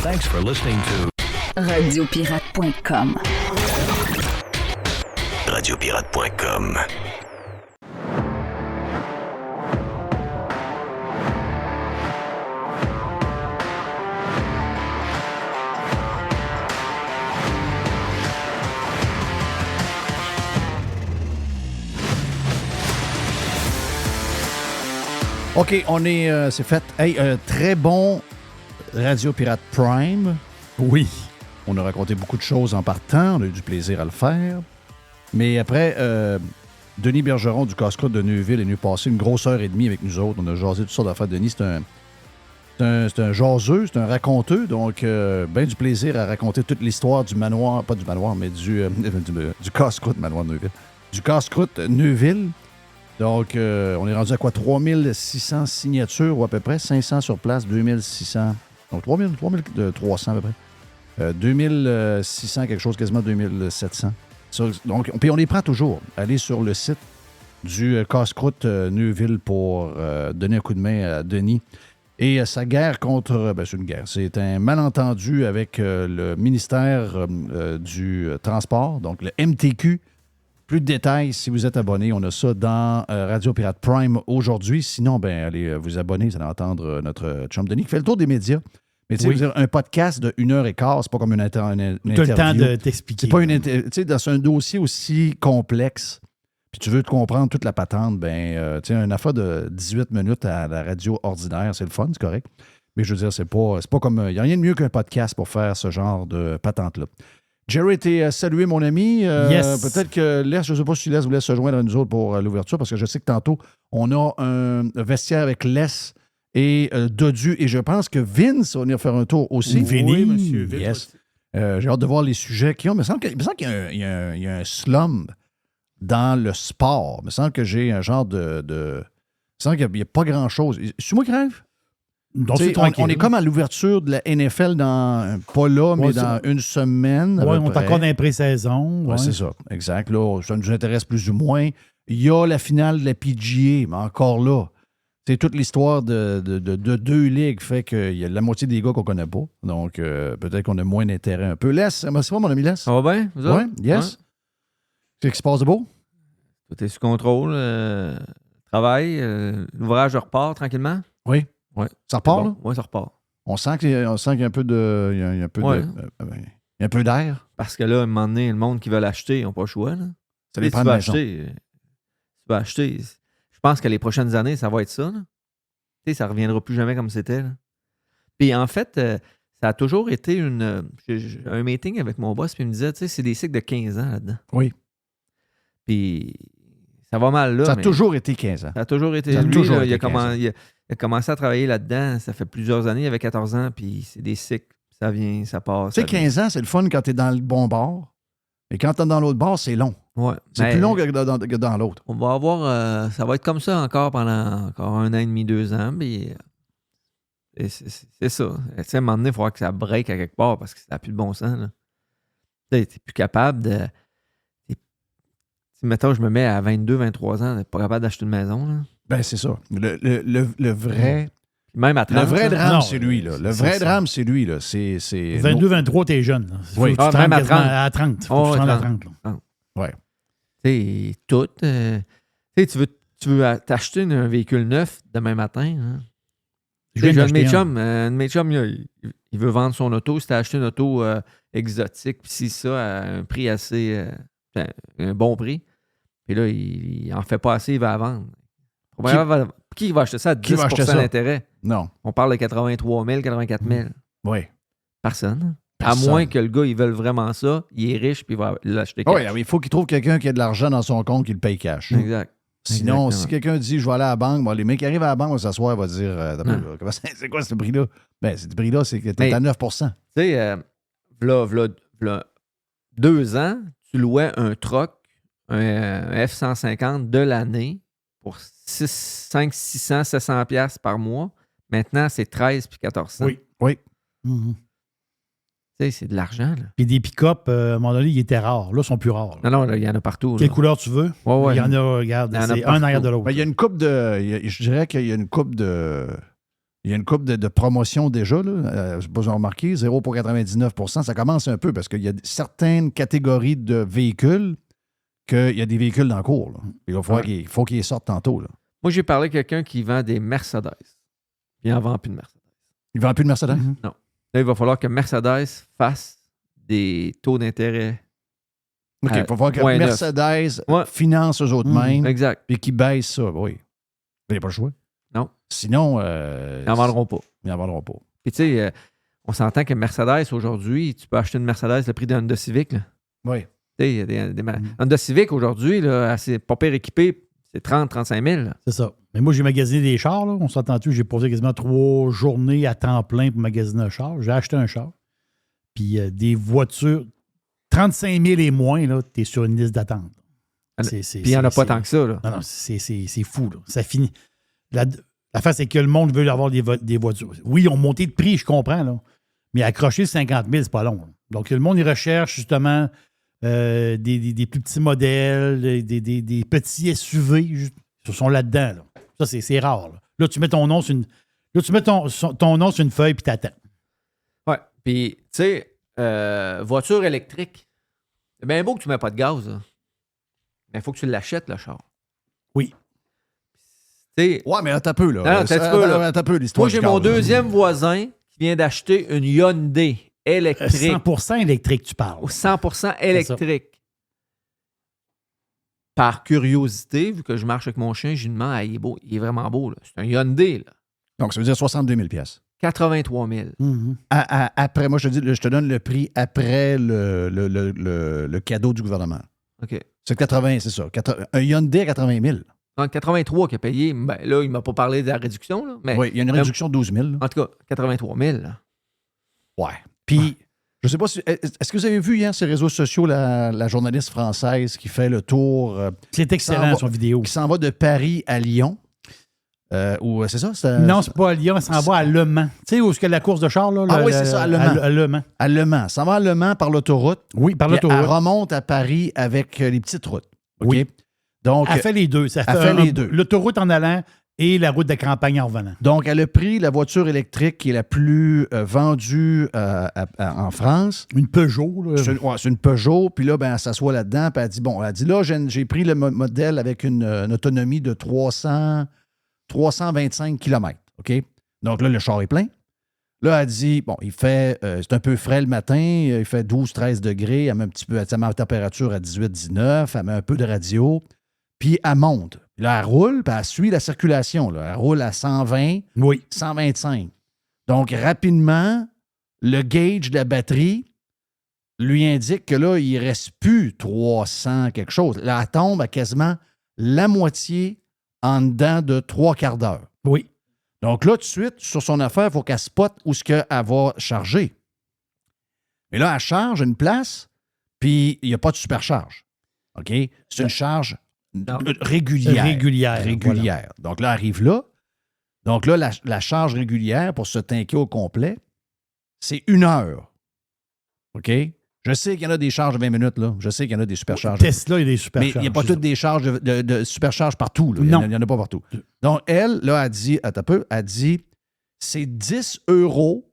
Thanks for listening to Radiopirate.com. Radiopirate.com. OK, on est... c'est fait. Hey, très bon Radio Pirate Prime. Oui. On a raconté beaucoup de choses en partant. On a eu du plaisir à le faire. Mais après, Denis Bergeron du Casse-Croûte de Neuville est venu passer une grosse heure et demie avec nous autres. On a jasé toutes sortes d'affaires. Denis, c'est un jaseux, c'est un raconteux. Donc, ben du plaisir à raconter toute l'histoire du manoir, pas du manoir, mais du Casse-Croûte, manoir de Neuville. Du Casse-Croûte Neuville. Donc, on est rendu à quoi? 3600 signatures ou à peu près? 500 sur place, 2600. Donc, 3300 à peu près. 2600, quelque chose, quasiment 2700. Donc, puis on les prend toujours. Allez sur le site du Casse-Croûte Neuville pour donner un coup de main à Denis. Et sa guerre contre... c'est une guerre. C'est un malentendu avec le ministère du Transport, donc le MTQ. Plus de détails, si vous êtes abonné, on a ça dans Radio Pirate Prime aujourd'hui. Sinon, allez vous abonner, vous allez entendre notre chum Denis qui fait le tour des médias. Mais tu sais, un podcast de 1h15, c'est pas comme une interview. Tu as le temps de t'expliquer. C'est pas une tu sais, dans un dossier aussi complexe, puis tu veux te comprendre toute la patente, tu sais, une affaire de 18 minutes à la radio ordinaire, c'est le fun, c'est correct. Mais je veux dire, c'est pas comme... Il n'y a rien de mieux qu'un podcast pour faire ce genre de patente-là. Jerry, t'es salué, mon ami. Yes. Peut-être que Les, je ne sais pas si Les vous laisse se joindre à nous autres pour l'ouverture, parce que je sais que tantôt, on a un vestiaire avec Les et Dodu, et je pense que Vince va venir faire un tour aussi. Oui, monsieur Vince. Yes. J'ai hâte de voir les sujets qu'ils ont. Il me semble qu'il y a un slum dans le sport. Il me semble que j'ai un genre de... Il me semble qu'il n'y a pas grand-chose. C'est moi qui rêve? Donc, on est comme à l'ouverture de la NFL pas là, mais dans une semaine. Oui, on est encore dans les pré-saisons. Oui, c'est ça. Exact. Là, ça nous intéresse plus ou moins. Il y a la finale de la PGA, mais encore là, c'est toute l'histoire de deux ligues fait qu'il y a la moitié des gars qu'on ne connaît pas. Donc, peut-être qu'on a moins d'intérêt un peu. Les, c'est pas mon ami Les? Ça va bien, vous autres? Oui, yes. C'est ce qui se passe de beau? Tout est sous contrôle. Travail. L'ouvrage repart tranquillement? Oui. Ouais. Ça repart, là? Oui, ça repart. On sent qu'il y a un peu de... Il y a un peu ouais. il y a un peu d'air. Parce que là, à un moment donné, le monde qui veut l'acheter, ils n'ont pas le choix. Là. Ça dépend de la maison. Tu vas acheter. Je pense que les prochaines années, ça va être ça. Ça ne reviendra plus jamais comme c'était. Là. Puis en fait, ça a toujours été un meeting avec mon boss, puis il me disait, c'est des cycles de 15 ans là-dedans. Oui. Puis ça va mal là. Ça a toujours été 15 ans. Ça a toujours été. Il a commencé à travailler là-dedans, ça fait plusieurs années, il avait 14 ans, puis c'est des cycles, ça vient, ça passe. Tu sais, 15 ans, c'est le fun quand tu es dans le bon bord. Et quand tu es dans l'autre bord, c'est long. Ouais, c'est plus long que dans l'autre. On va avoir... ça va être comme ça encore pendant encore 1 an et demi, 2 ans, puis c'est ça. Tu sais, à un moment donné, il faudra que ça break à quelque part parce que ça n'a plus de bon sens. Tu n'es plus capable de... Si, mettons, je me mets à 22, 23 ans, tu n'es pas capable d'acheter une maison, là. Ben, c'est ça. Le vrai... Même à 30, le vrai drame, non, c'est lui, là. Le vrai drame, c'est lui, là. C'est 22, 23, t'es jeune. Là. Oui. Faut que tu même à 30. 30. À 30. Faut que tu te rendes à 30. Ouais. Tu sais, tout. Tu veux t'acheter un véhicule neuf demain matin. Hein? Je viens J'ai un de d'acheter mes chums, il veut vendre son auto. Il s'est acheté une auto exotique, puis c'est ça, à un prix assez... un bon prix. Puis là, il en fait pas assez, il va la vendre. Qui va acheter ça à 10% d'intérêt? Non. On parle de 83 000, 84 000. Oui. Personne. Personne. À moins que le gars, il veuille vraiment ça, il est riche, puis il va l'acheter cash. Oui, il faut qu'il trouve quelqu'un qui a de l'argent dans son compte qui le paye cash. Exact. Sinon, Exactement. si quelqu'un dit « je vais aller à la banque », les mecs qui arrivent à la banque vont s'asseoir et vont dire c'est quoi ce prix-là? Ben, ce prix-là, c'est que t'es à 9%. Tu sais, v'là 2 ans, tu louais un truck, un F-150 de l'année pour 500, 600, 700 piastres par mois. Maintenant, c'est 13 puis 1400. Oui. Mhm. Tu sais, c'est de l'argent, là. Puis des pick-up, à un moment donné, ils étaient rares. Là, ils sont plus rares. Là. Non, il y en a partout. Quelle là. couleur tu veux? Ouais. Il y en a, regarde, Il y en a c'est partout. un arrière de l'autre. Ben, il y a une coupe de... Je dirais qu'il y a une coupe de Il y a une couple de promotions déjà, là. Je ne sais pas si vous avez remarqué, 0 pour 99 %. Ça commence un peu parce qu'il y a certaines catégories de véhicules qu'il y a des véhicules dans le cours. Là. Il va falloir qu'il faut qu'ils sortent tantôt. Là. Moi, j'ai parlé à quelqu'un qui vend des Mercedes. Il n'en vend plus de Mercedes. Il ne vend plus de Mercedes? Non. Là, il va falloir que Mercedes fasse des taux d'intérêt. OK, il va falloir que Mercedes finance eux autres mêmes. Exact. Puis qu'ils baissent ça. Oui. Il n'y a pas le choix. Non. Sinon. Ils n'en vendront pas. Ils n'en vendront pas. Puis, tu sais, on s'entend que Mercedes, aujourd'hui, tu peux acheter une Mercedes le prix d'un Honda Civic. Là. Oui. Tu sais, il y a des Honda Civic aujourd'hui, là, assez pas pire équipé, c'est 30-35 000. Là. C'est ça. Mais moi, j'ai magasiné des chars. Là. On s'entend-tu, j'ai posé quasiment 3 journées à temps plein pour magasiner un char. J'ai acheté un char. Puis des voitures, 35 000 et moins, tu es sur une liste d'attente. Puis il n'y en a pas tant que ça. Là. Non, c'est fou. Là. Ça finit. L'affaire, c'est que le monde veut avoir des voitures. Oui, ils ont monté de prix, je comprends. Là. Mais accrocher 50 000, c'est pas long. Là. Donc, le monde, il recherche justement des plus petits modèles, des petits SUV. Ils sont là-dedans. Là. Ça, c'est rare. Là, tu mets ton nom sur une, ton nom sur une feuille puis t'attends. Ouais. Puis, tu sais, voiture électrique, c'est bien beau que tu ne mets pas de gaz. Là. Mais il faut que tu l'achètes, le char. Oui. T'sais, ouais, mais attends un peu, là. Attends un peu l'histoire. Moi, j'ai mon deuxième voisin qui vient d'acheter une Hyundai électrique. 100% électrique, tu parles. 100% électrique. Par curiosité, vu que je marche avec mon chien, je lui demande, il est beau, il est vraiment beau. Là. C'est un Hyundai. Là. Donc, ça veut dire 62 000 $. 83 000. Mm-hmm. Après, moi, je te donne le prix après le cadeau du gouvernement. OK. C'est 80, c'est ça. Un Hyundai à 80 000. En 83 qui a payé, ben là, il ne m'a pas parlé de la réduction. Là, mais, oui, il y a une réduction de 12 000. Là. En tout cas, 83 000. Là. Ouais. Puis, je ne sais pas si. Est-ce que vous avez vu hier sur les réseaux sociaux la journaliste française qui fait le tour. C'est excellent, son vidéo. Qui s'en va de Paris à Lyon. Ou c'est ça? Non, c'est pas à Lyon, elle s'en va à Le Mans. Tu sais où est-ce que la course de char, là? Oui, c'est ça, à Le Mans. À Le Mans. À Le Mans. Ça va à Le Mans par l'autoroute. Oui, par l'autoroute. Elle remonte à Paris avec les petites routes. OK? Oui. Donc, elle fait les deux. Ça elle fait les deux. L'autoroute en allant et la route de campagne en revenant. Donc, elle a pris la voiture électrique qui est la plus vendue en France. Une Peugeot. Là. C'est une Peugeot. Puis là, ben, elle s'assoit là-dedans. Puis elle dit, là, j'ai pris le modèle avec une autonomie de 325 km. OK? Donc là, le char est plein. Là, elle dit, bon, c'est un peu frais le matin, il fait 12-13 degrés, elle met un petit peu, elle met la température à 18-19, elle met un peu de radio, puis elle monte. Puis là, elle roule, puis elle suit la circulation. Là. Elle roule à 120, 125. Donc, rapidement, le gauge de la batterie lui indique que là, il ne reste plus 300 quelque chose. Là, elle tombe à quasiment la moitié en dedans de 3/4 d'heure. Oui. Donc là, tout de suite, sur son affaire, il faut qu'elle spotte où ce qu'elle va charger. Mais là, elle charge une place, puis il n'y a pas de supercharge. OK? C'est une charge régulière. Voilà. Donc là, elle arrive là. Donc là, la charge régulière pour se tanker au complet, c'est 1 heure. OK? Je sais qu'il y en a des charges de 20 minutes, là. Je sais qu'il y en a des supercharges. Tesla, il y a des supercharges. Mais il n'y a pas toutes des charges de supercharges partout. Là. Non. Il n'y en a pas partout. Donc, elle, là, elle dit, c'est 10 €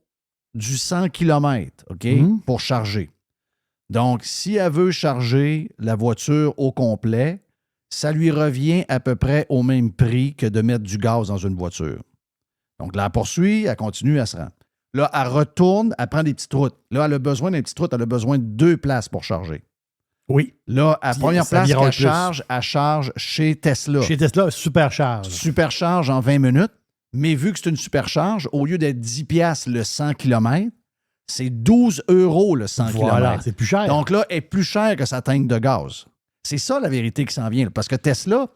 du 100 km, OK, pour charger. Donc, si elle veut charger la voiture au complet, ça lui revient à peu près au même prix que de mettre du gaz dans une voiture. Donc, là, elle poursuit, elle continue, elle se rend. Là, elle retourne, elle prend des petites routes. Là, elle a besoin d'une petite route, elle a besoin de 2 places pour charger. Oui. Là, à la première place qu'elle charge chez Tesla. Chez Tesla, supercharge. Supercharge en 20 minutes. Mais vu que c'est une supercharge, au lieu d'être 10 $ le 100 km, c'est 12 € le 100 voilà, km. c'est plus cher. Donc là, elle est plus cher que sa tank de gaz. C'est ça la vérité qui s'en vient. Là. Parce que Tesla,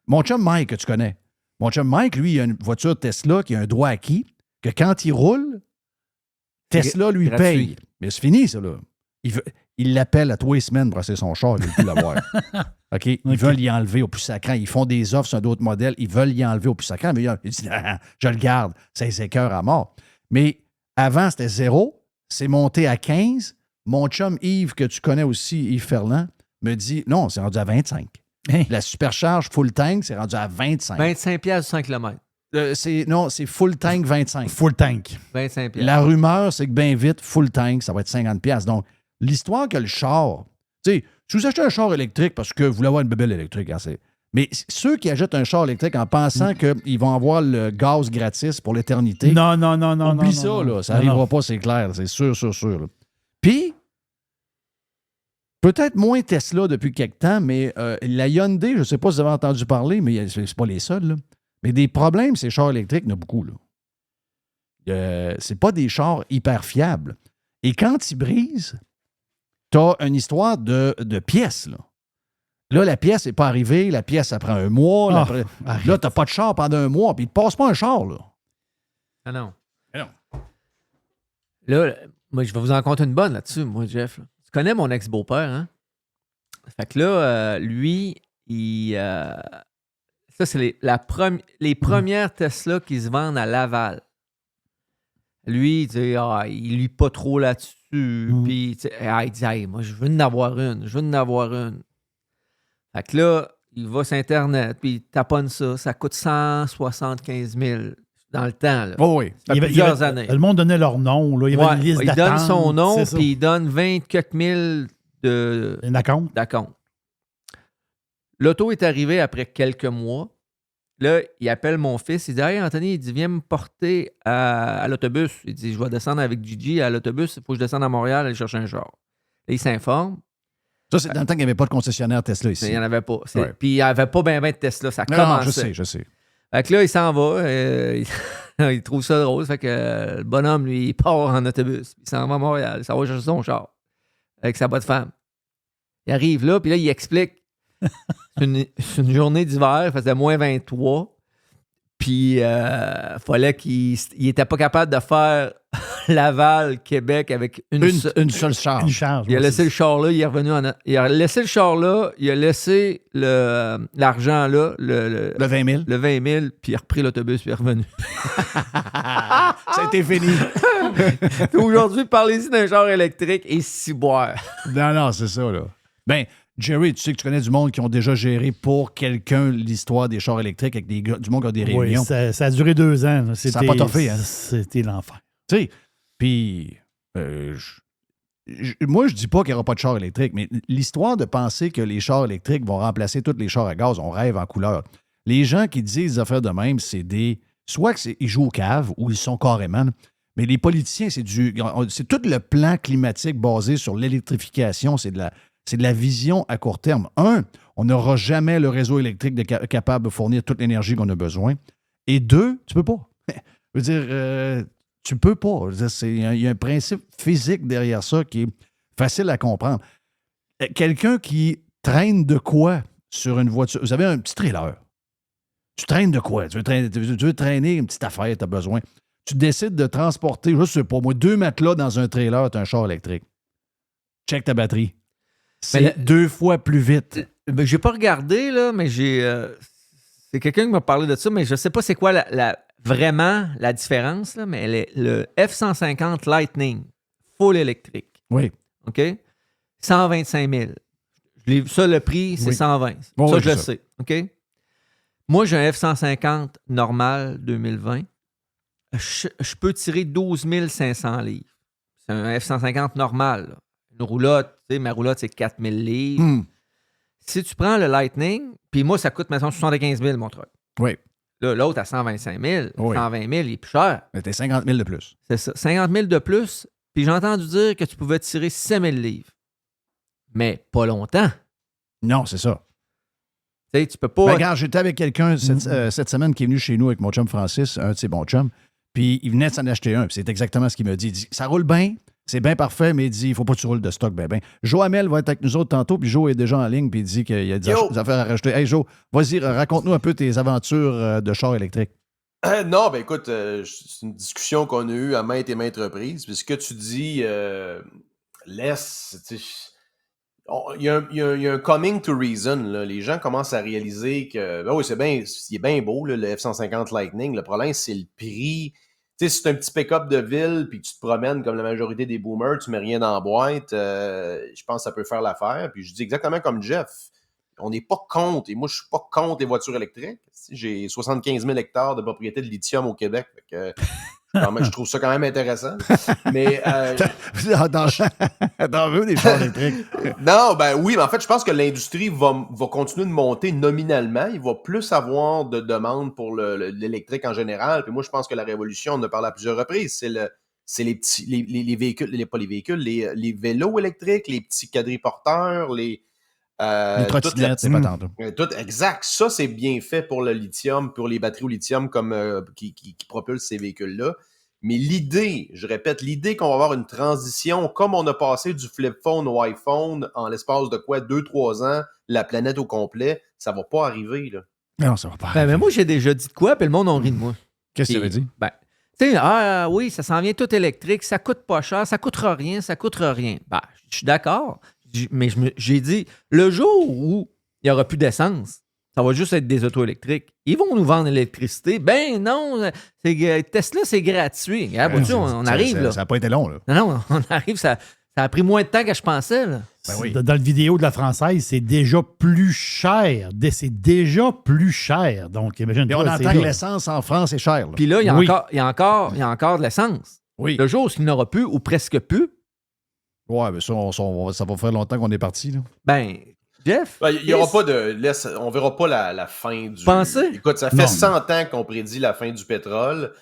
mon chum Mike, que tu connais, mon chum Mike, lui, il a une voiture Tesla qui a un droit acquis, que quand il roule, Tesla lui paye. Mais c'est fini, ça, là. Il l'appelle à 3 semaines pour essayer son char, il veut plus l'avoir. OK? Ils veulent y enlever au plus sacrant. Ils font des offres sur d'autres modèles. Ils veulent y enlever au plus sacrant. Mais il dit, je le garde. Ça les écœure à mort. Mais avant, c'était 0. C'est monté à 15. Mon chum Yves, que tu connais aussi, Yves Ferland, me dit, non, c'est rendu à 25. Hein? La supercharge full tank, c'est rendu à 25. 25 $ du 100 km. c'est full tank 25. Full tank. 25 La rumeur, c'est que bien vite, full tank, ça va être 50$. Donc, l'histoire que le char... Tu sais, si vous achetez un char électrique parce que vous voulez avoir une bébelle électrique, hein, mais ceux qui achètent un char électrique en pensant qu'ils vont avoir le gaz gratis pour l'éternité... Non. Oublie ça, là. Ça n'arrivera pas, c'est clair. C'est sûr. Là. Puis, peut-être moins Tesla depuis quelque temps, mais la Hyundai, je ne sais pas si vous avez entendu parler, mais c'est pas les seuls, là. Mais des problèmes, ces chars électriques, il y en a beaucoup, là. C'est pas des chars hyper fiables. Et quand ils brisent, tu as une histoire de pièces, là. Là, la pièce n'est pas arrivée. La pièce, ça prend un mois. Là, tu n'as pas de char pendant un mois. Puis, il ne te passe pas un char, là. Ah non. Non. Là, moi, je vais vous en compter une bonne là-dessus, moi, Jeff. Là. Tu connais mon ex-beau-père, hein? Fait que là, lui, ça, c'est les premières Tesla qui se vendent à Laval. Lui, il dit, il lit pas trop là-dessus. Puis, il dit, hey, moi, je veux en avoir une. Fait que là, il va sur Internet, puis il taponne ça. Ça coûte 175 000 dans le temps. Là. Oh oui. Ça fait plusieurs années. Le monde donnait leur nom. Là. Il y avait une liste il d'attente. donne son nom, puis il donne 24 000 d'acompte. L'auto est arrivée après quelques mois. Là, il appelle mon fils. Il dit, hey, Anthony, il dit, viens me porter à l'autobus. Il dit, je vais descendre avec Gigi à l'autobus. Il faut que je descende à Montréal aller chercher un char. Là, il s'informe. Ça, c'est dans le temps qu'il n'y avait pas de concessionnaire Tesla ici. Il n'y en avait pas. Ouais. Puis il n'y avait pas bien de Tesla. Ça commençait. Non, je sais. Fait que là, il s'en va. Il trouve ça drôle. Fait que le bonhomme, lui, il part en autobus. Il s'en va à Montréal. Ça va chercher son char avec sa bonne femme. Il arrive là, puis là, il explique. C'est une journée d'hiver. Il faisait moins 23. Puis, fallait qu'il n'était pas capable de faire Laval, Québec avec une seule charge. Une charge. Il a laissé le char là, il est revenu il a laissé le char là, il a laissé l'argent là, le 20 000. Le 20 000, puis il a repris l'autobus, puis il est revenu. Ça a été fini. Aujourd'hui, parlez-y d'un char électrique et ciboire. Non, c'est ça, là. Ben, Jerry, tu sais que tu connais du monde qui ont déjà géré pour quelqu'un l'histoire des chars électriques avec du monde qui a des réunions. Oui, ça a duré 2 ans. Ça n'a pas toffé, hein? C'était l'enfer. Tu sais, puis moi, je dis pas qu'il n'y aura pas de chars électriques, mais l'histoire de penser que les chars électriques vont remplacer tous les chars à gaz, on rêve en couleur. Les gens qui disent des affaires de même, c'est soit qu'ils jouent au cave ou ils sont carrément. Mais les politiciens, c'est tout le plan climatique basé sur l'électrification, c'est de la vision à court terme. On n'aura jamais le réseau électrique capable de fournir toute l'énergie qu'on a besoin. Et 2, tu peux pas. Je veux dire, tu peux pas. Il y a un principe physique derrière ça qui est facile à comprendre. Quelqu'un qui traîne de quoi sur une voiture? Vous avez un petit trailer. Tu traînes de quoi? Tu veux traîner une petite affaire, tu as besoin. Tu décides de transporter, je sais pas moi, 2 matelas dans un trailer, tu as un char électrique. Check ta batterie. C'est 2 fois plus vite. Ben, j'ai pas regardé, là, mais c'est quelqu'un qui m'a parlé de ça, mais je sais pas c'est quoi vraiment la différence, là, mais le F-150 Lightning, full électrique. Oui. OK? 125 000. Ça, le prix, c'est 120. Bon, ça, oui, je le sais. OK? Moi, j'ai un F-150 normal 2020. Je peux tirer 12 500 livres. C'est un F-150 normal. Là. Une roulotte, tu sais, ma roulotte, c'est 4 000 livres. Si tu prends le Lightning, puis moi, ça coûte, maintenant 75 000, mon truc. Oui. Là, l'autre à 125 000, Oui. 120 000, il est plus cher. Mais t'es 50 000 de plus. C'est ça, 50 000 de plus. Puis j'ai entendu dire que tu pouvais tirer 5 000 livres. Mais pas longtemps. Non, c'est ça. Tu sais, tu peux pas... Ben, regarde, j'étais avec quelqu'un cette semaine qui est venu chez nous avec mon chum Francis, un de ses bons chums, puis il venait de s'en acheter un, puis c'est exactement ce qu'il m'a dit. Il dit, ça roule bien, c'est bien parfait, mais il dit, il faut pas que tu roules de stock ben. Joe Hamel va être avec nous autres tantôt, puis Joe est déjà en ligne, puis il dit qu'il y a des affaires à rajouter. Hey Joe, vas-y, raconte-nous un peu tes aventures de char électrique. Non, ben écoute, c'est une discussion qu'on a eue à maintes et maintes reprises, puis ce que tu dis laisse... Il y a un coming to reason. Là. Les gens commencent à réaliser que oui, il est bien beau, là, le F-150 Lightning. Le problème, c'est le prix. Tu sais, si c'est un petit pick-up de ville puis tu te promènes comme la majorité des boomers, tu mets rien dans la boîte, je pense que ça peut faire l'affaire. Puis je dis exactement comme Jeff. On n'est pas contre, et moi, je suis pas contre les voitures électriques. J'ai 75 000 hectares de propriété de lithium au Québec. Fait que, je trouve ça quand même intéressant. Mais T'en veux des chars électriques? non, ben oui, mais en fait, je pense que l'industrie va continuer de monter nominalement. Il va plus avoir de demandes pour l'électrique en général. Puis moi, je pense que la révolution, on en a parlé à plusieurs reprises, c'est les petits les véhicules, pas les véhicules, les vélos électriques, les petits quadriporteurs, les trottinettes, c'est pas tant. tout, exact. Ça, c'est bien fait pour le lithium, pour les batteries au lithium comme qui propulsent ces véhicules-là. Mais je répète, l'idée qu'on va avoir une transition, comme on a passé du flip phone au iPhone en l'espace de 2-3 ans, la planète au complet, ça va pas arriver, là. Non, ça va pas. Ben, mais moi, j'ai déjà dit de quoi, puis le monde en rit de moi. Qu'est-ce que tu avais dit? Ben, tu sais, oui, ça s'en vient tout électrique, ça coûte pas cher, ça coûtera rien. Ben, je suis d'accord. Mais j'ai dit, le jour où il n'y aura plus d'essence, ça va juste être des autos électriques. Ils vont nous vendre l'électricité. Ben non, Tesla, c'est gratuit. Regarde, vois-tu, on arrive, là. Ça n'a pas été long, là. Non, on arrive, ça a pris moins de temps que je pensais, là. Ben oui. Dans le vidéo de la française, c'est déjà plus cher. C'est déjà plus cher. Donc, imagine. Et on entend que l'essence en France est chère, là. Puis là, il y a encore de l'essence. Oui. Le jour où il n'y en aura plus, ou presque plus, Ouais, mais ça va faire longtemps qu'on est parti, là. ben, Jeff. Ben, il y aura pas de. On verra pas la fin du. Pensez? Écoute, ça fait 100 ans qu'on prédit la fin du pétrole.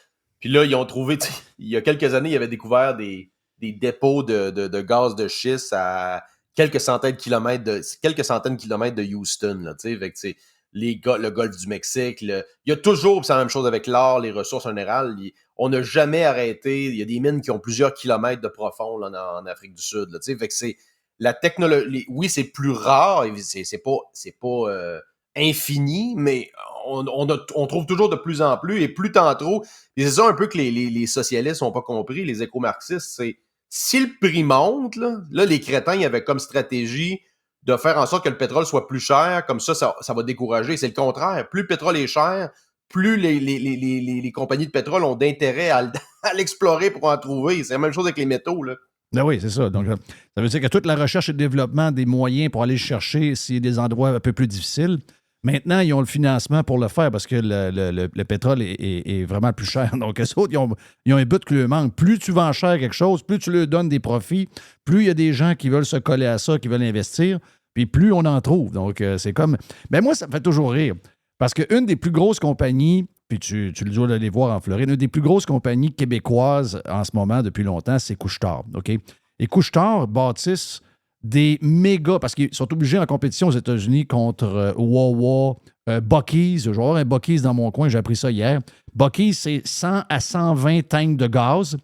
Puis là, ils ont trouvé. Il y a quelques années, ils avaient découvert des dépôts de gaz de schiste à quelques centaines de kilomètres de Houston. Là, fait que c'est le golfe du Mexique. Il y a toujours, c'est la même chose avec l'or, les ressources en général. On n'a jamais arrêté. Il y a des mines qui ont plusieurs kilomètres de profond là, en Afrique du Sud. Là, fait que c'est la technologie. Oui, c'est plus rare. C'est pas infini, mais on trouve toujours de plus en plus et plus tant trop. Et c'est ça un peu que les socialistes n'ont pas compris, les éco-marxistes, c'est si le prix monte, là, les crétins, ils avaient comme stratégie de faire en sorte que le pétrole soit plus cher, comme ça va décourager. C'est le contraire. Plus le pétrole est cher, plus les compagnies de pétrole ont d'intérêt à l'explorer pour en trouver. C'est la même chose avec les métaux, là. Ben oui, c'est ça. Donc, ça veut dire que toute la recherche et le développement des moyens pour aller chercher, s'il y a des endroits un peu plus difficiles, maintenant, ils ont le financement pour le faire parce que le pétrole est vraiment plus cher. Donc, eux autres, ils ont un but que leur manque. Plus tu vends cher quelque chose, plus tu leur donnes des profits, plus il y a des gens qui veulent se coller à ça, qui veulent investir, puis plus on en trouve. Donc, c'est comme... Ben moi, ça me fait toujours rire. Parce qu'une des plus grosses compagnies, puis tu le dois aller voir en Floride, une des plus grosses compagnies québécoises en ce moment, depuis longtemps, c'est Couche-Tard. OK? Et Couche-Tard bâtissent des méga, parce qu'ils sont obligés en compétition aux États-Unis contre Wawa, Buc-ee's. Je vais avoir un Buc-ee's dans mon coin, j'ai appris ça hier. Buc-ee's, c'est 100 à 120 tanks de gaz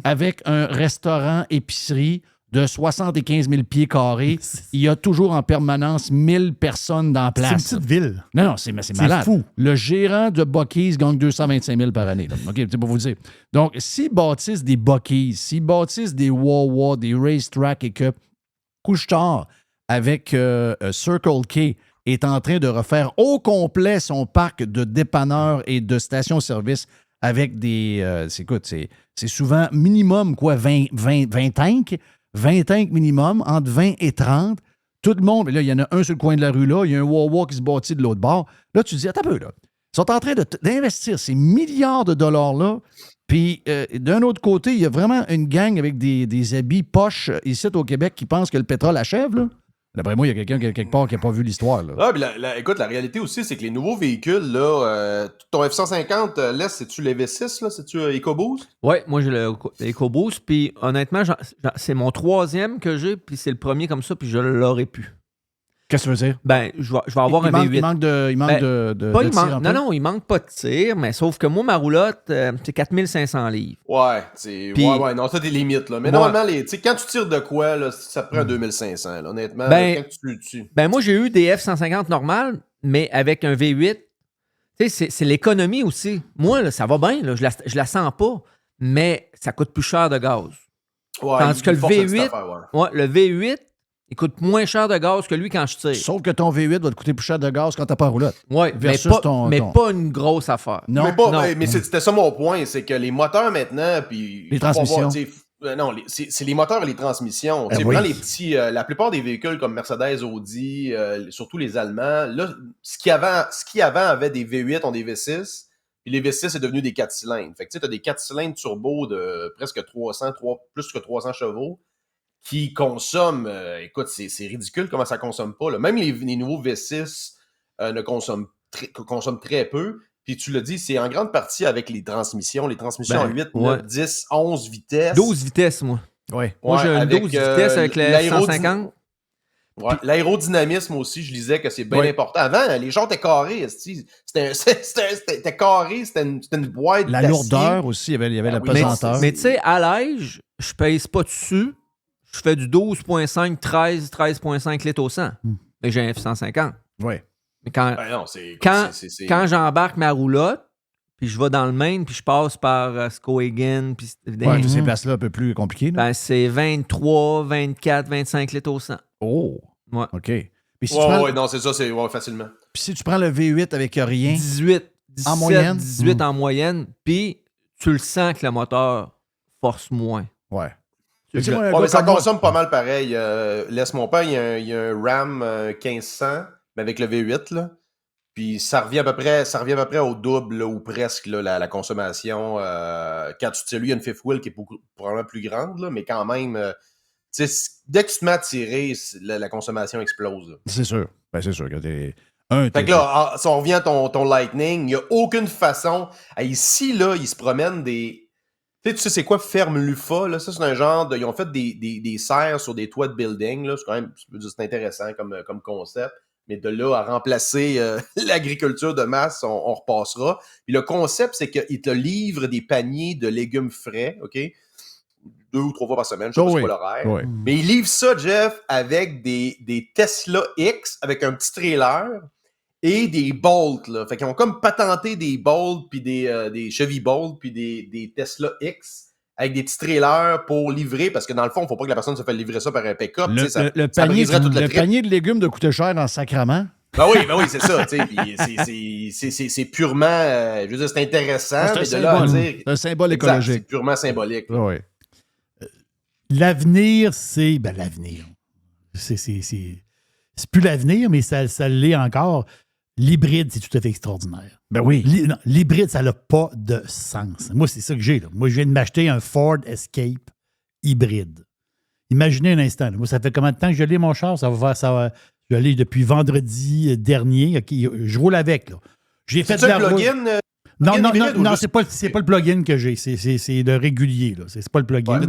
avec un restaurant épicerie de 75 000 pieds carrés. Il y a toujours en permanence 1000 personnes dans la place. C'est une petite ville. Non, c'est malade. C'est fou. Le gérant de Buc-ee's gagne 225 000 par année. Là. OK, c'est pour vous dire. Donc, s'ils bâtissent des Buc-ee's, s'ils bâtissent des Wawa, des racetracks et que Couche-Tard, avec Circle K, est en train de refaire au complet son parc de dépanneurs et de stations-service avec des... c'est souvent minimum, 20 tanks. 20 tanks minimum, entre 20 et 30. Tout le monde, là, il y en a un sur le coin de la rue là, il y a un Wawa qui se bâtit de l'autre bord. Là, tu te dis, attends un peu, là. Ils sont en train d'investir ces milliards de dollars-là. Puis, d'un autre côté, il y a vraiment une gang avec des habits poches ici au Québec qui pensent que le pétrole achève, là. D'après moi, il y a quelqu'un quelque part qui n'a pas vu l'histoire, là. Ah, puis écoute, la réalité aussi, c'est que les nouveaux véhicules, là, ton F-150, laisse, c'est-tu l'EV6, là? C'est-tu EcoBoost? Oui, moi, j'ai l'EcoBoost. Puis, honnêtement, c'est mon 3e que j'ai, puis c'est le premier comme ça, puis je l'aurais pu. Qu'est-ce que tu veux dire? Ben, je vais avoir un V8. Il manque de tir un peu? Non, il manque pas de tir, mais sauf que moi, ma roulotte, c'est 4500 livres. Ouais, Puis, non, ça, t'es limite, là. Mais moi, normalement, quand tu tires de quoi, là, ça te prend 2500, là, honnêtement. Ben, là, quand tu... Ben, moi, j'ai eu des F-150 normales, mais avec un V8. Tu sais, c'est l'économie aussi. Moi, là, ça va bien, là, je la sens pas, mais ça coûte plus cher de gaz. Ouais, Tandis que le V8, affaire, le V8, il coûte moins cher de gaz que lui quand je tire. Sauf que ton V8 va te coûter plus cher de gaz quand t'as pas de roulotte. Oui, mais pas une grosse affaire. Non. Mais c'était ça mon point, c'est que les moteurs maintenant, puis... Les transmissions. Non, c'est les moteurs et les transmissions. Tu sais, oui. prends les petits, la plupart des véhicules comme Mercedes, Audi, surtout les Allemands, là, ce qui avant avait des V8 ont des V6, puis les V6 c'est devenu des 4 cylindres. Fait que tu sais, as des 4 cylindres turbo de presque plus que 300 chevaux qui consomment, écoute, c'est ridicule comment ça consomme pas. Là. Même les nouveaux V6 ne consomment très peu. Puis tu l'as dit, c'est en grande partie avec les transmissions. Les transmissions Ben, à 8, ouais. 9, 10, 11 vitesses. 12 vitesses, moi. Ouais. Moi, j'ai un 12 vitesses avec le 150. Ouais, l'aérodynamisme aussi, je lisais que c'est bien important. Avant, les gens étaient carrés. C'était carré, c'était une boîte La d'acier. lourdeur aussi, il y avait la oui, pesanteur. Mais tu sais, à l'âge, je pèse pas dessus. Je fais du 12,5, 13,5 litres au 100. Mais j'ai un F-150. Ouais. Mais quand, Ben non, quand j'embarque ma roulotte, puis je vais dans le Maine, puis je passe par Skowhegan, puis Ouais, ces places-là un peu plus compliquées. ben, c'est 23, 24, 25 litres au 100. Oh! Ouais. OK. Puis si, tu prends, non, c'est ça, c'est facilement. puis si tu prends le V8 avec rien, 18, 17, En moyenne? 18 en moyenne, puis tu le sens que le moteur force moins. ouais. Tu sais, le- moi, un Ouais, gars mais ça comme moi- consomme pas mal pareil. Laisse mon père, il y a un RAM 1500, mais avec le V8, là. Puis ça revient à peu près au double là, ou presque là, la consommation. Quand tu tires, lui, il y a une fifth wheel qui est probablement plus grande, là, mais quand même, tu sais, dès que tu te mets à tirer, la consommation explose. Là. C'est sûr. Ben, c'est sûr que Fait que là, si on revient à ton Lightning, il n'y a aucune façon. Ici, là, ils se promènent des. Tu sais, c'est quoi Ferme Lufa? Là? Ça, c'est un genre de. Ils ont fait des serres sur des toits de building. Là. C'est quand même c'est intéressant comme concept. Mais de là à remplacer l'agriculture de masse, on repassera. Puis le concept, c'est qu'ils te livrent des paniers de légumes frais, OK? 2 ou 3 fois par semaine, je sais pas c'est quoi l'horaire. Ouais. Mais ils livrent ça, Jeff, avec des Tesla X, avec un petit trailer et des Bolt. Là. Fait qu'ils ont comme patenté des Bolt, puis des Chevy Bolt, puis des Tesla X avec des petits trailers pour livrer, parce que dans le fond, il ne faut pas que la personne se fasse livrer ça par un pick-up. Le, Ça le panier, briserait toute la le trip. panier de légumes de coûter cher dans le sacrament. Ben oui, c'est ça. Puis c'est purement... je veux dire, c'est intéressant, C'est un mais de là à symbole. dire... C'est un symbole Exact, écologique. c'est purement symbolique. Oui. L'avenir, c'est. Ben, l'avenir. C'est plus l'avenir, mais ça l'est encore. L'hybride, c'est tout à fait extraordinaire. Ben oui. Non, l'hybride, ça n'a pas de sens. Moi, c'est ça que j'ai. Là. Moi, je viens de m'acheter un Ford Escape hybride. Imaginez un instant. Là. Moi, ça fait combien de temps que je l'ai, mon char? Je l'ai depuis vendredi dernier. Okay, je roule avec. Là. J'ai fait C'est de ça la le route. plugin? Non, Plugin c'est pas le plugin que j'ai. C'est le régulier. Là. C'est pas le plugin. Ouais,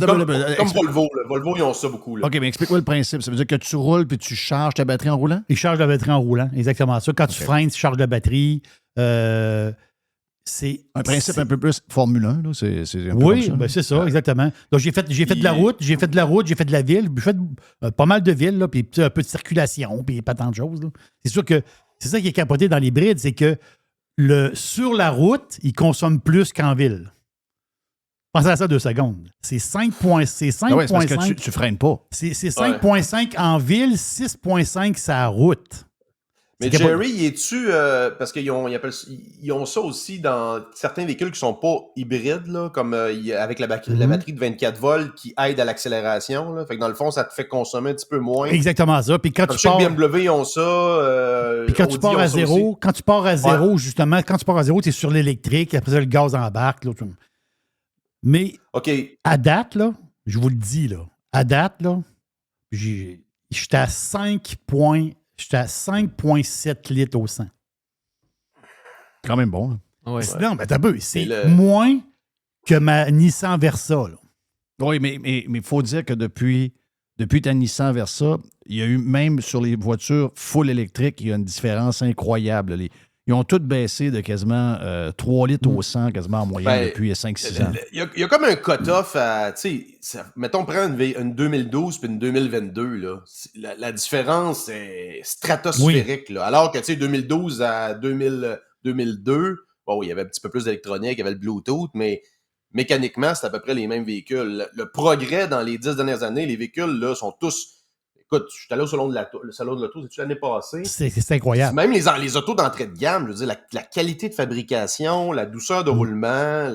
comme Volvo. Là. Volvo, ils ont ça beaucoup. Là. OK, mais explique-moi le principe. Ça veut dire que tu roules puis tu charges ta batterie en roulant? Il charge la batterie en roulant, exactement ça. Quand tu freines, tu charges la batterie. C'est Un principe un peu plus Formule 1. Là. C'est un peu oui, comme ça, ben là. c'est ça, exactement. Donc, j'ai fait de la route, j'ai fait de la ville, j'ai fait pas mal de villes, là, puis un peu de circulation, puis pas tant de choses. Là. C'est sûr que c'est ça qui est capoté dans l'hybride, c'est que sur la route, il consomme plus qu'en ville. Pensez à ça 2 secondes. C'est 5,5. Ah ouais, c'est parce que tu freines pas. C'est 5,5 en ville, 6,5 sur la route. Mais Jerry, y es-tu... parce qu'ils ont ça aussi dans certains véhicules qui sont pas hybrides, là, comme avec la batterie de 24 volts qui aide à l'accélération. Là. Fait que dans le fond, ça te fait consommer un petit peu moins. Exactement ça. Puis quand Comme tu je sais pars... que BMW, ils ont ça. Puis quand Audi, tu pars ils ont à ça zéro, aussi. quand tu pars à zéro, justement, quand tu pars à zéro, tu es sur l'électrique, après ça, le gaz embarque. Là, mais OK. à date, là, je vous le dis, là, à date, là, j'étais à 5,7 litres au 100. Quand même bon. Là. Ouais. Non, mais t'as peu. C'est le- moins que ma Nissan Versa. Là. Oui, mais il faut dire que depuis ta Nissan Versa, il y a eu, même sur les voitures full électriques, il y a une différence incroyable. Ils ont toutes baissé de quasiment 3 litres au 100, quasiment en moyenne, depuis 5-6 ans. Il y a comme un cut-off à... Mettons, prends une 2012 puis une 2022. Là. La différence est stratosphérique. Là. Alors que, 2012 à 2002, bon, il y avait un petit peu plus d'électronique, il y avait le Bluetooth, mais mécaniquement, c'est à peu près les mêmes véhicules. Le progrès dans les 10 dernières années, les véhicules là, sont tous... Écoute, je suis allé au salon de l'auto, c'est-tu l'année passée? C'est incroyable. Même les autos d'entrée de gamme, je veux dire, la qualité de fabrication, la douceur de roulement,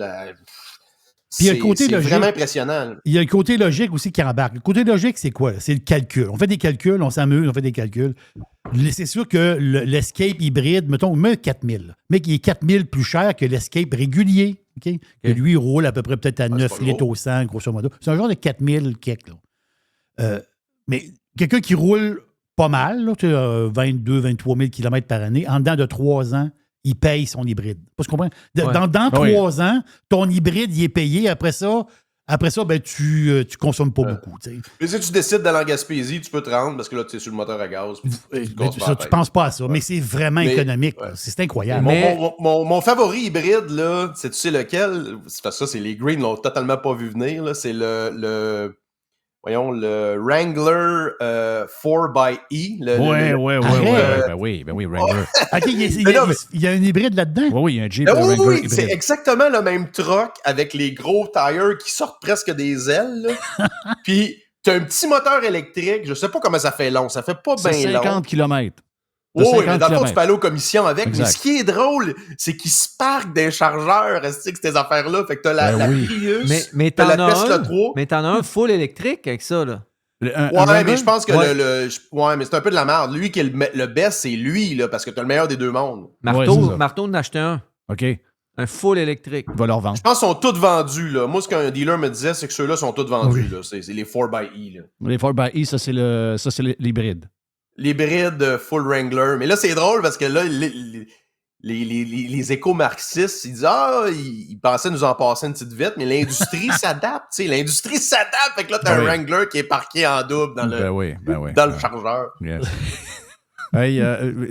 Puis il y a le côté c'est logique. vraiment impressionnant. Il y a le côté logique aussi qui embarque. Le côté logique, c'est quoi? C'est le calcul. On fait des calculs, on s'amuse, on fait des calculs. C'est sûr que l'Escape hybride, mettons, met 4000. Mais qui est 4000 plus cher que l'Escape régulier. OK? Que lui, il roule à peu près peut-être à 9 litres au 100, grosso modo. C'est un genre de 4000 quelque. Mais quelqu'un qui roule pas mal, là, 22 23 000 km par année, en dedans de 3 ans, il paye son hybride. Tu comprends? Dans 3 ans, ton hybride, il est payé. Après ça, ben, tu consommes pas beaucoup. T'sais. Mais si tu décides d'aller en Gaspésie, tu peux te rendre parce que là, tu es sur le moteur à gaz. Tu penses pas à ça, mais c'est vraiment économique. Ouais. C'est incroyable. Mon favori hybride, là, tu sais lequel? C'est parce que ça, c'est les Greens l'ont totalement pas vu venir. Là. C'est le Wrangler 4xe. Oui, Wrangler. OK, il y a un hybride là-dedans? Oui, il y a un Jeep Wrangler hybride. C'est exactement le même truck avec les gros tires qui sortent presque des ailes. Puis, t'as un petit moteur électrique. Je sais pas comment ça fait long. Ça fait pas bien long. 50 km. Oui, mais dans le fond, tu peux aller aux commissions avec. Exact. Mais ce qui est drôle, c'est qu'ils se parquent des chargeurs, ces affaires-là. Fait que t'as la Prius, mais t'as la Tesla 3. Mais t'en as un full électrique avec ça, là. Mais je pense que mais c'est un peu de la merde. Lui qui est le best, c'est lui, là, parce que t'as le meilleur des deux mondes. Marteau en a acheté un. OK. Un full électrique. Il va leur vendre. Je pense qu'ils sont tous vendus, là. Moi, ce qu'un dealer me disait, c'est que ceux-là sont tous vendus, là. C'est les 4xe, là. Les 4xe, ça, c'est l'hybride. L'hybride full Wrangler. Mais là, c'est drôle parce que là, les éco-marxistes, ils disent ils pensaient nous en passer une petite vite, mais l'industrie s'adapte, tu sais. L'industrie s'adapte. Fait que là, t'as un Wrangler qui est parqué en double dans le chargeur. Yes. Hey,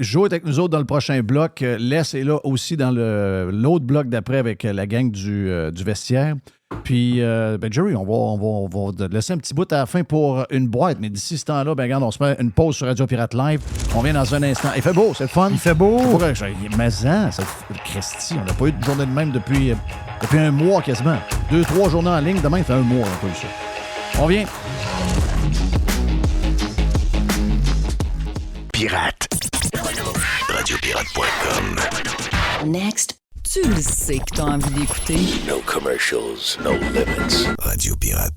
Joe est avec nous autres dans le prochain bloc. Les est là aussi dans l'autre bloc d'après avec la gang du vestiaire. Puis, Jerry, on va te laisser un petit bout à la fin pour une boîte. Mais d'ici ce temps-là, regarde, on se met une pause sur Radio Pirate Live. On vient dans un instant. Il fait beau, c'est le fun. Il fait beau. Mais Christy, on n'a pas eu de journée de même depuis un mois quasiment. 2-3 journées en ligne. Demain, il fait un mois, on a pas eu ça. On vient. Pirate. Radiopirate.com. Next. Tu le sais que t'as envie d'écouter. No commercials, no limits. Radio Pirate.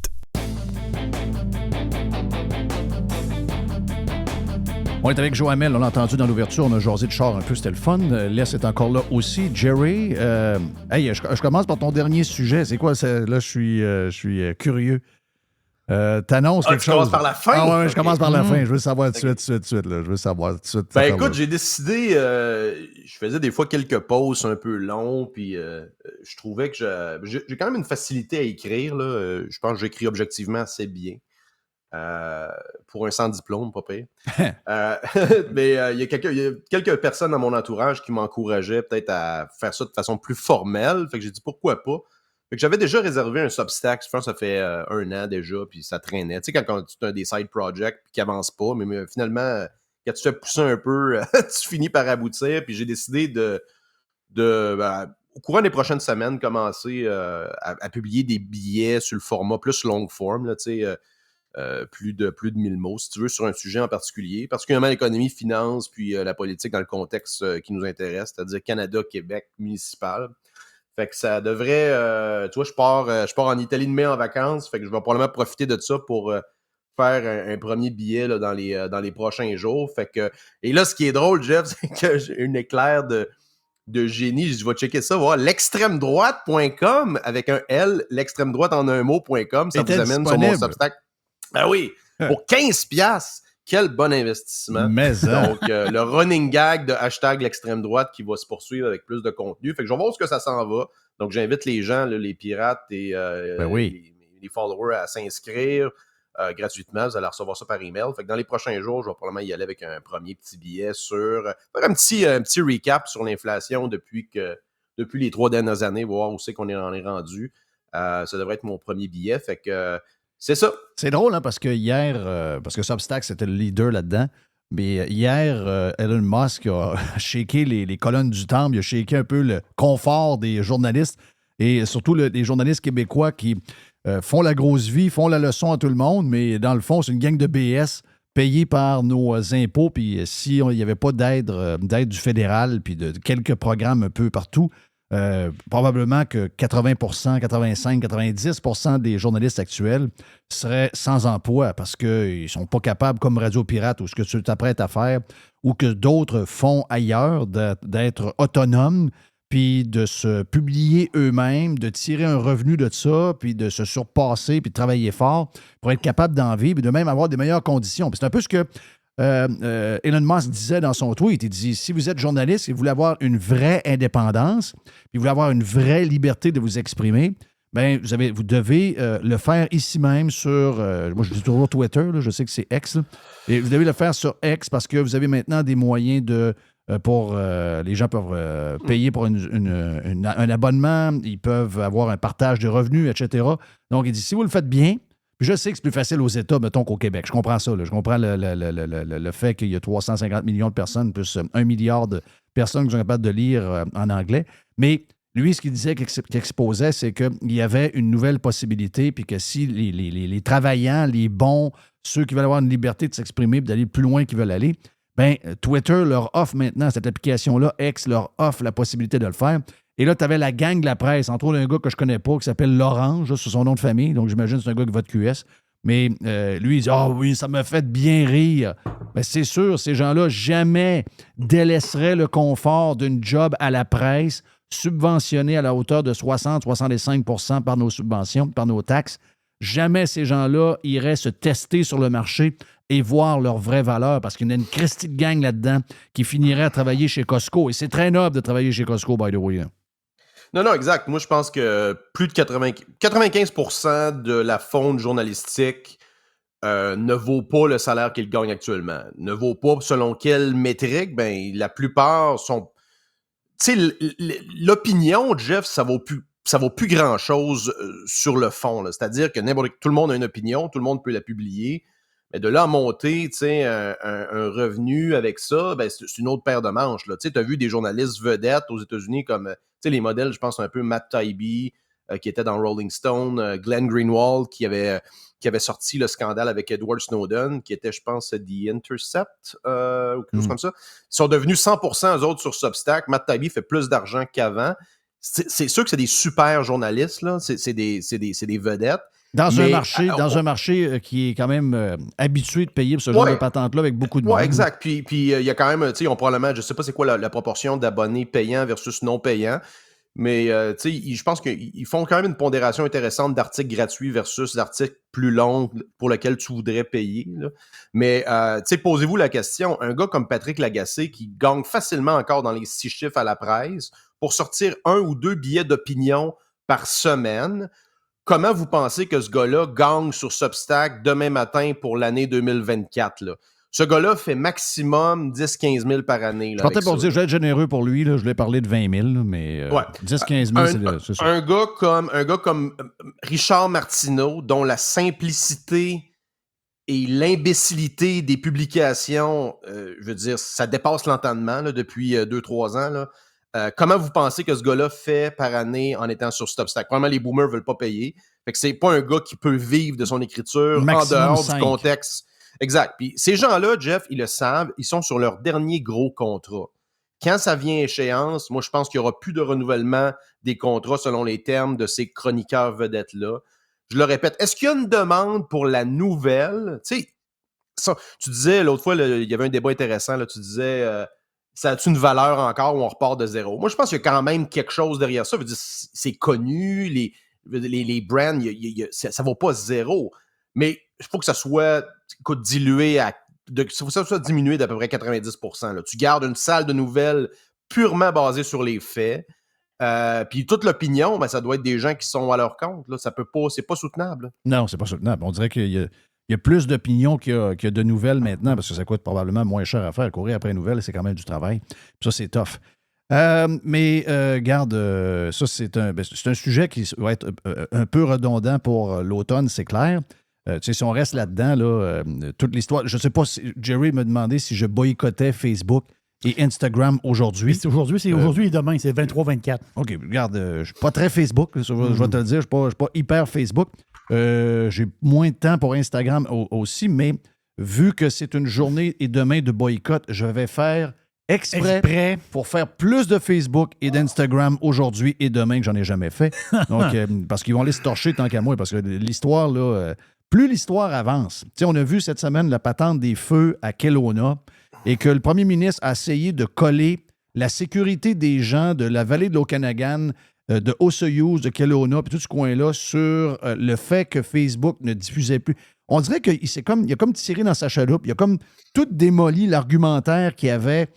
On est avec Joe Hamel, on l'a entendu dans l'ouverture, on a jasé de char un peu, c'était le fun. Les est encore là aussi. Jerry, je commence par ton dernier sujet. C'est quoi? Là, je suis curieux. T'annonces quelque chose. Tu commences par la fin? Ah ouais, je commence par la fin. Je veux savoir tout de suite. Là. Je veux savoir tout de suite. Ben écoute, j'ai décidé, je faisais des fois quelques pauses un peu longs, puis je trouvais que j'ai quand même une facilité à écrire. Là. Je pense que j'écris objectivement assez bien. Pour un sans diplôme, pas pire. Mais il y a quelques personnes dans mon entourage qui m'encourageaient peut-être à faire ça de façon plus formelle. Fait que j'ai dit pourquoi pas. Fait que j'avais déjà réservé un Substack, je pense que ça fait 1 an déjà, puis ça traînait. Tu sais, quand tu as des side projects qui avancent pas, mais finalement, quand tu fais pousser un peu, tu finis par aboutir. Puis j'ai décidé au courant des prochaines semaines, commencer à publier des billets sur le format plus long form, là, tu sais, plus de 1000 mots, si tu veux, sur un sujet en particulier, particulièrement l'économie, finance, puis la politique dans le contexte qui nous intéresse, c'est-à-dire Canada, Québec, municipal. Fait que ça devrait... tu vois, je pars en Italie de mai en vacances, fait que je vais probablement profiter de ça pour faire un premier billet là, dans les prochains jours. Fait que... Et là, ce qui est drôle, Jeff, c'est que j'ai une éclair de génie. Je vais checker ça, voir l'extrême-droite.com avec un L, l'extrême droite en un mot.com. Ça vous amène sur mon Substack. Ben oui, pour 15$. Quel bon investissement. Mais donc, le running gag de hashtag l'extrême droite qui va se poursuivre avec plus de contenu. Fait que je vais voir où ce que ça s'en va. Donc, j'invite les gens, là, les pirates et les followers à s'inscrire gratuitement. Vous allez recevoir ça par email. Fait que dans les prochains jours, je vais probablement y aller avec un premier petit billet sur... faire un petit recap sur l'inflation depuis les 3 dernières années, voir où c'est qu'on en est rendu. Ça devrait être mon premier billet. Fait que... c'est ça. C'est drôle, hein, parce que hier, parce que Substack, c'était le leader là-dedans, mais hier, Elon Musk a shaké les colonnes du temple, il a shaké un peu le confort des journalistes, et surtout les journalistes québécois qui font la grosse vie, font la leçon à tout le monde, mais dans le fond, c'est une gang de BS payés par nos impôts, puis s'il n'y avait pas d'aide du fédéral, puis de quelques programmes un peu partout, Probablement que 80 85 90 des journalistes actuels seraient sans emploi parce qu'ils ne sont pas capables, comme Radio Pirate ou ce que tu t'apprêtes à faire, ou que d'autres font ailleurs, d'être autonomes, puis de se publier eux-mêmes, de tirer un revenu de ça, puis de se surpasser, puis de travailler fort pour être capable d'en vivre et de même avoir des meilleures conditions. Puis c'est un peu ce que Elon Musk disait dans son tweet. Il dit, si vous êtes journaliste et vous voulez avoir une vraie indépendance, puis vous voulez avoir une vraie liberté de vous exprimer, bien, vous devez le faire ici même sur, moi je dis toujours Twitter, là, je sais que c'est X, là, et vous devez le faire sur X parce que vous avez maintenant des moyens de... les gens peuvent payer pour un abonnement, ils peuvent avoir un partage de revenus, etc. Donc, il dit, si vous le faites bien, puis je sais que c'est plus facile aux États, mettons, qu'au Québec. Je comprends ça. Là. Je comprends le fait qu'il y a 350 millions de personnes, plus 1 milliard de personnes qui sont capables de lire en anglais. Mais lui, ce qu'il disait, qu'il exposait, c'est qu'il y avait une nouvelle possibilité, puis que si les travaillants, les bons, ceux qui veulent avoir une liberté de s'exprimer et d'aller plus loin qu'ils veulent aller, bien, Twitter leur offre maintenant, cette application-là, X leur offre la possibilité de le faire. Et là, tu avais la gang de la presse, entre autres un gars que je connais pas, qui s'appelle Lorange, c'est son nom de famille, donc j'imagine que c'est un gars qui vote QS. Mais lui, il dit « Ah oui, ça m'a fait bien rire. » Bien, c'est sûr, ces gens-là jamais délaisseraient le confort d'une job à la presse, subventionnée à la hauteur de 60-65 % par nos subventions, par nos taxes. Jamais ces gens-là iraient se tester sur le marché et voir leur vraie valeur, parce qu'il y a une christie de gang là-dedans qui finirait à travailler chez Costco. Et c'est très noble de travailler chez Costco, by the way. Non, exact. Moi, je pense que plus de 95% de la fonte journalistique ne vaut pas le salaire qu'il gagne actuellement. Ne vaut pas selon quelle métrique. Ben, la plupart sont... Tu sais, l'opinion, Jeff, ça vaut plus grand-chose sur le fond. Là. C'est-à-dire que tout le monde a une opinion, tout le monde peut la publier. Mais de là à monter, tu sais, un revenu avec ça, ben, c'est une autre paire de manches. Tu sais, tu as vu des journalistes vedettes aux États-Unis comme, tu sais, les modèles, je pense un peu Matt Taibbi, qui était dans Rolling Stone, Glenn Greenwald, qui avait sorti le scandale avec Edward Snowden, qui était, je pense, The Intercept, ou quelque chose comme ça. Ils sont devenus 100% eux autres sur Substack. Matt Taibbi fait plus d'argent qu'avant. C'est sûr que c'est des super journalistes, là. C'est des vedettes. Dans un marché qui est quand même habitué de payer pour ce genre de patente-là avec beaucoup de monde. Oui, exact. Puis il y a quand même, tu sais, ils ont probablement, je ne sais pas c'est quoi la proportion d'abonnés payants versus non payants, mais tu sais, je pense qu'ils font quand même une pondération intéressante d'articles gratuits versus d'articles plus longs pour lesquels tu voudrais payer. Là. Mais, tu sais, posez-vous la question, un gars comme Patrick Lagacé qui gagne facilement encore dans les 6 chiffres à la presse pour sortir 1 ou 2 billets d'opinion par semaine, comment vous pensez que ce gars-là gagne sur Substack demain matin pour l'année 2024? Là? Ce gars-là fait maximum 10-15 000 par année. Là, je partais pour dire, je vais être généreux pour lui. Là, je l'ai parlé de 20 000, mais 10-15 000, c'est ça. Un gars comme Richard Martineau, dont la simplicité et l'imbécilité des publications, je veux dire, ça dépasse l'entendement là, depuis 2-3 ans, là. Comment vous pensez que ce gars-là fait par année en étant sur Substack? Probablement, les boomers ne veulent pas payer. Fait que c'est pas un gars qui peut vivre de son écriture maximum en dehors 5. Du contexte. Exact. Puis ces gens-là, Jeff, ils le savent, ils sont sur leur dernier gros contrat. Quand ça vient à échéance, moi, je pense qu'il n'y aura plus de renouvellement des contrats selon les termes de ces chroniqueurs vedettes-là. Je le répète, est-ce qu'il y a une demande pour la nouvelle? Tu sais, tu disais, l'autre fois, il y avait un débat intéressant, là, tu disais... ça a-tu une valeur encore ou on repart de zéro? Moi, je pense qu'il y a quand même quelque chose derrière ça. Je veux dire, c'est connu, les brands, ça ne vaut pas zéro. Mais il faut que ça soit dilué, faut que ça soit diminué d'à peu près 90%. Là. Tu gardes une salle de nouvelles purement basée sur les faits. Puis toute l'opinion, ben, ça doit être des gens qui sont à leur compte. Là. Ça peut pas, c'est pas soutenable. Là. Non, c'est pas soutenable. On dirait qu'il y a plus d'opinions qu'il y a de nouvelles maintenant, parce que ça coûte probablement moins cher à faire. Courir après les nouvelles, c'est quand même du travail. Puis ça, c'est tough. Mais garde, ça, c'est un sujet qui va être un peu redondant pour l'automne, c'est clair. Tu sais, si on reste là-dedans, là, toute l'histoire... Je ne sais pas si... Jerry m'a demandé si je boycottais Facebook et Instagram aujourd'hui. C'est aujourd'hui et demain, c'est 23-24. OK, regarde, je ne suis pas très Facebook, je vais te le dire, je ne suis pas hyper Facebook. J'ai moins de temps pour Instagram aussi, mais vu que c'est une journée et demain de boycott, je vais faire exprès pour faire plus de Facebook et d'Instagram aujourd'hui et demain que j'en ai jamais fait. Donc, parce qu'ils vont aller se torcher tant qu'à moi, parce que l'histoire, là, plus l'histoire avance. Tu sais, on a vu cette semaine la patente des feux à Kelowna et que le premier ministre a essayé de coller la sécurité des gens de la vallée de l'Okanagan, de Osoyoos, de Kelowna, puis tout ce coin-là, sur le fait que Facebook ne diffusait plus. On dirait qu'il a comme tiré dans sa chaloupe. Il a comme tout démoli l'argumentaire qu'il y avait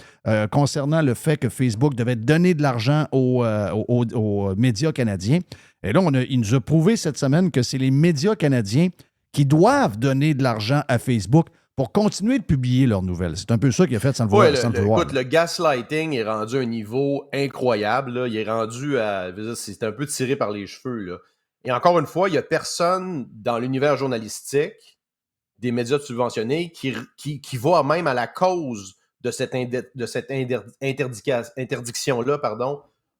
concernant le fait que Facebook devait donner de l'argent aux médias canadiens. Et là, il nous a prouvé cette semaine que c'est les médias canadiens qui doivent donner de l'argent à Facebook pour continuer de publier leurs nouvelles. C'est un peu ça qu'il a fait sans le vouloir. Écoute, le gaslighting est rendu à un niveau incroyable. Là. Il est rendu à... C'est un peu tiré par les cheveux, là. Et encore une fois, il n'y a personne dans l'univers journalistique des médias subventionnés qui va même à la cause de cette interdiction-là,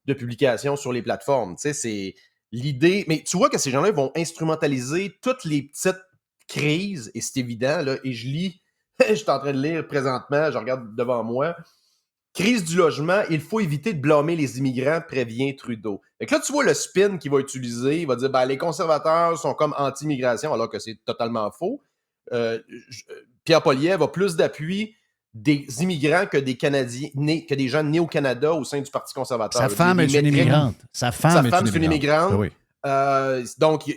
de publication sur les plateformes. Tu sais, c'est l'idée... Mais tu vois que ces gens-là vont instrumentaliser toutes les petites crises, et c'est évident, là, et je lis, je suis en train de lire présentement, je regarde devant moi, crise du logement, il faut éviter de blâmer les immigrants, prévient Trudeau. Fait que là, tu vois le spin qu'il va utiliser, il va dire, les conservateurs sont comme anti-immigration, alors que c'est totalement faux. Pierre Poilievre a plus d'appui des immigrants que des Canadiens, que des gens nés au Canada au sein du Parti conservateur. Sa femme est une immigrante. Sa femme est une immigrante. Oui. Donc,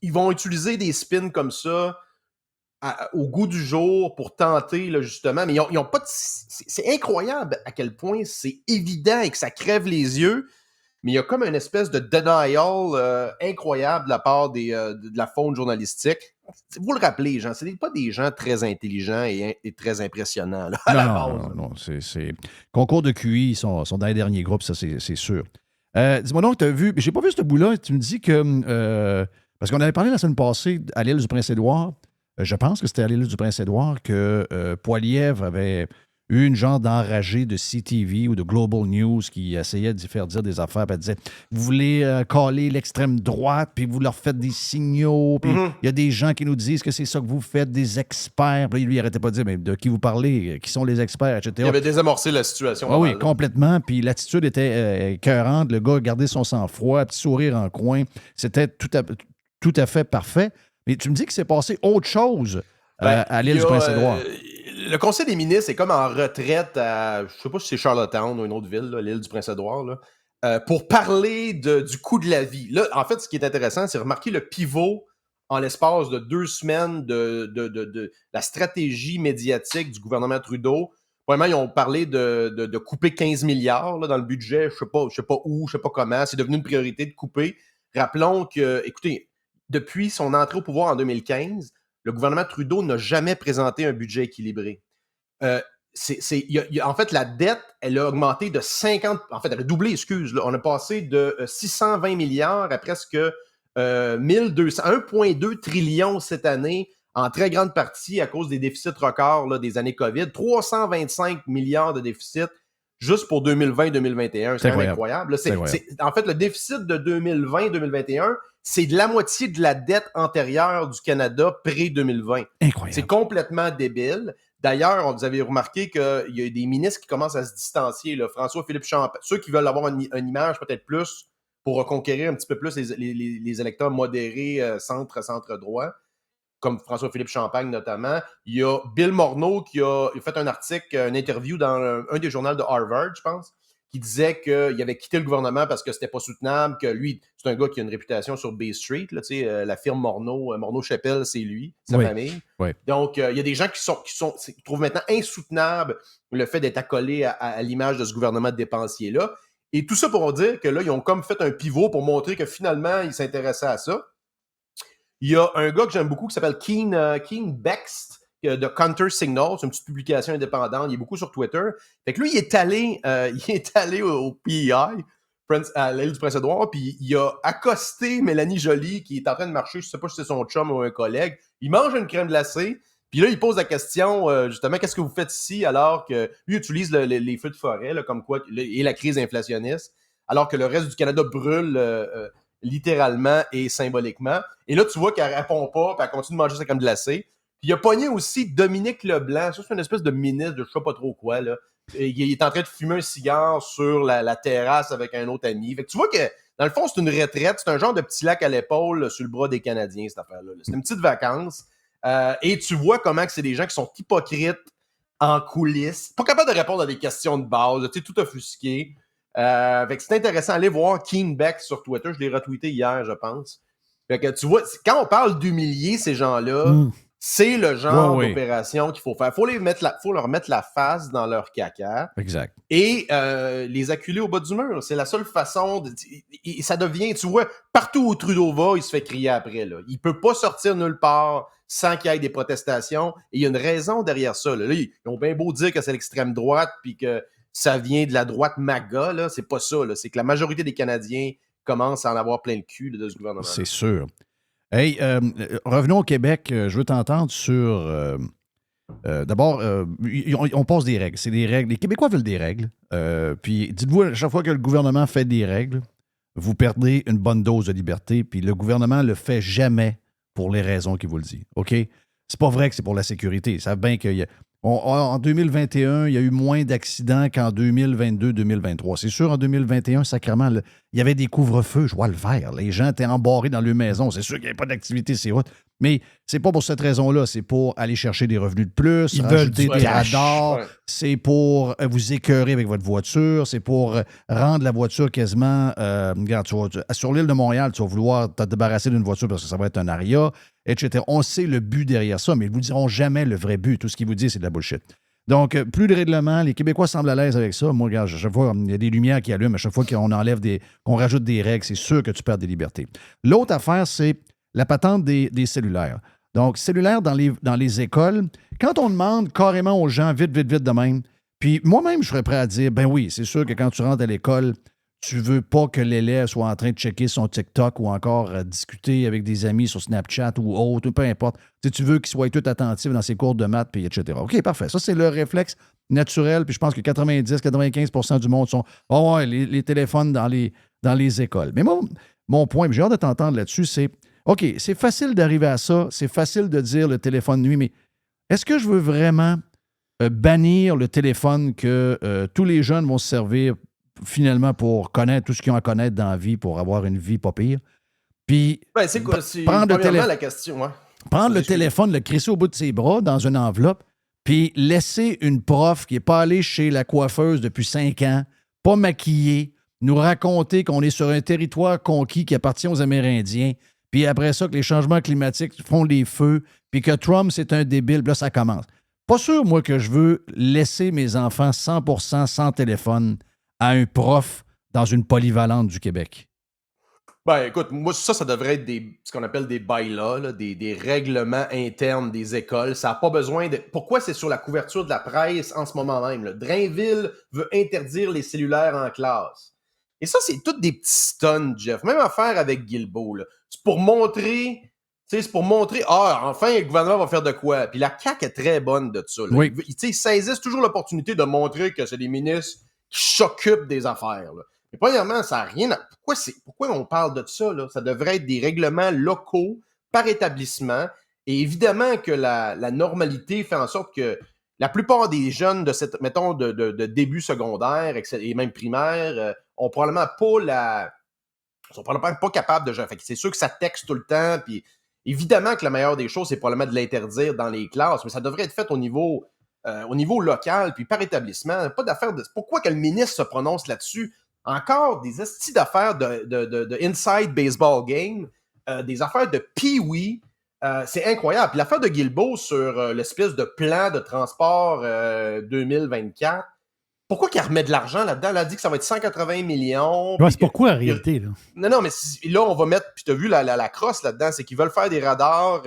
ils vont utiliser des spins comme ça au goût du jour pour tenter, là, justement. Mais ils ont pas de... C'est incroyable à quel point c'est évident et que ça crève les yeux. Mais il y a comme une espèce de denial incroyable de la part de la faune journalistique. Vous le rappelez, Jean, ce n'est pas des gens très intelligents et très impressionnants. Là, non. C'est... Concours de QI, ils sont dans les derniers groupes, ça, c'est sûr. Dis-moi donc, tu as vu... J'ai pas vu ce bout-là. Tu me dis que... parce qu'on avait parlé la semaine passée à l'île du Prince-Édouard. Je pense que c'était à l'île du Prince-Édouard que Poilievre avait eu une genre d'enragé de CTV ou de Global News qui essayait d'y faire dire des affaires. Puis elle disait, vous voulez caler l'extrême droite, puis vous leur faites des signaux, puis il y a des gens qui nous disent que c'est ça que vous faites, des experts. Puis lui, il n'arrêtait pas de dire, mais de qui vous parlez, qui sont les experts, etc. Il avait désamorcé la situation. Ah oui, complètement. Puis l'attitude était écœurante. Le gars gardait son sang-froid, petit sourire en coin. C'était tout à fait parfait. Mais tu me dis qu'il s'est passé autre chose à l'île du Prince-Édouard. Le Conseil des ministres est comme en retraite à, je sais pas si c'est Charlottetown ou une autre ville, là, l'île du Prince-Édouard, là, pour parler du coût de la vie. Là, en fait, ce qui est intéressant, c'est remarquer le pivot en l'espace de 2 semaines de la stratégie médiatique du gouvernement Trudeau. Vraiment, ils ont parlé de couper 15 milliards là, dans le budget. Je sais pas où, je sais pas comment. C'est devenu une priorité de couper. Rappelons que, écoutez, depuis son entrée au pouvoir en 2015, le gouvernement Trudeau n'a jamais présenté un budget équilibré. En fait, la dette, elle a augmenté de 50... En fait, elle a doublé, là. On a passé de 620 milliards à presque 1,2 trillion cette année, en très grande partie à cause des déficits records là, des années COVID. 325 milliards de déficit juste pour 2020-2021. C'est quand même incroyable. En fait, le déficit de 2020-2021, c'est de la moitié de la dette antérieure du Canada pré-2020. Incroyable. C'est complètement débile. D'ailleurs, vous avez remarqué qu'il y a des ministres qui commencent à se distancier. Là. François-Philippe Champagne, ceux qui veulent avoir une image peut-être plus pour reconquérir un petit peu plus les électeurs modérés centre-droit, comme François-Philippe Champagne notamment. Il y a Bill Morneau qui a fait un article, une interview dans un des journaux de Harvard, je pense, qui disait qu'il avait quitté le gouvernement parce que c'était pas soutenable, que lui, c'est un gars qui a une réputation sur Bay Street, là, la firme Morneau-Chappelle, c'est lui, sa famille. Oui. Donc, il y a des gens qui trouvent maintenant insoutenable le fait d'être accolé à l'image de ce gouvernement de dépensier-là. Et tout ça pour dire que là, ils ont comme fait un pivot pour montrer que finalement, ils s'intéressaient à ça. Il y a un gars que j'aime beaucoup qui s'appelle Keen Bext, de Counter Signal, c'est une petite publication indépendante, il est beaucoup sur Twitter. Fait que lui, il est allé au PEI, à l'île du Prince-Édouard, puis il a accosté Mélanie Joly, qui est en train de marcher, je sais pas si c'est son chum ou un collègue. Il mange une crème glacée, puis là, il pose la question, justement, qu'est-ce que vous faites ici, alors que lui utilise les feux de forêt, là, comme quoi, et la crise inflationniste, alors que le reste du Canada brûle littéralement et symboliquement. Et là, tu vois qu'elle répond pas, puis elle continue de manger sa crème glacée. Puis il a pogné aussi Dominique Leblanc, ça c'est une espèce de ministre de je sais pas trop quoi, là, il est en train de fumer un cigare sur la terrasse avec un autre ami. Fait que tu vois que, dans le fond, c'est une retraite. C'est un genre de petit lac à l'épaule sur le bras des Canadiens, cette affaire-là. C'est une petite vacance. Et tu vois comment que c'est des gens qui sont hypocrites en coulisses, pas capables de répondre à des questions de base, tu sais, tout offusqué. Fait que c'est intéressant. Allez voir Keen Beck sur Twitter. Je l'ai retweeté hier, je pense. Fait que tu vois, quand on parle d'humilier ces gens-là, c'est le genre d'opération qu'il faut faire. Faut leur mettre la face dans leur caca. Exact. Et les acculer au bas du mur. C'est la seule façon. Et ça devient, tu vois, partout où Trudeau va, il se fait crier après. Là. Il peut pas sortir nulle part sans qu'il y ait des protestations. Et il y a une raison derrière ça. Là, ils ont bien beau dire que c'est l'extrême droite puis que ça vient de la droite MAGA. Là. C'est pas ça. Là. C'est que la majorité des Canadiens commencent à en avoir plein le cul là, de ce gouvernement. C'est sûr. Hey, revenons au Québec. Je veux t'entendre sur... D'abord, on pose des règles. C'est des règles. Les Québécois veulent des règles. Puis dites-vous, à chaque fois que le gouvernement fait des règles, vous perdez une bonne dose de liberté. Puis le gouvernement ne le fait jamais pour les raisons qu'il vous le dit. OK? C'est pas vrai que c'est pour la sécurité. Ils savent bien en 2021, il y a eu moins d'accidents qu'en 2022-2023. C'est sûr, en 2021, sacrément, il y avait des couvre-feux, je vois le vert. Les gens étaient embarrés dans leur maison. C'est sûr qu'il n'y avait pas d'activité sur les routes. Mais c'est pas pour cette raison-là. C'est pour aller chercher des revenus de plus, rajouter des radars. Ouais. C'est pour vous écœurer avec votre voiture. C'est pour rendre la voiture quasiment... regarde, sur l'île de Montréal, tu vas vouloir te débarrasser d'une voiture parce que ça va être un aria, etc. On sait le but derrière ça, mais ils ne vous diront jamais le vrai but. Tout ce qu'ils vous disent, c'est de la bullshit. Donc, plus de règlements. Les Québécois semblent à l'aise avec ça. Moi, regarde, à chaque fois, il y a des lumières qui allument. À chaque fois qu'on rajoute des règles, c'est sûr que tu perds des libertés. L'autre affaire, c'est la patente des cellulaires. Donc, cellulaires dans les écoles, quand on demande carrément aux gens vite de même, puis moi-même, je serais prêt à dire, ben oui, c'est sûr que quand tu rentres à l'école, tu veux pas que l'élève soit en train de checker son TikTok ou encore discuter avec des amis sur Snapchat ou autre, peu importe. Tu veux qu'il soit tout attentif dans ses cours de maths, puis etc. OK, parfait. Ça, c'est le réflexe naturel, puis je pense que 90-95% du monde sont « Oh ouais, les téléphones dans les écoles ». Mais moi, mon point, j'ai hâte de t'entendre là-dessus, c'est OK, c'est facile d'arriver à ça, c'est facile de dire le téléphone nuit, mais est-ce que je veux vraiment bannir le téléphone que tous les jeunes vont se servir finalement pour connaître tout ce qu'ils ont à connaître dans la vie, pour avoir une vie pas pire? Puis c'est quoi? Prendre la question, hein? Prendre le téléphone, le crisser au bout de ses bras dans une enveloppe, puis laisser une prof qui n'est pas allée chez la coiffeuse depuis 5 ans, pas maquillée, nous raconter qu'on est sur un territoire conquis qui appartient aux Amérindiens, puis après ça, que les changements climatiques font les feux, puis que Trump, c'est un débile. Puis là, ça commence. Pas sûr, moi, que je veux laisser mes enfants 100% sans téléphone à un prof dans une polyvalente du Québec. Ben, écoute, moi, ça devrait être ce qu'on appelle des bylaws, des règlements internes des écoles. Ça n'a pas besoin de... Pourquoi c'est sur la couverture de la presse en ce moment même? Là? Drainville veut interdire les cellulaires en classe. Et ça, c'est toutes des petits stuns, Jeff. Même affaire avec Guilbeault, là. C'est pour montrer, enfin, le gouvernement va faire de quoi. Puis la CAQ est très bonne de ça. Là. Oui. Ils saisissent toujours l'opportunité de montrer que c'est des ministres qui s'occupent des affaires. Là. Mais premièrement, ça n'a rien à... Pourquoi on parle de ça? Là? Ça devrait être des règlements locaux par établissement. Et évidemment que la normalité fait en sorte que la plupart des jeunes de cette, mettons, de début secondaire et même primaire ont probablement sont probablement pas capables de jouer. Fait que c'est sûr que ça texte tout le temps. Puis évidemment que la meilleure des choses, c'est probablement de l'interdire dans les classes, mais ça devrait être fait au niveau local, puis par établissement. Pas d'affaire de... Pourquoi que le ministre se prononce là-dessus? Encore des estis d'affaires de inside baseball game, des affaires de pee-wee. C'est incroyable. Puis l'affaire de Guilbeault sur l'espèce de plan de transport 2024, pourquoi qu'il remet de l'argent là-dedans? Elle a dit que ça va être 180 millions. Ouais, c'est pourquoi en réalité? Là? Non, mais là, on va mettre, puis tu as vu la crosse là-dedans, c'est qu'ils veulent faire des radars,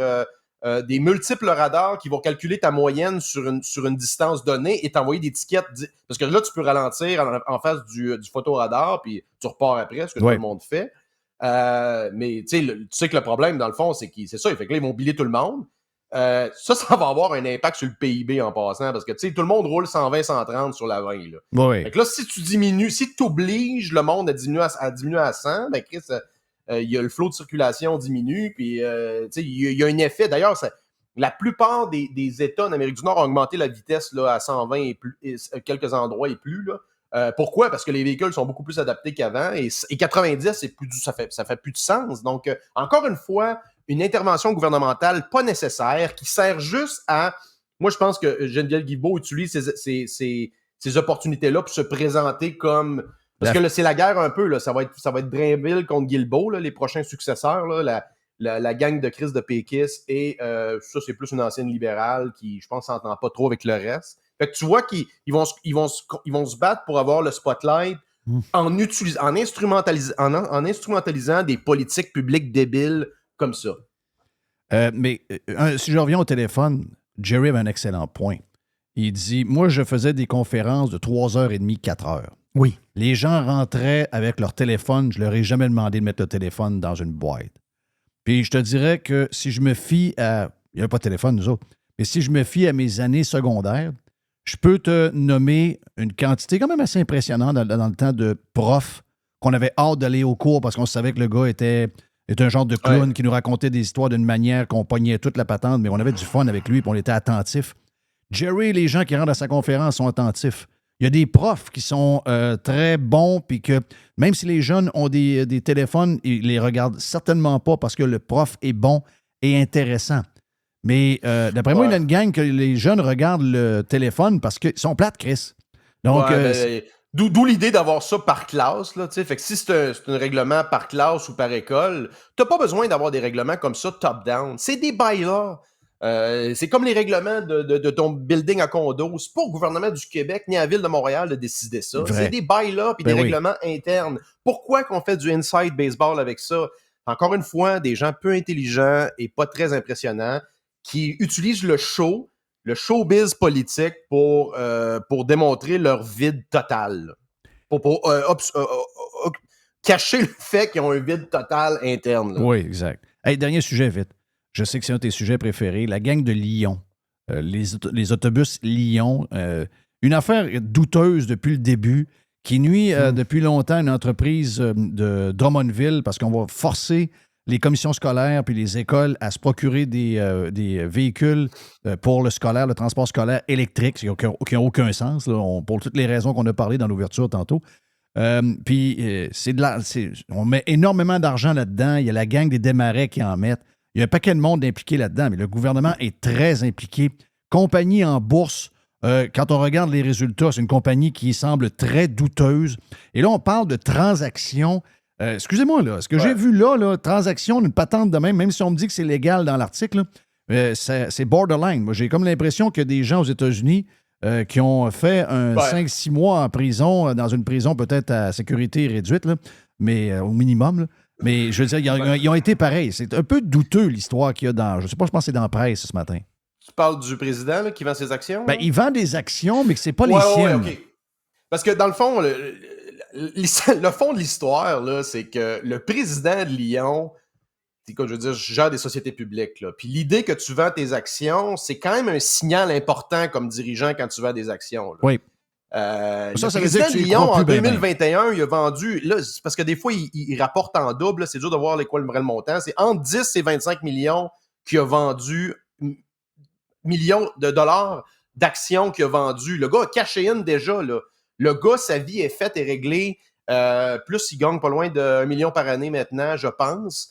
des multiples radars qui vont calculer ta moyenne sur une distance donnée et t'envoyer des tickets. Parce que là, tu peux ralentir en face du photoradar, puis tu repars après, ce que tout le monde fait. Mais tu sais que le problème, dans le fond, c'est ça. Fait que là, ils vont biller tout le monde. Ça va avoir un impact sur le PIB en passant, parce que tu sais, tout le monde roule 120, 130 sur la 20. Là. Oui. Fait que là, si tu obliges le monde à diminuer à 100, ben Chris, il y a le flot de circulation diminue, puis il y a un effet. D'ailleurs, La plupart des États en Amérique du Nord ont augmenté la vitesse là, à 120 et plus, quelques endroits et plus. Là. Pourquoi? Parce que les véhicules sont beaucoup plus adaptés qu'avant et 90, ça fait plus de sens. Donc, encore une fois, une intervention gouvernementale pas nécessaire qui sert juste à... Moi, je pense que Geneviève Guilbeault utilise ces opportunités-là pour se présenter comme... Parce que là, c'est la guerre un peu. Là. Ça va être Drainville contre Guilbeault, là, les prochains successeurs. Là, la gang de Chris de Pékis et ça, c'est plus une ancienne libérale qui, je pense, s'entend pas trop avec le reste. Fait que tu vois qu'ils vont se battre pour avoir le spotlight en instrumentalisant des politiques publiques débiles comme ça. Si je reviens au téléphone, Jerry avait un excellent point. Il dit, moi, je faisais des conférences de 3h30, 4h. Oui. Les gens rentraient avec leur téléphone. Je leur ai jamais demandé de mettre le téléphone dans une boîte. Puis je te dirais que si je me fie à... Il n'y a pas de téléphone, nous autres. Mais si je me fie à mes années secondaires, je peux te nommer une quantité quand même assez impressionnante dans le temps de profs qu'on avait hâte d'aller au cours parce qu'on savait que le gars était un genre de clown qui nous racontait des histoires d'une manière qu'on pognait toute la patente, mais on avait du fun avec lui et on était attentifs. Jerry, les gens qui rentrent à sa conférence sont attentifs. Il y a des profs qui sont très bons, puis que même si les jeunes ont des téléphones, ils ne les regardent certainement pas parce que le prof est bon et intéressant. Mais d'après moi, il y a une gang que les jeunes regardent le téléphone parce qu'ils sont plates, Chris. Donc, d'où l'idée d'avoir ça par classe. Là, fait que si c'est un règlement par classe ou par école, tu n'as pas besoin d'avoir des règlements comme ça top-down. C'est des bails-là. C'est comme les règlements de ton building à condo. C'est pas au gouvernement du Québec ni à la Ville de Montréal de décider ça. C'est des bails-là puis des règlements internes. Pourquoi qu'on fait du inside baseball avec ça? Encore une fois, des gens peu intelligents et pas très impressionnants qui utilisent le showbiz politique pour démontrer leur vide total. Pour cacher le fait qu'ils ont un vide total interne. Là. Oui, exact. Hey, dernier sujet, vite. Je sais que c'est un de tes sujets préférés. La gang de Lyon. Les autobus Lyon. Une affaire douteuse depuis le début qui nuit depuis longtemps à une entreprise de Drummondville parce qu'on va forcer les commissions scolaires puis les écoles à se procurer des véhicules pour le scolaire, le transport scolaire électrique, qui n'ont aucun sens, là, pour toutes les raisons qu'on a parlé dans l'ouverture tantôt. Puis on met énormément d'argent là-dedans. Il y a la gang des Desmarais qui en mettent. Il y a un paquet de monde impliqué là-dedans, mais le gouvernement est très impliqué. Compagnie en bourse, quand on regarde les résultats, c'est une compagnie qui semble très douteuse. Et là, on parle de transactions. Excusez-moi, là, ce que j'ai vu là, transaction d'une patente de même si on me dit que c'est légal dans l'article, c'est borderline. Moi, j'ai comme l'impression qu'il y a des gens aux États-Unis qui ont fait 5-6 mois en prison, dans une prison peut-être à sécurité réduite, là, mais au minimum, là. Mais je veux dire, ils ont été pareils. C'est un peu douteux l'histoire qu'il y a dans... Je sais pas, je pense que c'est dans la presse ce matin. Tu parles du président là, qui vend ses actions? Ben, il vend des actions, mais que c'est pas les siennes. OK. Parce que dans le fond, le fond de l'histoire, là, c'est que le président de Lyon, je veux dire, gère des sociétés publiques. Là. Puis l'idée que tu vends tes actions, c'est quand même un signal important comme dirigeant quand tu vends des actions. Là. Oui. Le président de Lyon, en 2021, il a vendu... Là, c'est parce que des fois, il rapporte en double. Là, c'est dur de voir quoi le vrai montant. C'est entre 10 et 25 millions qu'il a vendu, millions de dollars d'actions qu'il a vendues. Le gars a caché in déjà. Là. Le gars, sa vie est faite et réglée. Plus, il gagne pas loin de 1 million par année maintenant, je pense.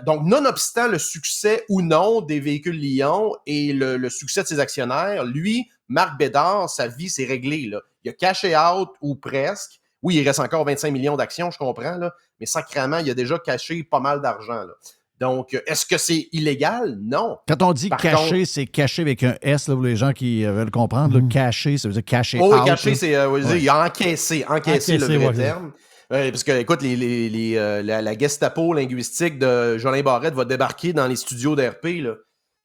Donc, nonobstant le succès ou non des véhicules Lyon et le succès de ses actionnaires, lui, Marc Bédard, sa vie s'est réglée. Là. Il a caché out ou presque. Oui, il reste encore 25 millions d'actions, je comprends, là, mais sacrément, il a déjà caché pas mal d'argent. Là. Donc, est-ce que c'est illégal? Non. Quand on dit caché, c'est caché avec un S, là, pour les gens qui veulent comprendre. Là, caché, ça veut dire caché out. Oui, caché, c'est il a encaissé le vrai terme. Parce que, écoute, la Gestapo linguistique de Jolin Barrette va débarquer dans les studios d'RP, là.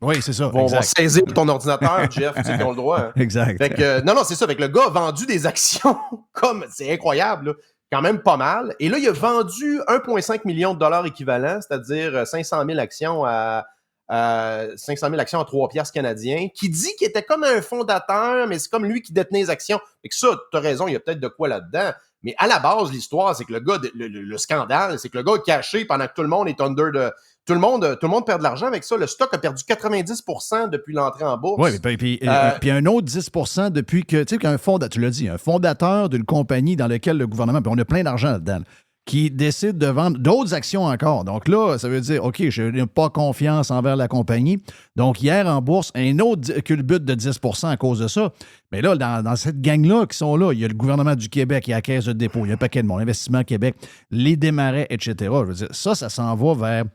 Oui, c'est ça. On va saisir ton ordinateur, Jeff, tu sais qu'ils ont le droit. Hein. Exact. Fait que, non, c'est ça. Fait que le gars a vendu des actions comme, c'est incroyable, là, quand même pas mal. Et là, il a vendu 1,5 million de dollars équivalent, c'est-à-dire 500 000 actions à 3 piastres canadiens, qui dit qu'il était comme un fondateur, mais c'est comme lui qui détenait les actions. Fait que ça, t'as raison, il y a peut-être de quoi là-dedans. Mais à la base, l'histoire, c'est que le gars, le scandale, c'est que le gars a caché pendant que tout le monde est under de... Tout le monde perd de l'argent avec ça. Le stock a perdu 90% depuis l'entrée en bourse. Oui, puis un autre 10% depuis que, tu sais, qu'un fondateur, tu l'as dit, un fondateur d'une compagnie dans laquelle le gouvernement, puis on a plein d'argent là-dedans, qui décide de vendre d'autres actions encore. Donc là, ça veut dire, OK, je n'ai pas confiance envers la compagnie. Donc hier, en bourse, un autre culbute de 10% à cause de ça. Mais là, dans cette gang-là qui sont là, il y a le gouvernement du Québec, il y a la Caisse de dépôt, il y a un paquet de monde, Investissement Québec, les Desmarais, etc. Je veux dire, ça s'en va vers...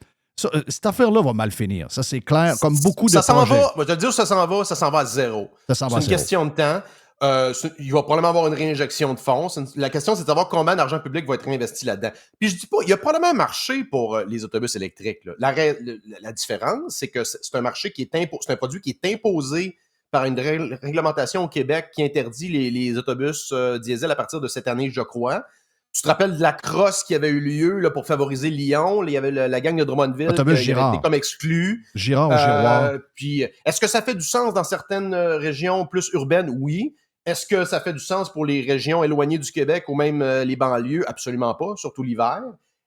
cette affaire-là va mal finir. Ça, c'est clair, comme beaucoup de ça projets. Je vais te dire, ça s'en va à zéro. C'est une question de temps. Il va probablement avoir une réinjection de fonds. La question, c'est de savoir combien d'argent public va être réinvesti là-dedans. Puis je dis pas, il y a probablement un marché pour les autobus électriques. Là. La différence, c'est que c'est un marché qui est c'est un produit qui est imposé par une réglementation au Québec qui interdit les autobus diesel à partir de cette année, je crois. Tu te rappelles de la crosse qui avait eu lieu là, pour favoriser Lyon? Il y avait la gang de Drummondville qui avait été comme exclue. Girard ou Giroir. Puis, est-ce que ça fait du sens dans certaines régions plus urbaines? Oui. Est-ce que ça fait du sens pour les régions éloignées du Québec ou même les banlieues? Absolument pas, surtout l'hiver.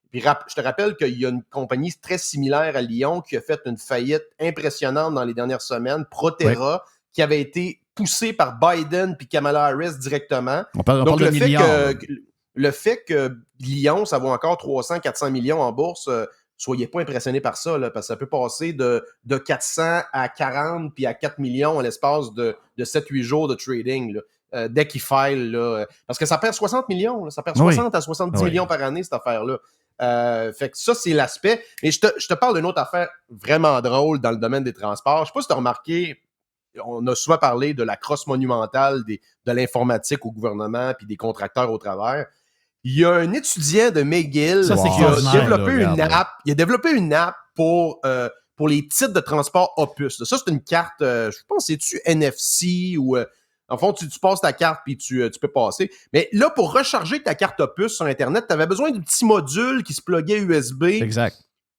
Puis, je te rappelle qu'il y a une compagnie très similaire à Lyon qui a fait une faillite impressionnante dans les dernières semaines, Proterra, qui avait été poussée par Biden puis Kamala Harris directement. On parle de milliards. Le fait que Lyon, ça vaut encore 300-400 millions en bourse, soyez pas impressionnés par ça, là, parce que ça peut passer de 400 à 40 puis à 4 millions en l'espace de 7-8 jours de trading, là, dès qu'il file. Là, parce que ça perd 60 millions. Là, ça perd 60 à 70 millions par année, cette affaire-là. Fait que ça, c'est l'aspect. Mais je te parle d'une autre affaire vraiment drôle dans le domaine des transports. Je sais pas si tu as remarqué, on a souvent parlé de la crosse monumentale de l'informatique au gouvernement puis des contracteurs au travers. Il y a un étudiant de McGill qui a développé une app pour les titres de transport Opus. Ça, c'est une carte, je pense, c'est-tu NFC ou... en fond, tu passes ta carte puis tu peux passer. Mais là, pour recharger ta carte Opus sur Internet, tu avais besoin d'un petit module qui se pluguait USB. Exact.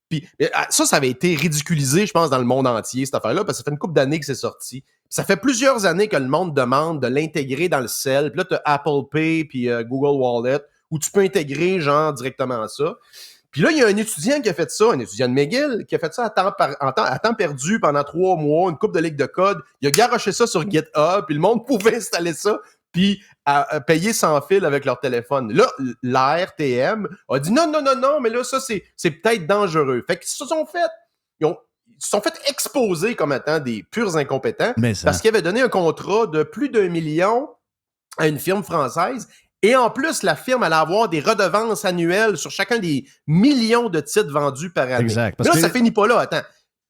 Puis ça avait été ridiculisé, je pense, dans le monde entier, cette affaire-là, parce que ça fait une couple d'années que c'est sorti. Ça fait plusieurs années que le monde demande de l'intégrer dans le cell. Puis là, tu as Apple Pay puis Google Wallet, où tu peux intégrer, genre, directement ça. Puis là, il y a un étudiant qui a fait ça, un étudiant de McGill, qui a fait ça à temps perdu pendant 3 mois, une couple de lignes de code. Il a garoché ça sur GitHub, puis le monde pouvait installer ça, puis à payer sans fil avec leur téléphone. Là, l'ARTM a dit non, mais là, ça, c'est peut-être dangereux. Fait qu'ils se sont fait exposer comme étant des purs incompétents parce qu'ils avaient donné un contrat de plus d'1 million à une firme française. Et en plus, la firme allait avoir des redevances annuelles sur chacun des millions de titres vendus par année. Exact. Mais là, ça finit pas là, attends.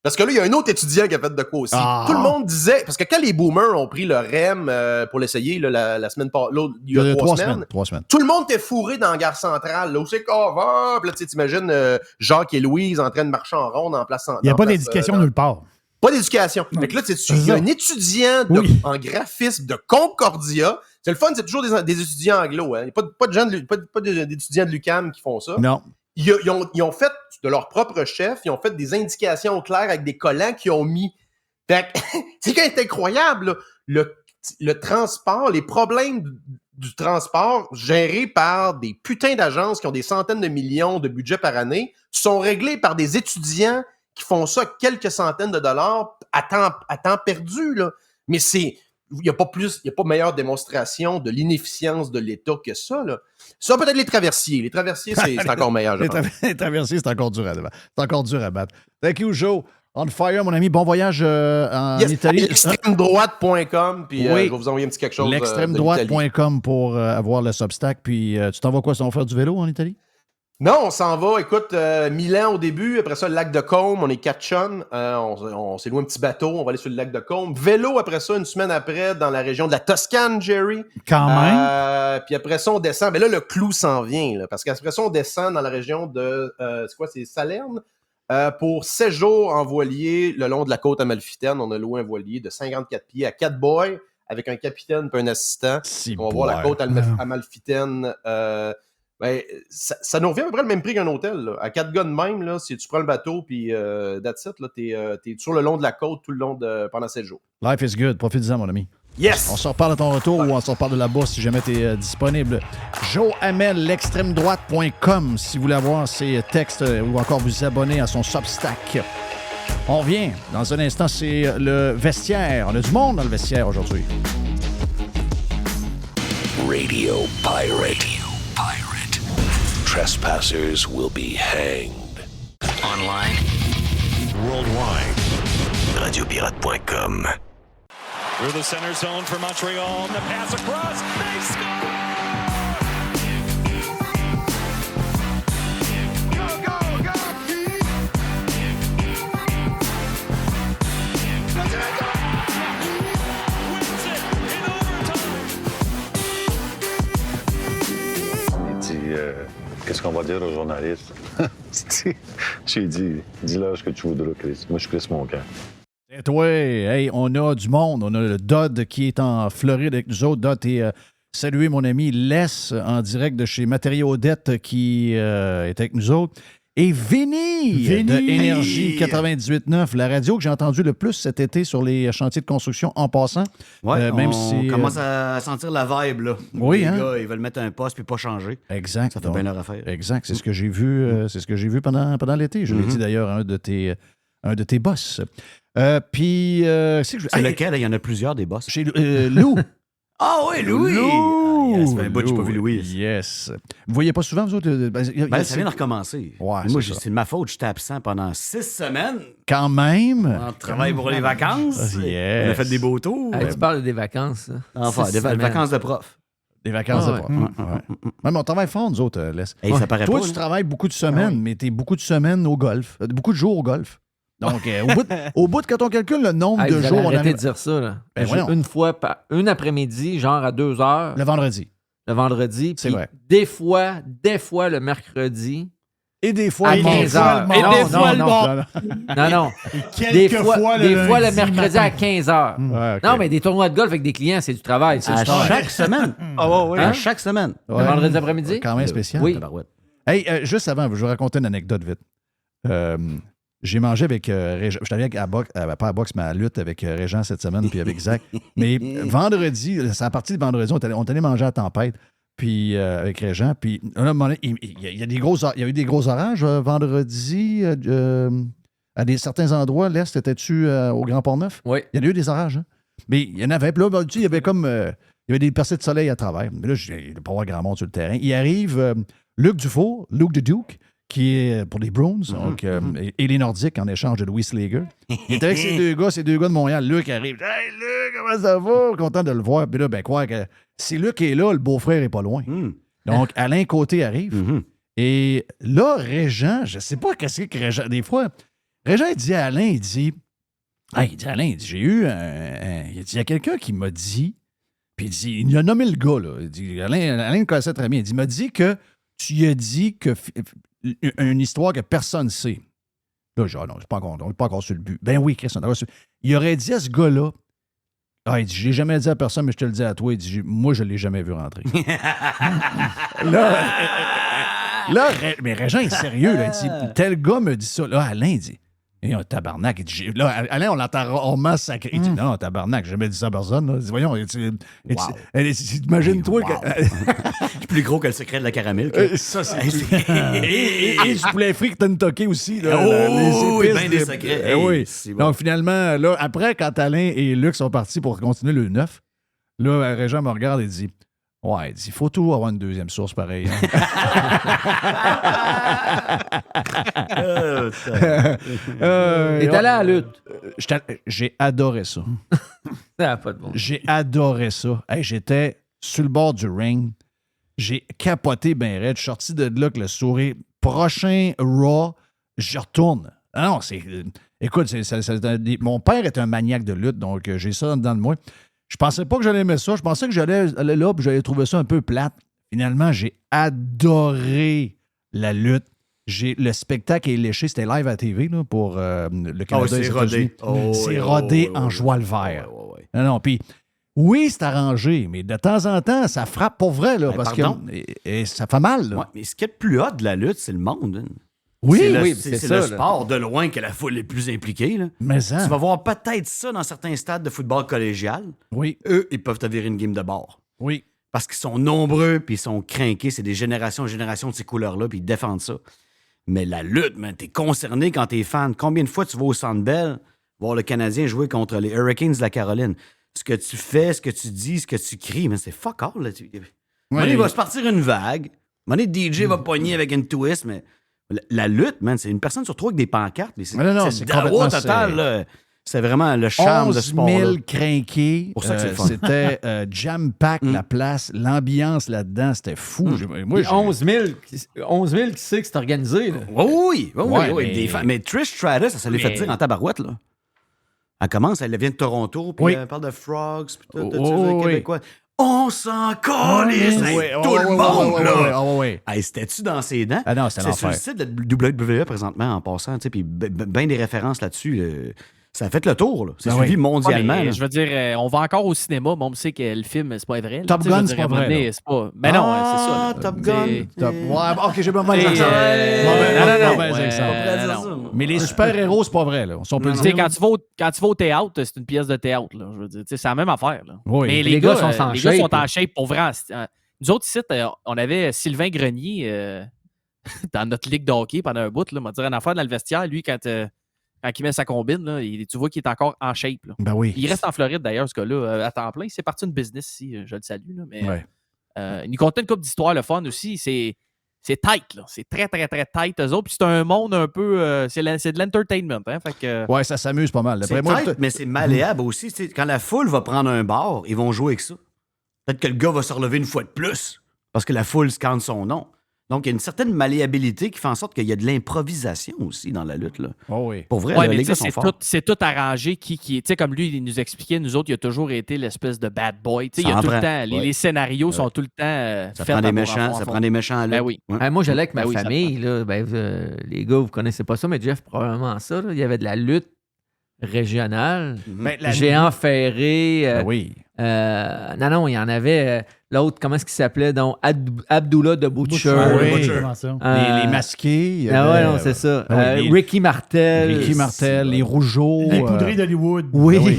Parce que là, il y a un autre étudiant qui a fait de quoi aussi. Tout le monde disait... Parce que quand les boomers ont pris le REM pour l'essayer là, la semaine passée, il y a 3 semaines, tout le monde était fourré dans la gare centrale. Là, où c'est cover? Puis là, tu t'imagines Jacques et Louise en train de marcher en ronde en place... Il n'y a pas d'éducation nulle part. Pas d'éducation. Fait que là, il y a un étudiant en graphisme de Concordia. C'est le fun, c'est toujours des étudiants anglo. Hein. Il n'y a pas d'étudiants de l'UQAM qui font ça. Non. Ils ont fait de leur propre chef, ils ont fait des indications claires avec des collants qu'ils ont mis. Fait que, c'est quand même incroyable, là. Le transport, les problèmes du transport gérés par des putains d'agences qui ont des centaines de millions de budget par année sont réglés par des étudiants qui font ça quelques centaines de dollars à temps perdu, là. Mais il n'y a pas meilleure démonstration de l'inefficience de l'État que ça, là. Ça, peut-être les traversiers. Les traversiers, c'est encore meilleur, je pense. Les traversiers, c'est encore dur à battre. Thank you, Joe. On fire, mon ami. Bon voyage en Italie. L'extrême-droite.com, puis je vais vous envoyer un petit quelque chose. L'extrême-droite.com pour avoir le Substack. Puis tu t'en vas quoi? On va faire du vélo en Italie? Non, on s'en va. Écoute, Milan au début, après ça, le lac de Côme. On est 4 chums. On s'est loué un petit bateau. On va aller sur le lac de Côme. Vélo, après ça, une semaine après, dans la région de la Toscane, Jerry. Quand même. Puis après ça, on descend. Mais là, le clou s'en vient. Là, parce qu'après ça, on descend dans la région de... c'est Salerne? Pour 7 jours en voilier le long de la côte amalfitaine. On a loué un voilier de 54 pieds à 4 boys avec un capitaine et un assistant. On va voir la côte amalfitaine. Ça nous revient à peu près le même prix qu'un hôtel. Là. À 4 gars de même, là, si tu prends le bateau, puis that's it, t'es sur le long de la côte tout le long pendant 7 jours. Life is good. Profite-en, mon ami. Yes! On se reparle à ton retour ou on se reparle de la bourse si jamais tu es disponible. Joe Hamel, l'extrême-droite.com si vous voulez avoir ses textes ou encore vous abonner à son Substack. On revient. Dans un instant, c'est le vestiaire. On a du monde dans le vestiaire aujourd'hui. Radio Pirate. Trespassers will be hanged. Online. Worldwide. Radiopirate.com. Through the center zone for Montreal. And the pass across. They score! Go, go, go! Wins it in overtime. Il dit qu'est-ce qu'on va dire aux journalistes? J'ai dit, dis-leur ce que tu voudras, Chris. Moi, je suis Chris Moncan. Et toi, hey, on a du monde. On a le Dodd qui est en Floride avec nous autres. Dodd, t'es salué, mon ami Les, en direct de chez Matériaux Odette qui est avec nous autres. Et Vinny de Énergie 98.9, la radio que j'ai entendue le plus cet été sur les chantiers de construction en passant. Ouais, même on si, commence à sentir la vibe, là. Oui, les hein? gars, ils veulent mettre un poste puis pas changer. Exact. Ça fait bien leur affaire. Exact. C'est ce que j'ai vu, pendant l'été. Je l'ai dit d'ailleurs à un de tes boss. Puis, c'est lequel? Il y en a plusieurs des boss. Chez Lou. Ah oui, Louis! Ça fait un bout que je n'ai pas vu Louis. Yes. Vous voyez pas souvent, vous autres? Ça vient de recommencer. Ouais, moi, c'est c'est de ma faute. J'étais absent pendant 6 semaines. Quand même. On travaille pour les vacances. Yes. On a fait des beaux tours. Hey, tu parles des vacances. Enfin, des vacances de prof. Des vacances de prof. Ouais, mais on travaille fort, nous autres, Les. Hey, ça paraît Toi, pas, tu là. travailles beaucoup de semaines, mais tu es beaucoup de semaines au golf. Beaucoup de jours au golf. Donc, au bout de quand on calcule le nombre de jours... Arrêtez de dire ça, là. Ben, voyons. Une après-midi, genre à 2 heures. Le vendredi. Le vendredi. C'est puis vrai. Des fois le mercredi. Et des fois, à le 15 heures. Et des fois, le Non. Des fois, le mercredi à 15 heures. Ouais, ok. Non, mais des tournois de golf avec des clients, c'est du travail. C'est À du travail. chaque semaine. À chaque semaine. Le vendredi après-midi? Quand même spécial. Oui. Tabarouette. Hey, juste avant, je vais vous raconter une anecdote vite. J'ai mangé avec Régent. Je suis allé pas à boxe, mais à lutte avec Régent cette semaine, puis avec Zach. Mais vendredi, c'est à partir de vendredi, on est allé manger à Tempête, puis avec Régent. Puis à un moment donné, il y a eu des gros orages vendredi à certains endroits. L'Est, étais-tu au Grand Port-Neuf? Oui. Il y en a eu des orages, hein? Mais il y en avait. Puis là, il y avait comme. Il y avait des percées de soleil à travers. Mais là, il ne doit pas avoir grand monde sur le terrain. Il arrive Luc Dufour, Luke the Duke, qui est pour les Bruins, donc, et les Nordiques en échange de Louis Slager. Il est avec ces deux gars de Montréal. Luc arrive. Hey, Luc, comment ça va? Content de le voir. Puis là, ben, quoi, que si Luc est là, le beau-frère est pas loin. Donc, Alain Côté arrive. Et là, Régent, je sais pas qu'est-ce que Régent. Des fois, Régent, il dit à Alain, il dit, j'ai eu il dit, il y a quelqu'un qui m'a dit, puis il a nommé le gars, là. Il dit, Alain le connaissait très bien. Il m'a dit que tu lui as dit que une histoire que personne ne sait. Là, genre, non, on n'est pas encore sur le but. Ben oui, Christian, il aurait dit à ce gars-là, il dit, je l'ai jamais dit à personne, mais je te le dis à toi. Il dit, moi, je ne l'ai jamais vu rentrer. là, mais Régent est sérieux. Là, il dit, tel gars me dit ça. Là, Alain, il dit, un tabarnak. Il dit, là, Alain, on l'entend rarement sacré. Il dit, non, tabarnak, j'ai jamais dit ça à personne. Là. Il dit, voyons, imagine-toi que. C'est plus gros que le secret de la caramel. Ça, c'est. et du poulet frit que t'as une toquée aussi. Là, oui, bien des secrets. Oui. Bon. Donc, finalement, là, après, quand Alain et Luc sont partis pour continuer le 9, là, Régent me regarde et dit, ouais, il dit, faut toujours avoir une deuxième source pareille. Hein. T'es allé à la lutte. J'ai adoré ça. Ça n'a pas de bon. J'ai adoré ça. Hey, j'étais sur le bord du ring. J'ai capoté ben raide. Je suis sorti de là avec le sourire. Prochain Raw, je retourne. Ah non, c'est... Écoute, mon père est un maniaque de lutte, donc j'ai ça dans le moi. Je pensais pas que j'allais aimer ça. Je pensais que j'allais aller là et j'allais trouver ça un peu plate. Finalement, j'ai adoré la lutte. Le spectacle est léché. C'était live à la TV là, pour le Canada et les États-Unis. C'est rodé en joie le vert. Non, puis oui, c'est arrangé, mais de temps en temps, ça frappe pour vrai, là, parce que ça fait mal. Là. Ouais, mais ce qui est le plus hot de la lutte, c'est le monde. Hein. Oui, c'est ça, le là. sport de loin que la foule est plus impliquée. Là. Mais ça. Tu vas voir peut-être ça dans certains stades de football collégial. Oui, Eux, ils peuvent te virer une game de bord. oui. Parce qu'ils sont nombreux, puis ils sont craqués. C'est des générations et générations de ces couleurs-là, puis ils défendent ça. Mais la lutte, man, t'es concerné quand t'es fan. Combien de fois tu vas au Centre Bell voir le Canadien jouer contre les Hurricanes de la Caroline? Ce que tu fais, ce que tu dis, ce que tu cries, mais c'est fuck all. Là. Ouais. Il va se partir une vague. DJ va pogner avec une twist, mais la lutte, man, c'est une personne sur trois avec des pancartes. Mais c'est Non, c'est complètement... total, là. C'est vraiment le charme de 11 ce sport-là. 000 crinqués. Pour ça que c'est le fun. C'était jam-pack, la place, l'ambiance là-dedans, c'était fou. Moi, Puis 11 000 qui sait que c'est organisé. Là. Oui. Ouais, Des fans. Mais Trish Stratus, ça lui fait dire en tabarouette, là. Elle commence, elle vient de Toronto, puis elle parle de Frogs, puis tout, les Québécois. On s'en calisse, tout le monde, là! Hey, c'était-tu dans ses dents? Ah non, c'était C'est sur le site de WWE présentement, en passant, tu sais, puis ben des références là-dessus. Ça a fait le tour, là. C'est suivi mondialement. Ouais, là. je veux dire, on va encore au cinéma, mais on sait que le film, c'est pas vrai. Là. Top Tu sais, Gun, je veux c'est dire, pas à un vrai, moment donné, là. c'est pas... Ben non, c'est ça. Là. Top Gun. Ouais, OK, j'ai pas mal Et, d'exemples. ouais, exemples. non. Mais les super-héros, c'est pas vrai, là. On peut le Tu sais, dire. quand tu vas au théâtre, c'est une pièce de théâtre. Là, je veux dire, tu sais, c'est la même affaire. Là. Oui. Mais Les gars sont en les shape, gars sont en là. shape pour vrai. Nous autres, ici, on avait Sylvain Grenier dans notre ligue de hockey pendant un bout. Là, on va dire une affaire dans le vestiaire. Lui, quand il met sa combine, là, tu vois qu'il est encore en shape. Là. Ben oui. Il reste en Floride, d'ailleurs, ce gars-là, à temps plein. C'est parti une business ici, je le salue. Là, mais Ouais. il nous contait une couple d'histoires, le fun aussi. C'est tight, là. C'est très, très, très tight, eux autres. Puis c'est un monde un peu... c'est de l'entertainment. Hein? Fait que, Ouais, ça s'amuse pas mal. C'est D'après moi, tight, mais c'est malléable aussi. Tu sais, quand la foule va prendre un bar, ils vont jouer avec ça. Peut-être que le gars va se relever une fois de plus parce que la foule scande son nom. Donc, il y a une certaine malléabilité qui fait en sorte qu'il y a de l'improvisation aussi dans la lutte. Là. Oh oui. Pour vrai, ouais, là, mais les tu gars sais, sont forts. c'est tout arrangé. Tu sais, comme lui, il nous expliquait, nous autres, il a toujours été l'espèce de bad boy. Tu sais, il y a Ça en tout le prend. temps. Les scénarios sont tout le temps Ça faits prend des à méchants, avoir ça fond. prend des méchants à Ben l'autre. oui. Ouais. Moi, j'allais avec ma Ben oui, ça famille. Là, les gars, vous connaissez pas ça, mais Jeff, probablement ça. Là. Il y avait de la lutte régionale. Ben, Géant ferré. Ben oui. Non, il y en avait. L'autre, comment est-ce qu'il s'appelait? Donc, Abdullah de Butcher. Oui. Comment ça? Les masqués. il y Ah ouais, avait, non, c'est ça. oui, Ricky Martel. Ricky Martel, les Rougeaux. Les poudreries d'Hollywood. Oui.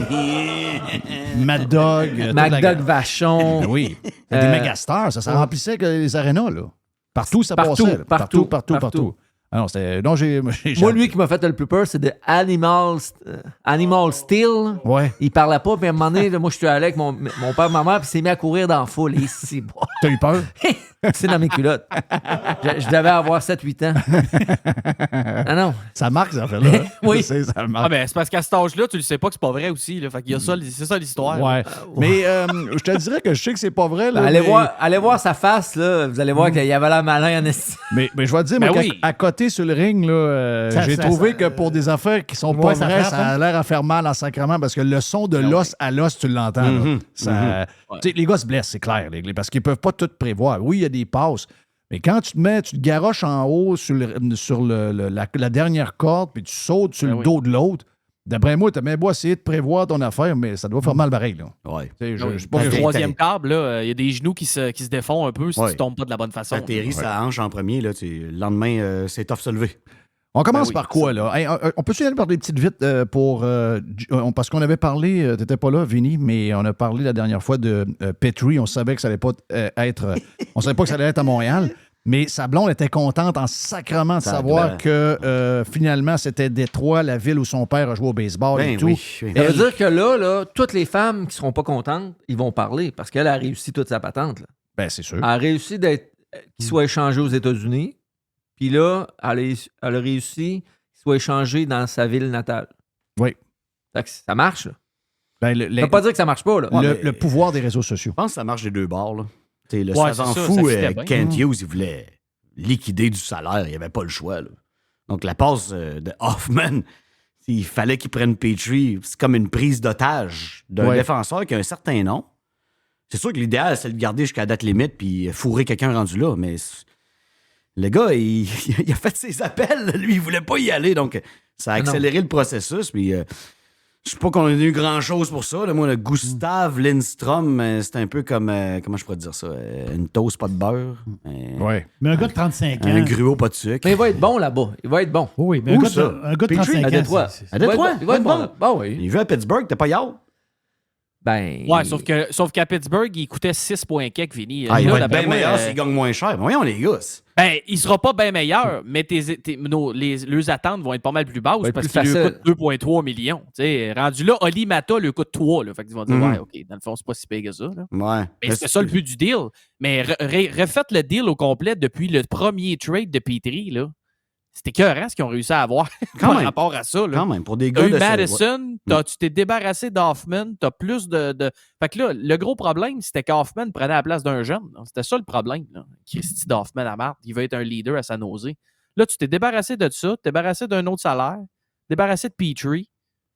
Mad Dog. toute la MacDog gang. Vachon. Ben oui. Des mégastars, ça remplissait que les arénas, là. Partout, ça Partout, passait. Là. partout. Ah non, c'était... Non, j'ai... Moi, lui qui m'a fait le plus peur, c'est de Animal Steel. Ouais. Il parlait pas, puis à un moment donné, là, moi, je suis allé avec mon père et ma mère, puis il s'est mis à courir dans la foule. Et ici, T'as eu peur? c'est dans mes culottes. Je devais avoir 7-8 ans. Ah non. Ça marque, ça fait là. Oui. Ça Ah marque. ben, c'est parce qu'à cet âge-là, tu le sais pas que c'est pas vrai aussi. Là. Fait qu'il y a ça, c'est ça l'histoire. Ouais. Mais je te dirais que je sais que c'est pas vrai. Là, Allez voir sa face, là. Vous allez voir qu'il avait l'air malin en esti. Mais je vais te dire, Ben moi, oui. à côté sur le ring, là, j'ai trouvé que pour des affaires qui sont pas ça vraies, frappe, ça a l'air à faire mal en sacrement parce que le son de l'os à l'os, tu l'entends. là. Ça- tu sais, les gars se blessent, c'est clair, parce qu'ils peuvent pas tout prévoir. Oui, il y a des passes. Mais quand tu te garoches en haut sur la dernière corde, puis tu sautes sur le dos de l'autre, d'après moi, tu as même beau essayer de prévoir ton affaire, mais ça doit faire mal pareil. Là. Ouais. Tu sais, Oui. je sais pas Le que- troisième câble, là, il y a des genoux qui se défont un peu si Ouais. tu tombes pas de la bonne façon. Ça atterrit sa hanche en premier. Là, le lendemain, c'est tough se lever. On commence Ben oui, par quoi, là? Hey, on peut-tu y aller par des petites vites parce qu'on avait parlé, t'étais pas là, Vinny, mais on a parlé la dernière fois de Petrie. On savait que ça allait pas être... on savait pas que ça allait être à Montréal, mais sa blonde était contente en sacrement de savoir que finalement, c'était Détroit, la ville où son père a joué au baseball et Ben tout. oui. Ça veut dire que là, toutes les femmes qui seront pas contentes, ils vont parler parce qu'elle a réussi toute sa patente. Là. Ben, c'est sûr. Elle a réussi qu'il soit échangé aux États-Unis. Puis là, elle a réussi qu'il soit échangé dans sa ville natale. Oui. Fait que ça marche, là. Ben, Ça veut pas dire que ça marche pas, là. le pouvoir des réseaux sociaux. Je pense que ça marche des deux bords. Là. T'sais, le Ouais, savant c'est ça, fou, ça fitait bien. Kent Hughes, il voulait liquider du salaire. Il n'y avait pas le choix. Là. Donc, la passe de Hoffman, il fallait qu'il prenne Petrie. C'est comme une prise d'otage d'un défenseur qui a un certain nom. C'est sûr que l'idéal, c'est de le garder jusqu'à la date limite puis fourrer quelqu'un rendu là. Mais le gars, il a fait ses appels. Lui, il voulait pas y aller. Donc, ça a accéléré le processus. Puis, Je sais pas qu'on ait eu grand-chose pour ça. Là. Moi, le Gustav Lindstrom, c'est un peu comme... comment je pourrais dire ça? Une toast, pas de beurre. Ouais. Mais un gars de 35 ans. Un gruau, pas de sucre. Mais il va être bon là-bas. Il va être bon. Oui, mais un Où gars, ça? un gars de Petrie? 35 À ans. Détroit. À Détroit? Il va être bon. Bah oui. Il veut à Pittsburgh, t'es pas yard? Ben. Ouais, sauf qu'à Pittsburgh, il coûtait 6 points quelques, Vinny. Ah, il Là, va être d'après bien moi, meilleur s'il gagne moins cher. Voyons, les gars. Ben, il sera pas bien meilleur, mais leurs attentes vont être pas mal plus basses Va être parce plus qu'il lui facile. coûte 2,3 millions. T'sais, rendu là, Oli Mata lui coûte 3. Là, fait qu'ils vont dire, Mhm. ouais, OK, dans le fond, c'est pas si pire que ça. Là. Ouais. Mais c'est ça le but du deal. Mais refaites le deal au complet depuis le premier trade de Petrie. Là. C'était écœurant ce qu'ils ont réussi à avoir Quand par même. rapport à ça. Là. Quand même, pour des T'as gars eu de... Madison, tu t'es débarrassé d'Hoffman, t'as plus de... Fait que là, le gros problème, c'était qu'Hoffman prenait la place d'un jeune. Là. C'était ça le problème. Là. Christy d'Hoffman à Marthe, il veut être un leader à sa nausée. Là, tu t'es débarrassé de ça, débarrassé d'un autre salaire, débarrassé de Petrie.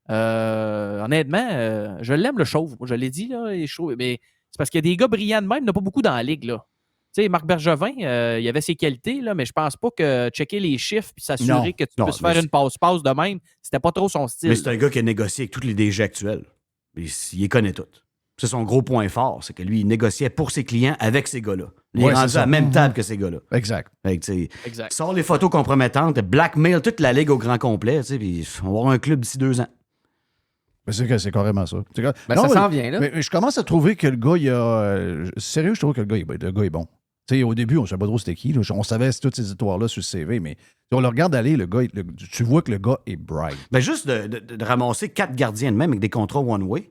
Honnêtement, je l'aime le chauve. Moi, je l'ai dit, là, il est chauve. Mais c'est parce qu'il y a des gars brillants de même, il n'y en a pas beaucoup dans la ligue, là. Tu sais, Marc Bergevin, il avait ses qualités, là, mais je pense pas que checker les chiffres et s'assurer que tu puisses faire une passe-passe de même, c'était pas trop son style. Mais c'est un gars qui a négocié avec tous les DG actuels. Il les connaît tous. C'est son gros point fort, c'est que lui, il négociait pour ses clients avec ces gars-là. Il est rendu à la même table que ces gars-là. Exact. Fait que, tu sais, Exact. sort les photos compromettantes, blackmail toute la ligue au grand complet, tu sais, puis on va avoir un club d'ici 2 ans. Mais c'est carrément ça. Ben, ça s'en vient, là. Mais je commence à trouver que le gars, il a. Sérieux, je trouve que le gars est bon. Tu sais, au début, on ne savait pas trop c'était qui. Là. On savait toutes ces histoires-là sur le CV, mais on le regarde aller, le gars, tu vois que le gars est bright. Ben juste de ramasser 4 gardiens de même avec des contrats one-way,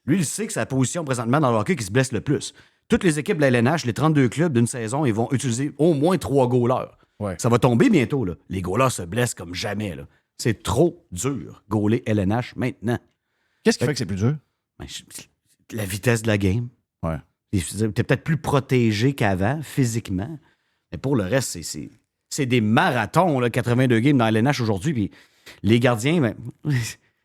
lui, il sait que c'est la position présentement dans le hockey qui se blesse le plus. Toutes les équipes de la LNH, les 32 clubs d'une saison, ils vont utiliser au moins 3 goalers. Ouais. Ça va tomber bientôt. Là. Les goalers se blessent comme jamais. Là. C'est trop dur, goaler LNH maintenant. Qu'est-ce qui fait que c'est plus dur? Ben, la vitesse de la game. Ouais. T'es peut-être plus protégé qu'avant, physiquement. Mais pour le reste, c'est des marathons, là, 82 games dans la LNH aujourd'hui. Puis les gardiens, ben,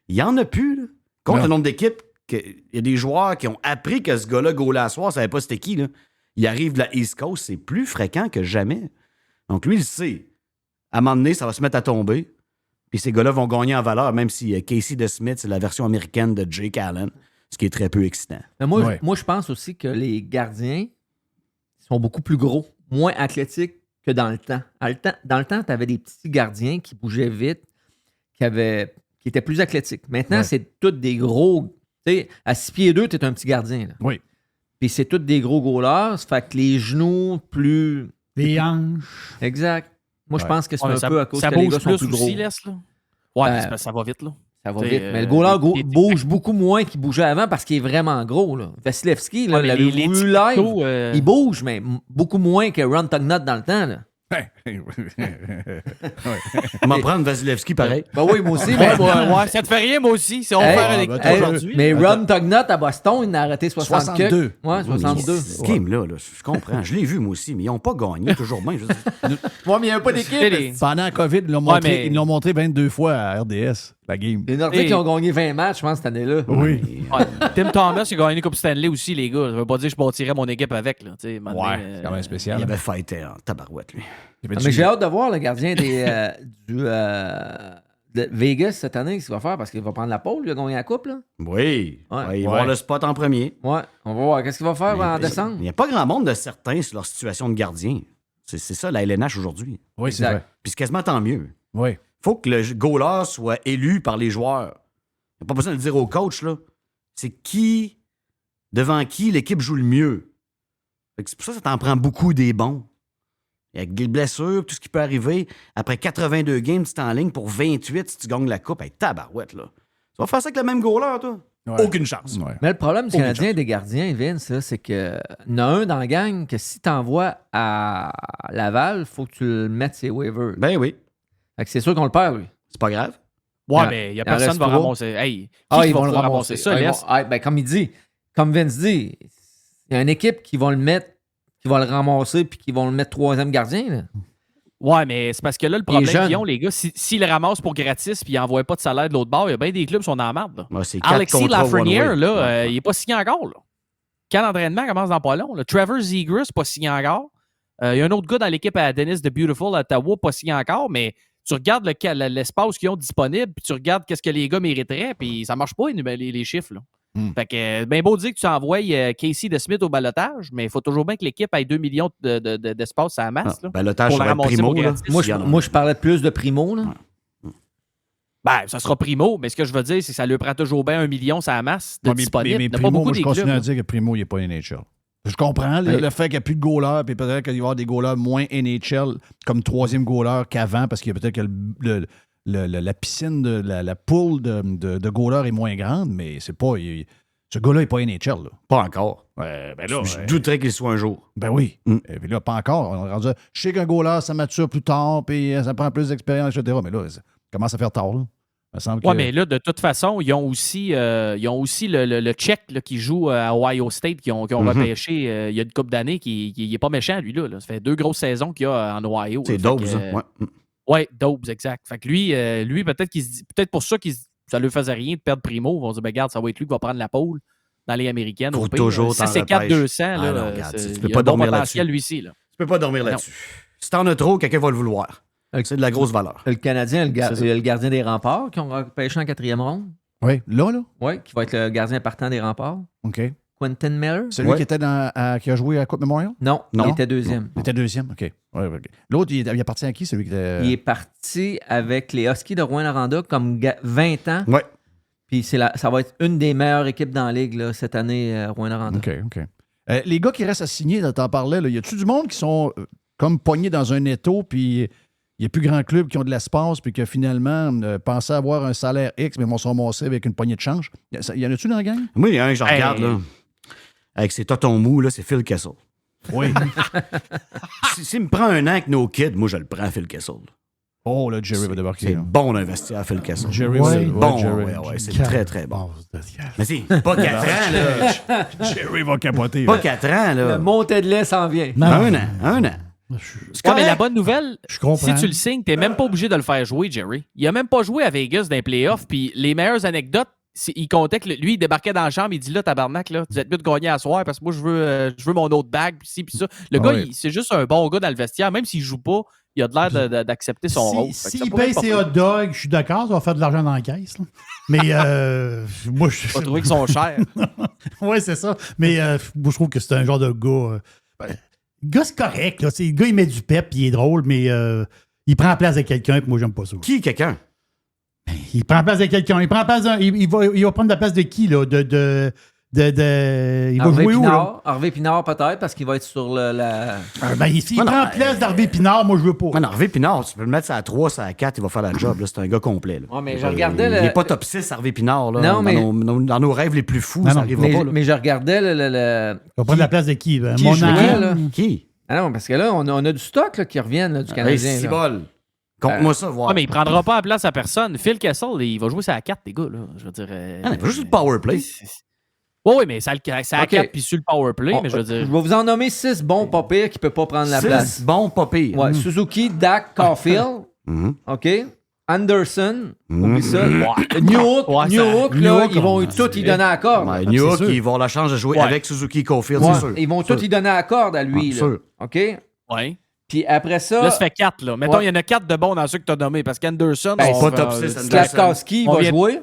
il n'y en a plus. Là. Contre le nombre d'équipes, il y a des joueurs qui ont appris que ce gars-là, goalait à soir, ne savait pas c'était qui. Là. Il arrive de la East Coast, c'est plus fréquent que jamais. Donc lui, il sait. À un moment donné, ça va se mettre à tomber. Puis ces gars-là vont gagner en valeur, même si Casey DeSmith, c'est la version américaine de Jake Allen, ce qui est très peu excitant. Mais moi, je pense aussi que les gardiens sont beaucoup plus gros, moins athlétiques que dans le temps. Dans le temps, tu avais des petits gardiens qui bougeaient vite, qui étaient plus athlétiques. Maintenant, c'est tous des gros... Tu sais, à 6 pieds 2, tu es un petit gardien. Là. Oui. Puis c'est tous des gros goalers, ça fait que les genoux plus... Les hanches. Exact. Moi, je pense que c'est Ouais, un peu à cause ça que les bouge gars sont plus aussi, gros. là. Ouais, Ben, c'est parce que ça va vite, là. Ça va T'sais, vite. Mais le goaler bouge beaucoup moins qu'il bougeait avant parce qu'il est vraiment gros. Là. Vasilevski, là, Ouais, mais l'avez les vu petits live, couteaux, il bouge, mais beaucoup moins que Ron Tugnut dans le temps. Là. On va prendre Vasilevski pareil. Ben oui, moi aussi. Ouais, ça te fait rien, moi aussi. Si on Hey, va faire avec hey, aujourd'hui. mais Ron Tugnut à Boston, il a arrêté 62. Ouais, 62. Ce game-là, je comprends. Je l'ai vu, moi aussi, mais ils n'ont pas gagné toujours bien. Ouais, mais il n'y avait pas d'équipe. Pendant la COVID, ils l'ont montré 22 fois à RDS, la game. Les Nordiques qui ont gagné 20 matchs, je pense, cette année-là. Oui. Ouais. Tim Thomas, il a gagné une Coupe Stanley aussi, les gars. Ça veut pas dire que je bâtirais mon équipe avec. Là, C'est quand même spécial. Il avait fighté en tabarouette, lui. Mais j'ai hâte de voir le gardien de Vegas cette année, ce qu'il va faire, parce qu'il va prendre la pôle, il a gagné la coupe. Là. Oui. Ouais. Il va avoir le spot en premier. Ouais, on va voir. Qu'est-ce qu'il va faire en décembre? Il n'y a pas grand monde de certains sur leur situation de gardien. C'est ça, la LNH aujourd'hui. Oui, c'est vrai. Puis c'est quasiment tant mieux. Oui. Faut que le goaler soit élu par les joueurs. Il n'y a pas besoin de le dire au coach, là. C'est qui, devant qui l'équipe joue le mieux. Fait que c'est pour ça que ça t'en prend beaucoup des bons. Avec des blessures, tout ce qui peut arriver. Après 82 games, tu es en ligne pour 28 si tu gagnes la coupe. Hey, tabarouette, là. Tu vas faire ça avec le même goaler, toi? Ouais. Aucune chance. Ouais. Mais le problème du Canadien des gardiens, Vince, là, c'est qu'il y en a un dans la gang que si tu envoies à Laval, il faut que tu le mettes sur les waivers. Ben oui. Fait que c'est sûr qu'on le perd, lui. C'est pas grave. Ouais, mais il n'y a personne qui va ramasser. Hey, qui va pouvoir ramasser ça? Ben, comme il dit, comme Vince dit, il y a une équipe qui va le mettre, qui va le ramasser puis qui vont le mettre troisième gardien. Là. Ouais, mais c'est parce que là, le problème qu'ils ont, les gars, s'ils le ramassent pour gratis puis ils n'envoient pas de salaire de l'autre bord, il y a bien des clubs qui sont dans la merde. Là. Ouais, c'est Alexis Lafrenière, là, il n'est pas signé encore. Là. Quand l'entraînement commence dans pas long, là. Trevor Zegras, pas signé encore. Il y a un autre gars dans l'équipe à Dennis de Beautiful à Ottawa, pas signé encore, mais tu regardes l'espace qu'ils ont disponible, puis tu regardes qu'est-ce que les gars mériteraient, puis ça marche pas, les chiffres. Là. Fait que, bien beau dire que tu envoies Casey DeSmith au balotage, mais il faut toujours bien que l'équipe ait 2 millions d'espace à la masse. Là, Balotage, pour ça la va être ramasser Primo. pour Là. gratis. Moi, je parlais plus de Primo. Là. Ben, ça sera Primo, mais ce que je veux dire, c'est que ça lui prend toujours bien 1 million sur la masse de disponible. Mais Il n'y a Primo, pas beaucoup moi, des je continue clubs, à dire que Primo, il n'est pas NHL. Je comprends le fait qu'il n'y a plus de goalers, puis peut-être qu'il va y avoir des goalers moins NHL comme troisième goaler qu'avant, parce qu'il y a peut-être que la piscine, la pool de goalers est moins grande, mais c'est pas... ce gars-là n'est pas NHL. Là. Pas encore. Ben là, Je douterais qu'il soit un jour. Ben oui. Et puis là, pas encore. On est rendu, je sais qu'un goaler, ça mature plus tard, puis ça prend plus d'expérience, etc. Mais là, ça commence à faire tard. Là. Il me semble ouais, mais là, de toute façon, ils ont aussi le Tchèque là, qui joue à Ohio State, qui ont repêché il y a une couple d'années, qui n'est pas méchant, lui. Là. Ça fait 2 grosses saisons qu'il y a en Ohio. C'est Dobbs, ouais. Oui, Dobbs, exact. Fait que lui peut-être qu'il se dit, peut-être pour ça ça ne lui faisait rien de perdre Primo. Ils vont dire, ben, regarde, ça va être lui qui va prendre la pole dans les américaines. Faut toujours si c'est 4-200, tu peux pas dormir là-dessus. Lui ici, là. Tu peux pas dormir là-dessus. Si t'en as trop, quelqu'un va le vouloir. C'est de la grosse valeur. Le Canadien, il y a le gardien des remparts qui ont repêché en 4e ronde. Oui, là? Oui, qui va être le gardien partant des remparts. OK. Quentin Miller. Celui qui était qui a joué à la Coupe Memorial? Non, il était 2e. Il était 2e, OK. Ouais, okay. L'autre, il appartient à qui, celui qui était... Il est parti avec les Huskies de Rouyn-Noranda comme 20 ans. Oui. Puis ça va être une des meilleures équipes dans la ligue là, cette année, Rouyn-Noranda. OK. Les gars qui restent à signer, t'en parlais, là, y a-tu du monde qui sont comme pognés dans un étau, puis il n'y a plus grand club qui ont de l'espace, puis que finalement, pensaient avoir un salaire X, mais vont se ramasser avec une poignée de change? Y en a-tu dans la gang? Moi, il y a un que je regarde, là, avec ses totons mous, là, c'est Phil Kessel. Oui. S'il me prend un an avec nos kids, moi, je le prends, Phil Kessel. Oh, là, Jerry va débarquer. C'est bon d'investir à Phil Kessel. Jerry, c'est bon. Jerry. Ouais, c'est très, très bon. Mais c'est pas 4 ans, là. Jerry va capoter. Pas 4 ans, là. Le montée de lait s'en vient. Un an. Mais la bonne nouvelle, comprends. si tu le signes, tu n'es même pas obligé de le faire jouer, Jerry. Il n'a même pas joué à Vegas dans les playoffs. Puis les meilleures anecdotes, il comptait que lui, il débarquait dans la chambre, il dit là, tabarnak, là, tu vas être mieux de gagner à soir parce que moi, je veux mon autre bague, puis ci, puis ça. Le gars, c'est juste un bon gars dans le vestiaire, même s'il ne joue pas. Il a de l'air d'accepter son rôle. S'il paye ses hot dogs, je suis d'accord, ça va faire de l'argent dans la caisse. Là. Mais moi, je vais trouver qu'ils sont chers. Oui, c'est ça. Mais moi, je trouve que c'est un genre de gars. Le gars, c'est correct. Là. Le gars, il met du pep, il est drôle, mais il prend la place de quelqu'un, puis moi, j'aime pas ça. Qui, quelqu'un? Il prend la place de quelqu'un. Il prend la place il va prendre la place de qui, là? Il va Harvey jouer Pinard, où, là? Harvey Pinard, peut-être, parce qu'il va être sur la... S'il prend la place d'Harvey Pinard, moi, je veux pas. Non, Harvey Pinard, tu peux le mettre à 3, ça à 4, il va faire la job. Là. C'est un gars complet. Là. Ouais, mais je regardais il n'est pas top 6, Harvey Pinard. Là, non, mais... dans nos rêves les plus fous, ça n'arrivera pas. Là. Mais je regardais Il va prendre la place de qui? Qui jouait, là? Qui? Ah non, parce que là, on a du stock là, qui reviennent là, du Canadien. C'est bol. Compte-moi ça, voir. Ouais, mais il prendra pas la place à personne. Phil Kessel, il va jouer ça à 4, les gars. Là. Je veux dire. il va juste le power play. Oui, mais ça à 4 puis sur le power play, mais je veux dire. Je vais vous en nommer 6 bons pas pires qui ne peuvent pas prendre la place. 6 bons pas pires. Ouais, Suzuki, Dak, Caulfield. OK? Anderson. Oublie ça. New Hook, là, ils vont tous y donner à corde. Ouais, New Hook, ils vont avoir la chance de jouer avec Suzuki Caulfield, c'est sûr. Ils vont tous y donner à corde à lui. Là. OK? Oui. Puis après ça. Là, ça fait 4. Là. Mettons, il y en a 4 de bons dans ceux que tu as nommés. Parce qu'Anderson. C'est pas top 6. Slavkowski, il va jouer.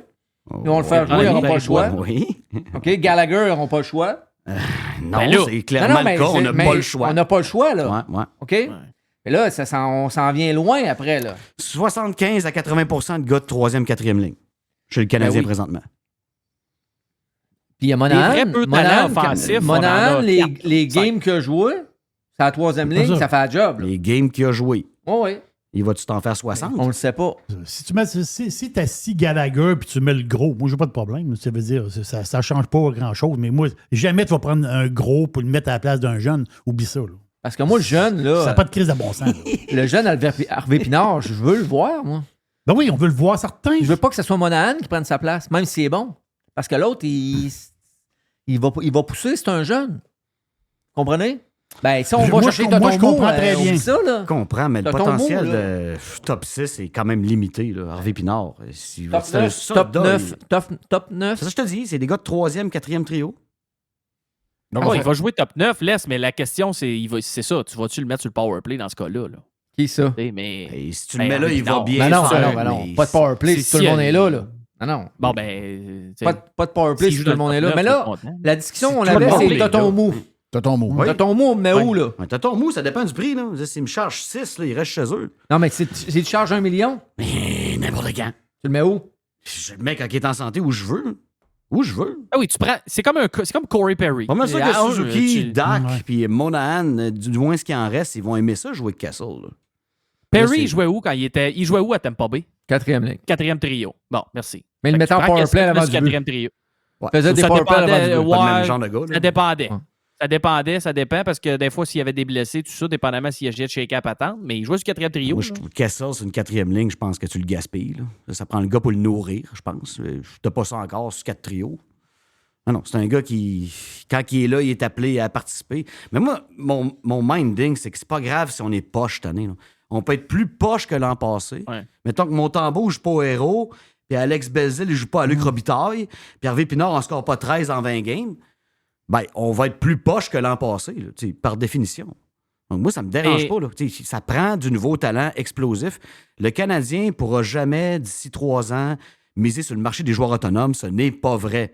Ils vont le faire jouer, ils n'auront pas le choix. Oui. OK? Gallagher, ils n'auront pas le choix. Non, c'est clairement le cas. On n'a pas le choix. On n'a pas le choix, là. Ouais. OK? Mais là, on s'en vient loin après, là. 75 à 80% de gars de 3e, 4e ligne. Chez le Canadien présentement. Puis il y a Monahan. Monahan, les games qu'il a joué, c'est la 3e ligne, ça fait la job. Là. Les games qu'il a joué. Oui. Il va-tu t'en faire 60? On le sait pas. Si tu as 6 Gallagher puis tu mets le gros, moi, j'ai pas de problème. Ça veut dire, ça change pas grand-chose. Mais moi, jamais tu vas prendre un gros pour le mettre à la place d'un jeune. Oublie ça. Là. Parce que moi, le jeune, là. Ça n'a pas de crise de bon sens. Le jeune Harvey Pinard, je veux le voir, moi. Ben oui, on veut le voir, certain. Je veux pas que ce soit Monahan qui prenne sa place, même s'il est bon. Parce que l'autre, il va pousser, c'est un jeune. Comprenez? Ben, si on va chercher moi, je comprends très bien. Ça, là. Je comprends, mais le potentiel de top 6 est quand même limité, là. Harvey Pinard. Top 9. C'est ça que je te dis, c'est des gars de 3e, 4e trio. Il va jouer top 9, laisse, mais la question, c'est ça. Tu vas-tu le mettre sur le power play dans ce cas-là? Là? Qui ça? Mais... Et si tu le mets là, il va non. bien. Non, sûr, non. mais Pas de powerplay si tout le monde est là. Non. Bon, ben... Pas de powerplay si tout le monde est là. Mais là, la discussion, on tout le l'avait, monde c'est est t'as ton là. mou. T'as ton mot. Oui. T'as ton mou, mais où, là? Ouais, t'as ton mou, ça dépend du prix. Là. S'ils me chargent 6, là, ils restent chez eux. Non, mais si tu charges 1 million, Mais n'importe quand. tu le mets où? Je le mets quand il est en santé où je veux. Où je veux. Ah oui, tu prends... C'est comme Corey Perry. Pas mal sûr Ah, que Suzuki, Dak, Ouais. puis Monahan, du moins ce qui en reste, ils vont aimer ça jouer avec Kessel. Là. Perry, Là, c'est- il jouait où quand il était... Il jouait où à Tampa Bay? 4e ligne. 4e trio. Bon, merci. Mais il le mettait en powerplay à l'avant du but. 4e trio. Faisait des Ça powerplays à dépendait, l'avant du but. Pas le ouais, même genre de gars. Là. Ça dépendait. Ouais. Ça dépend parce que des fois, s'il y avait des blessés, tout ça, dépendamment s'il agissait de shaker à patente, mais il jouait sur 4e trio. Moi, je là. trouve que Kessel, c'est une 4e ligne, je pense que tu le gaspilles. Là. Ça prend le gars pour le nourrir, je pense. T'as pas ça encore sur 4 trios. Non, c'est un gars qui, quand il est là, il est appelé à participer. Mais moi, mon minding, c'est que c'est pas grave si on est poche cette année. Là. On peut être plus poche que l'an passé. Ouais. Mettons que Montembeault ne joue pas au héros, puis Alex Belzil ne joue pas à Luc Robitaille, puis Hervé Pinard en score pas 13 en 20 games. Ben, on va être plus poche que l'an passé, là, par définition. Donc moi, ça me dérange pas. Là. Ça prend du nouveau talent explosif. Le Canadien ne pourra jamais, d'ici 3 ans, miser sur le marché des joueurs autonomes. Ce n'est pas vrai.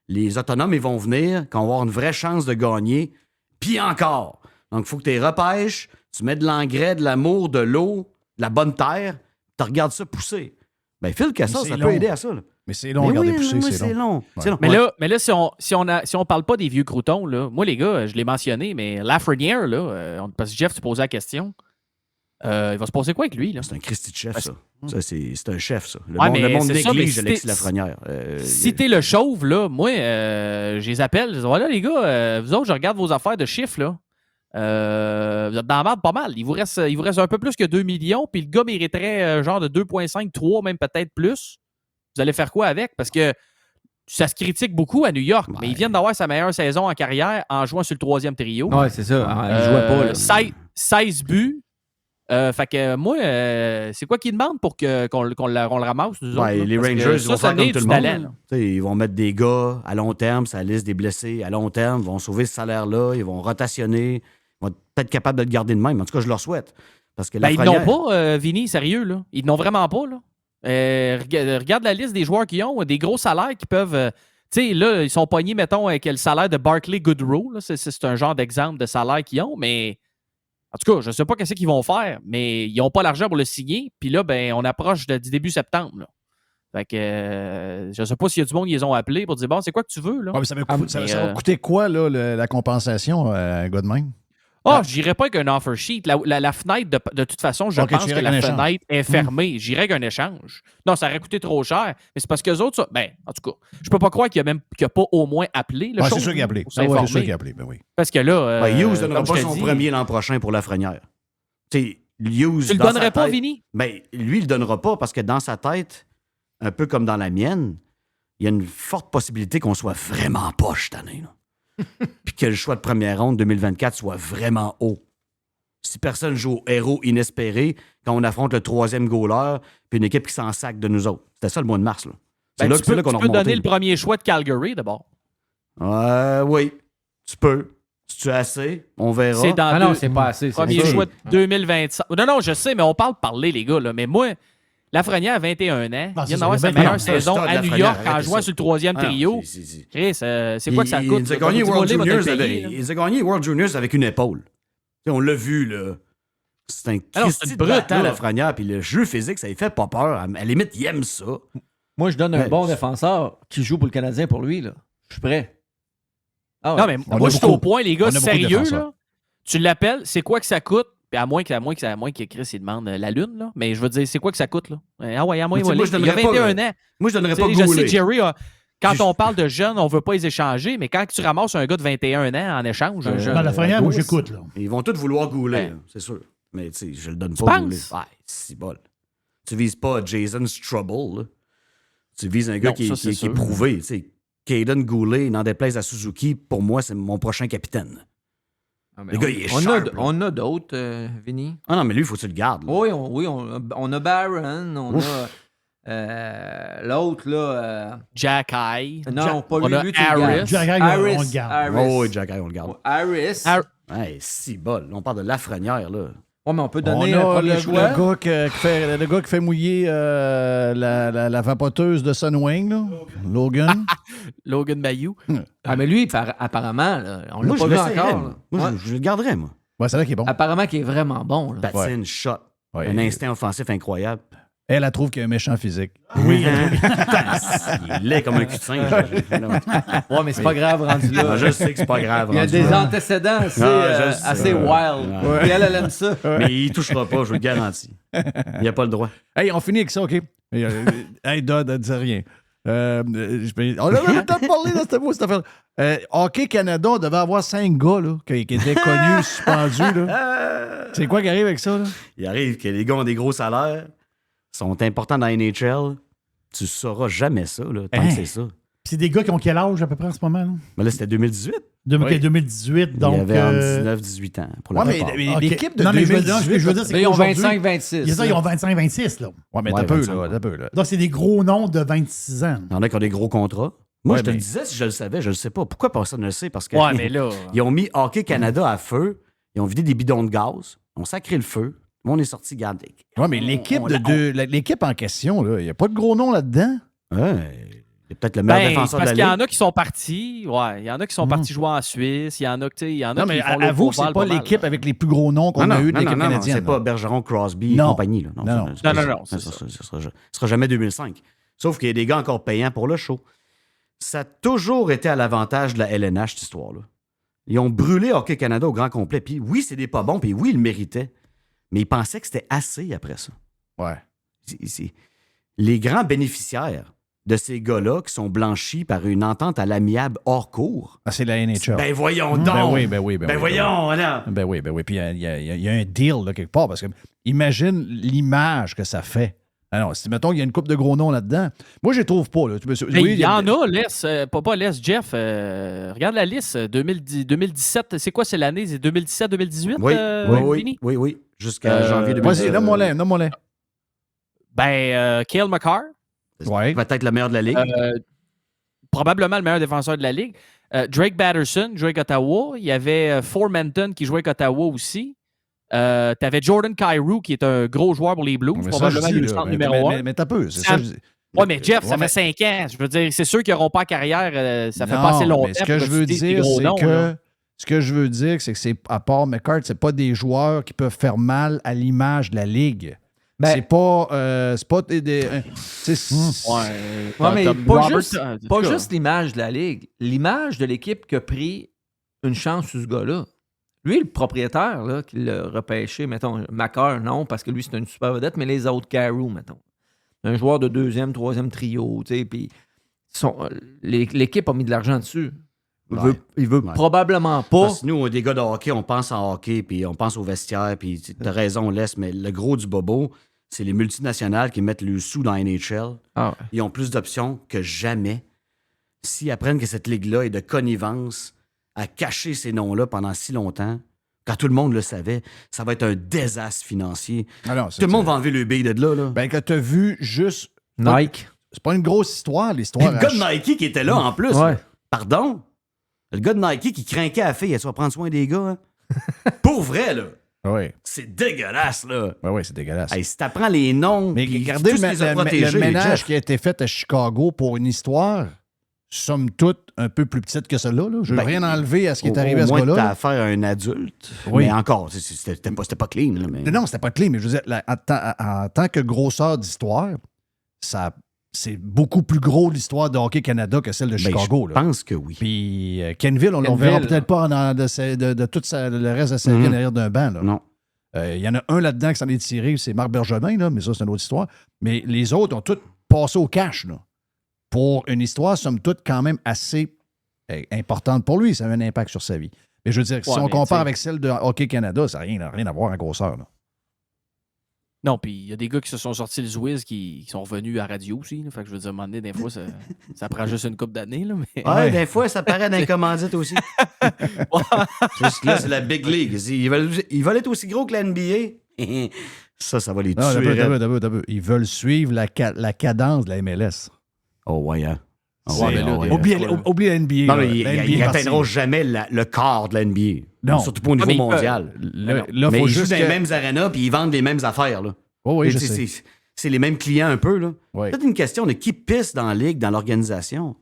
Les autonomes, ils vont venir quand on va avoir une vraie chance de gagner. Puis encore. Donc, il faut que tu les repêches, tu mets de l'engrais, de l'amour, de l'eau, de la bonne terre, tu regardes ça pousser. Ben, Phil Kessel, c'est ça long. peut aider à ça. Là. Mais c'est long, Mais regardez oui, pousser, oui, c'est long. C'est long. Mais Ouais. là, si on parle pas des vieux croutons, là, moi, les gars, je l'ai mentionné, mais Lafrenière, là, parce que Jeff se posait la question, il va se passer quoi avec lui? Là? C'est un Christy de chef, Parce- ça. C'est un chef, ça. Le Ouais, monde, mais le monde c'est ça, mais néglige si Alexis t'es- Lafrenière. Si t'es le chauve, là, moi, je les appelle. Je dis, voilà, les gars, vous autres, je regarde vos affaires de chiffres, là. Vous êtes dans la merde pas mal. Il vous reste un peu plus que 2 millions, puis le gars mériterait genre de 2,5, 3, même peut-être plus. Vous allez faire quoi avec? Parce que ça se critique beaucoup à New York, mais ils viennent d'avoir sa meilleure saison en carrière en jouant sur le 3e trio. Ouais, c'est ça. Il jouait pas, là. 16 buts. Fait que moi, c'est quoi qu'ils demandent pour qu'on le ramasse, nous autres? Ouais, là? les Parce que Rangers, ils vont ça faire comme naît tout du le monde. talent, là. là. T'sais, ils vont mettre des gars à long terme, sur la liste des blessés à long terme, ils vont sauver ce salaire-là, ils vont rotationner, ils vont être peut-être capables de le garder de même. En tout cas, je leur souhaite. Parce que Ben, ils Lafrenière- n'ont pas, Vinny, sérieux, là. Ils n'ont vraiment pas, là. Regarde la liste des joueurs qui ont, des gros salaires qui peuvent... tu sais, là, ils sont pognés, mettons, avec le salaire de Barclay Goodrow. Là. C'est un genre d'exemple de salaire qu'ils ont, mais... En tout cas, je ne sais pas qu'est-ce qu'ils vont faire, mais ils n'ont pas l'argent pour le signer. Puis là, ben, on approche du début septembre, là. Fait que je ne sais pas s'il y a du monde qui les ont appelés pour dire, bon, c'est quoi que tu veux, là? Ouais, mais ça mais, va coûter quoi, là, la compensation à un gars de même? Je n'irais pas avec un offer sheet. La fenêtre, de toute façon, je Ok, pense tu que irais la avec un fenêtre est fermée. J'irais avec un échange. Non, ça aurait coûté trop cher. Mais c'est parce que les autres, ça, ben, en tout cas, je peux pas croire qu'il a pas au moins appelé. Le Ouais, show, c'est sûr qu'il a appelé. pour Ah ouais, s'informer. c'est sûr qu'il a appelé, ben oui. Parce que là. Ben, Hughes ne donnera comme pas je te son dis, premier l'an prochain pour Lafrenière. Tu sais, Hughes. Tu le dans sa donnerais pas, tête- Vinny? Ben, lui, il le donnera pas parce que dans sa tête, un peu comme dans la mienne, il y a une forte possibilité qu'on soit vraiment poche cette année. Là. Puis que le choix de première ronde 2024 soit vraiment haut. Si personne joue au héros inespéré quand on affronte le 3e goaler puis une équipe qui s'en sac de nous autres. C'était ça le mois de mars. Là. C'est Ben, là, tu c'est peux, là qu'on tu a peux remonté. donner le premier choix de Calgary d'abord. Oui, tu peux. Si tu as assez, on verra. C'est dans Ah non, c'est pas assez. c'est premier sûr. choix de 2025. Non, je sais, mais on parle parler, les gars. Là. Mais moi, Lafrenière a 21 ans. Ah, Il vient c'est d'avoir ça, sa il a meilleure 21 saison ans. à New Lafrenière, York en arrêtez jouant ça. sur le 3e Ah non, trio. c'est- Chris, c'est quoi que ça Il coûte? nous a gagné Comme World tu vas Juniors te le payer, là. il a gagné World Juniors avec une épaule. T'sais, on l'a vu, là. C'est un Ah non, c'est Christy une de brute, battant, là. Lafrenière, puis le jeu physique, ça lui fait pas peur. À la limite, il aime ça. Moi, je donne un Ouais. bon défenseur qui joue pour le Canadien pour lui, là. Je suis prêt. Ah ouais. Non, mais On moi, a je suis beaucoup- au point, les on gars, a beaucoup de sérieux, défenseurs. là. Tu l'appelles, c'est quoi que ça coûte? Puis à moins que Chris, il demande la lune, là. Mais je veux dire, c'est quoi que ça coûte, là? Ah ouais, à moins, Mais tu sais, moi, je il y a donnerais pas, 21 ans. Moi, je donnerais Tu pas sais, je sais, Goulet. Jerry, quand Juste- on parle de jeunes, on veut pas les échanger, mais quand tu ramasses un gars de 21 ans en échange, un jeune. Dans la Lafrenière, moi, gauche, j'écoute, là. Ils vont tous vouloir Goulet, Ouais. là, c'est sûr. Mais tu sais, je le donne Tu pas penses? Goulet. Ouais, c'est bol. Tu vises pas Jason Strubble, là. Tu vises un gars Non, qui, ça, qui- c'est qui est sûr. prouvé. Tu sais, Caden Goulet, n'en déplaise à Suzuki, pour moi, c'est mon prochain capitaine. Ah, mais Le gars, il est on sharp, a, là. on a d'autres, Vinny. Ah non, mais lui, il faut que tu le gardes. là. Oui, on a Barron, on Ouf. a l'autre, là. Jack High. Non, pas on lui, a lui, tu le Harris. gardes. Jack High, on le garde. Harris. Oh, oui, Jack, on le garde. Harris. Har- Ouais, si bol. On parle de Lafrenière, là. Ouais, mais on peut On donner un a premier choix. le gars qui fait mouiller la vapoteuse de Sunwing, là. Logan. Logan Mayou. Ah, mais lui, apparemment, là, on l'a Moi, pas je vu l'essayerais, encore. moi. là. Moi, Ouais. je le garderais, moi. Ouais, c'est vrai qu'il est bon. Apparemment qu'il est vraiment bon. Là. Patine, shot. Ouais. Un instinct offensif incroyable. Elle trouve qu'il a un méchant physique. Oui. Il est comme un cul de singe. Ouais, mais c'est pas grave rendu là. Ah, je sais que c'est pas grave. Il y a rendu des là. antécédents assez, Ah, je sais. assez wild. Ouais. Puis elle aime ça. Mais il touchera pas, je vous le garantis. Il n'y a pas le droit. Hey, on finit avec ça, OK? Hey, Dodd, elle dit rien. On a même le temps de parler de cette affaire. Hockey Canada, on devait avoir 5 gars là, qui étaient connus, suspendus. Là. C'est quoi qui arrive avec ça? Là? Il arrive que les gars ont des gros salaires, sont importants dans la NHL. Tu sauras jamais ça, là, tant que c'est ça. Puis c'est des gars qui ont quel âge à peu près en ce moment? Là? Mais là, c'était 2018. Ok, 2018, donc... Il y avait entre 19-18 ans pour la Ouais, plupart. mais Ok. l'équipe de Non, mais 2018... ce que je veux dire, c'est Mais ils ont qu'aujourd'hui- 25-26. Ils ont 25-26, là. Ouais, mais Ouais, t'as peu, 25. là. T'as peu, là. Donc, c'est des gros noms de 26 ans. Il y en a qui ont des gros contrats. Moi, Ouais, je te mais- le disais si je le savais, je le sais pas. Pourquoi personne ne le sait? Parce que Ouais, mais là. ils ont mis Hockey Canada à feu, ils ont vidé des bidons de gaz, on sacré le feu, on est sorti, garde. Ouais, mais l'équipe en question, il n'y a pas de gros noms là-dedans. Ouais, c'est peut-être le meilleur Ben, défenseur parce de qu'il y la en ligue. a qui sont partis. Ouais, il y en a qui sont partis jouer en Suisse. Il y en a, tu sais, il y en a Non, qui mais font le avoue que c'est profile pas mal, l'équipe là. avec les plus gros noms qu'on a eu de l'équipe canadienne. C'est pas là. Bergeron, Crosby et Non. compagnie. Là. Non, c'est ça. Ce sera jamais 2005. Sauf qu'il y a des gars encore payants pour le show. Ça a toujours été à l'avantage de la LNH, cette histoire-là. Ils ont brûlé Hockey Canada au grand complet. Puis oui, c'est des pas bons, puis oui, ils le méritaient. Mais ils pensaient que c'était assez après ça. Ouais. Les grands bénéficiaires de ces gars-là qui sont blanchis par une entente à l'amiable hors cours. Ah, c'est la NHL. Ben voyons donc! Ben oui. Ben voyons, voilà! Ben oui. Puis il y a un deal là, quelque part. Parce que imagine l'image que ça fait. Alors, si mettons qu'il y a une coupe de gros noms là-dedans, moi, je les trouve pas. Là. Mais il y en a, Les. Pas Les, Jeff. Regarde la liste. 2017, c'est quoi, c'est l'année? C'est 2017-2018? Fini? Oui. Jusqu'à janvier 2017. Vas-y, nomme-moi-les. Ben, Cale Makar. Ouais. Peut-être le meilleur de la ligue. Probablement le meilleur défenseur de la ligue. Drake Batterson, jouait avec Ottawa. Il y avait Formanton qui jouait avec Ottawa aussi. Tu avais Jordan Kyrou qui est un gros joueur pour les Blues, Mais probablement le centre numéro 1. Mais t'as peu, c'est ça. Oui, mais Jeff, ça Ouais, fait 5 ans. Je veux dire, c'est sûr qu'ils n'auront pas carrière. Ça fait Non, pas assez longtemps. mais ce que je veux dire, c'est que. Ce que je veux dire, c'est que c'est, à part McCart, c'est pas des joueurs qui peuvent faire mal à l'image de la Ligue. Ben, c'est pas des. Ouais, mais pas juste l'image de la Ligue. L'image de l'équipe qui a pris une chance sur ce gars-là. Lui, le propriétaire, là, qui l'a repêché, mettons, Makar, non, parce que lui, c'est une super vedette, mais les autres, Kyrou, mettons. Un joueur de 2e, 3e trio, tu sais, puis l'équipe a mis de l'argent dessus. Il veut probablement pas. Parce que nous, des gars de hockey, on pense en hockey, puis on pense au vestiaire, puis t'as raison, on laisse, mais le gros du bobo, c'est les multinationales qui mettent le sou dans la NHL. Ah ouais. Ils ont plus d'options que jamais. S'ils apprennent que cette ligue-là est de connivence à cacher ces noms-là pendant si longtemps, quand tout le monde le savait, ça va être un désastre financier. Alors, tout le monde va enlever le billet de là. Ben, que t'as vu juste. Nike. C'est pas une grosse histoire, l'histoire. Le gars de Nike qui était là en plus. Ouais. Là. Pardon? Le gars de Nike qui craquait à la fille, elle va prendre soin des gars. Hein? Pour vrai, là. Oui. C'est dégueulasse, là. Oui, c'est dégueulasse. Hey, si t'apprends les noms, mais regardez tout ce qu'ils ont protégé, le ménage Jeff. qui a été fait à Chicago pour une histoire, somme toute, un peu plus petite que celle-là. Là. Je veux rien enlever à ce qui est arrivé à ce Au moins, gars-là. t'as affaire à un adulte. Oui. Mais encore, c'était pas clean. Là, mais... Non, c'était pas clean, mais je veux dire, en tant que grosseur d'histoire, c'est beaucoup plus gros l'histoire de Hockey Canada que celle de Chicago. Je pense que oui. Puis Kenville, on ne le verra peut-être pas de tout le reste de sa vie derrière d'un banc. Là. Non. Il y en a un là-dedans qui s'en est tiré, c'est Marc Bergevin, là, mais ça, c'est une autre histoire. Mais les autres ont tous passé au cash. Là. Pour une histoire, somme toute, quand même assez importante pour lui. Ça a un impact sur sa vie. Mais je veux dire, si on compare avec celle de Hockey Canada, ça n'a rien à voir en grosseur. Là. Non, puis il y a des gars qui se sont sortis le Zwiz qui sont revenus à radio aussi. Là. Fait que je veux dire, à un moment donné, des fois, ça prend juste une couple d'années. Là, mais... Ouais, des fois, ça paraît dans les commandites aussi. Juste là, c'est la big league. Ils veulent être aussi gros que la NBA. Ça va les tuer. D'abord. Ils veulent suivre la cadence de la MLS. Oh, ouais. Hein. Oublie la NBA. Non, là. mais La NBA il est n'atteindra partie. jamais le quart de la NBA. Non. Surtout pas au niveau mais mondial. Là, Mais faut ils jouent juste dans les que- mêmes arénas puis ils vendent les mêmes affaires. Là. Oh, oui, je C'est- sais. c'est les mêmes clients un peu. Là. Ouais. C'est peut-être une question de qui pisse dans la ligue, dans l'organisation.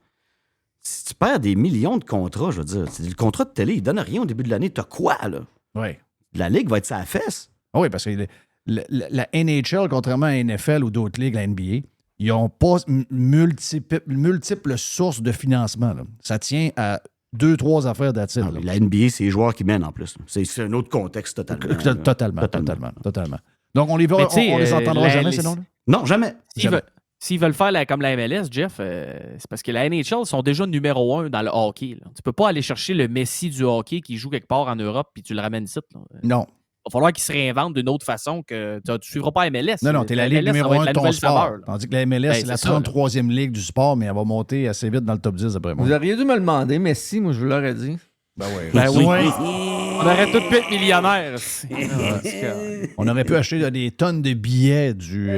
Si tu perds des millions de contrats, je veux dire, le contrat de télé, il donne rien au début de l'année. T'as quoi, là? Ouais. La ligue va être sa fesse. Ah oui, parce que la NHL, contrairement à la NFL ou d'autres ligues, la NBA, ils n'ont pas multiples sources de financement. Là. Ça tient à 2-3 affaires d'attitude. Non, mais la NBA, c'est les joueurs qui mènent en plus. là. C'est un autre contexte totalement. Totalement. Donc, on les verra, Mais tu sais, on les entendra jamais, les- ces noms-là? Non, jamais. S'ils veulent faire comme la MLS, Jeff, c'est parce que la NHL sont déjà numéro 1 dans le hockey. Là. Tu peux pas aller chercher le Messi du hockey qui joue quelque part en Europe puis tu le ramènes ici. Là. Non. Il va falloir qu'ils se réinventent d'une autre façon que tu ne suivras pas MLS. Non, t'es la ligue MLS, ça numéro va être 1 de la ton nouvelle sport. saveur, là. Tandis que la MLS, Ben, c'est la c'est ça, là. 33e ligue du sport, mais elle va monter assez vite dans le top 10, après moi. Vous auriez dû me le demander, mais si, moi, je vous l'aurais dit. Ben oui. Ben oui. On aurait tout pu être millionnaires. On aurait pu acheter des tonnes de billets du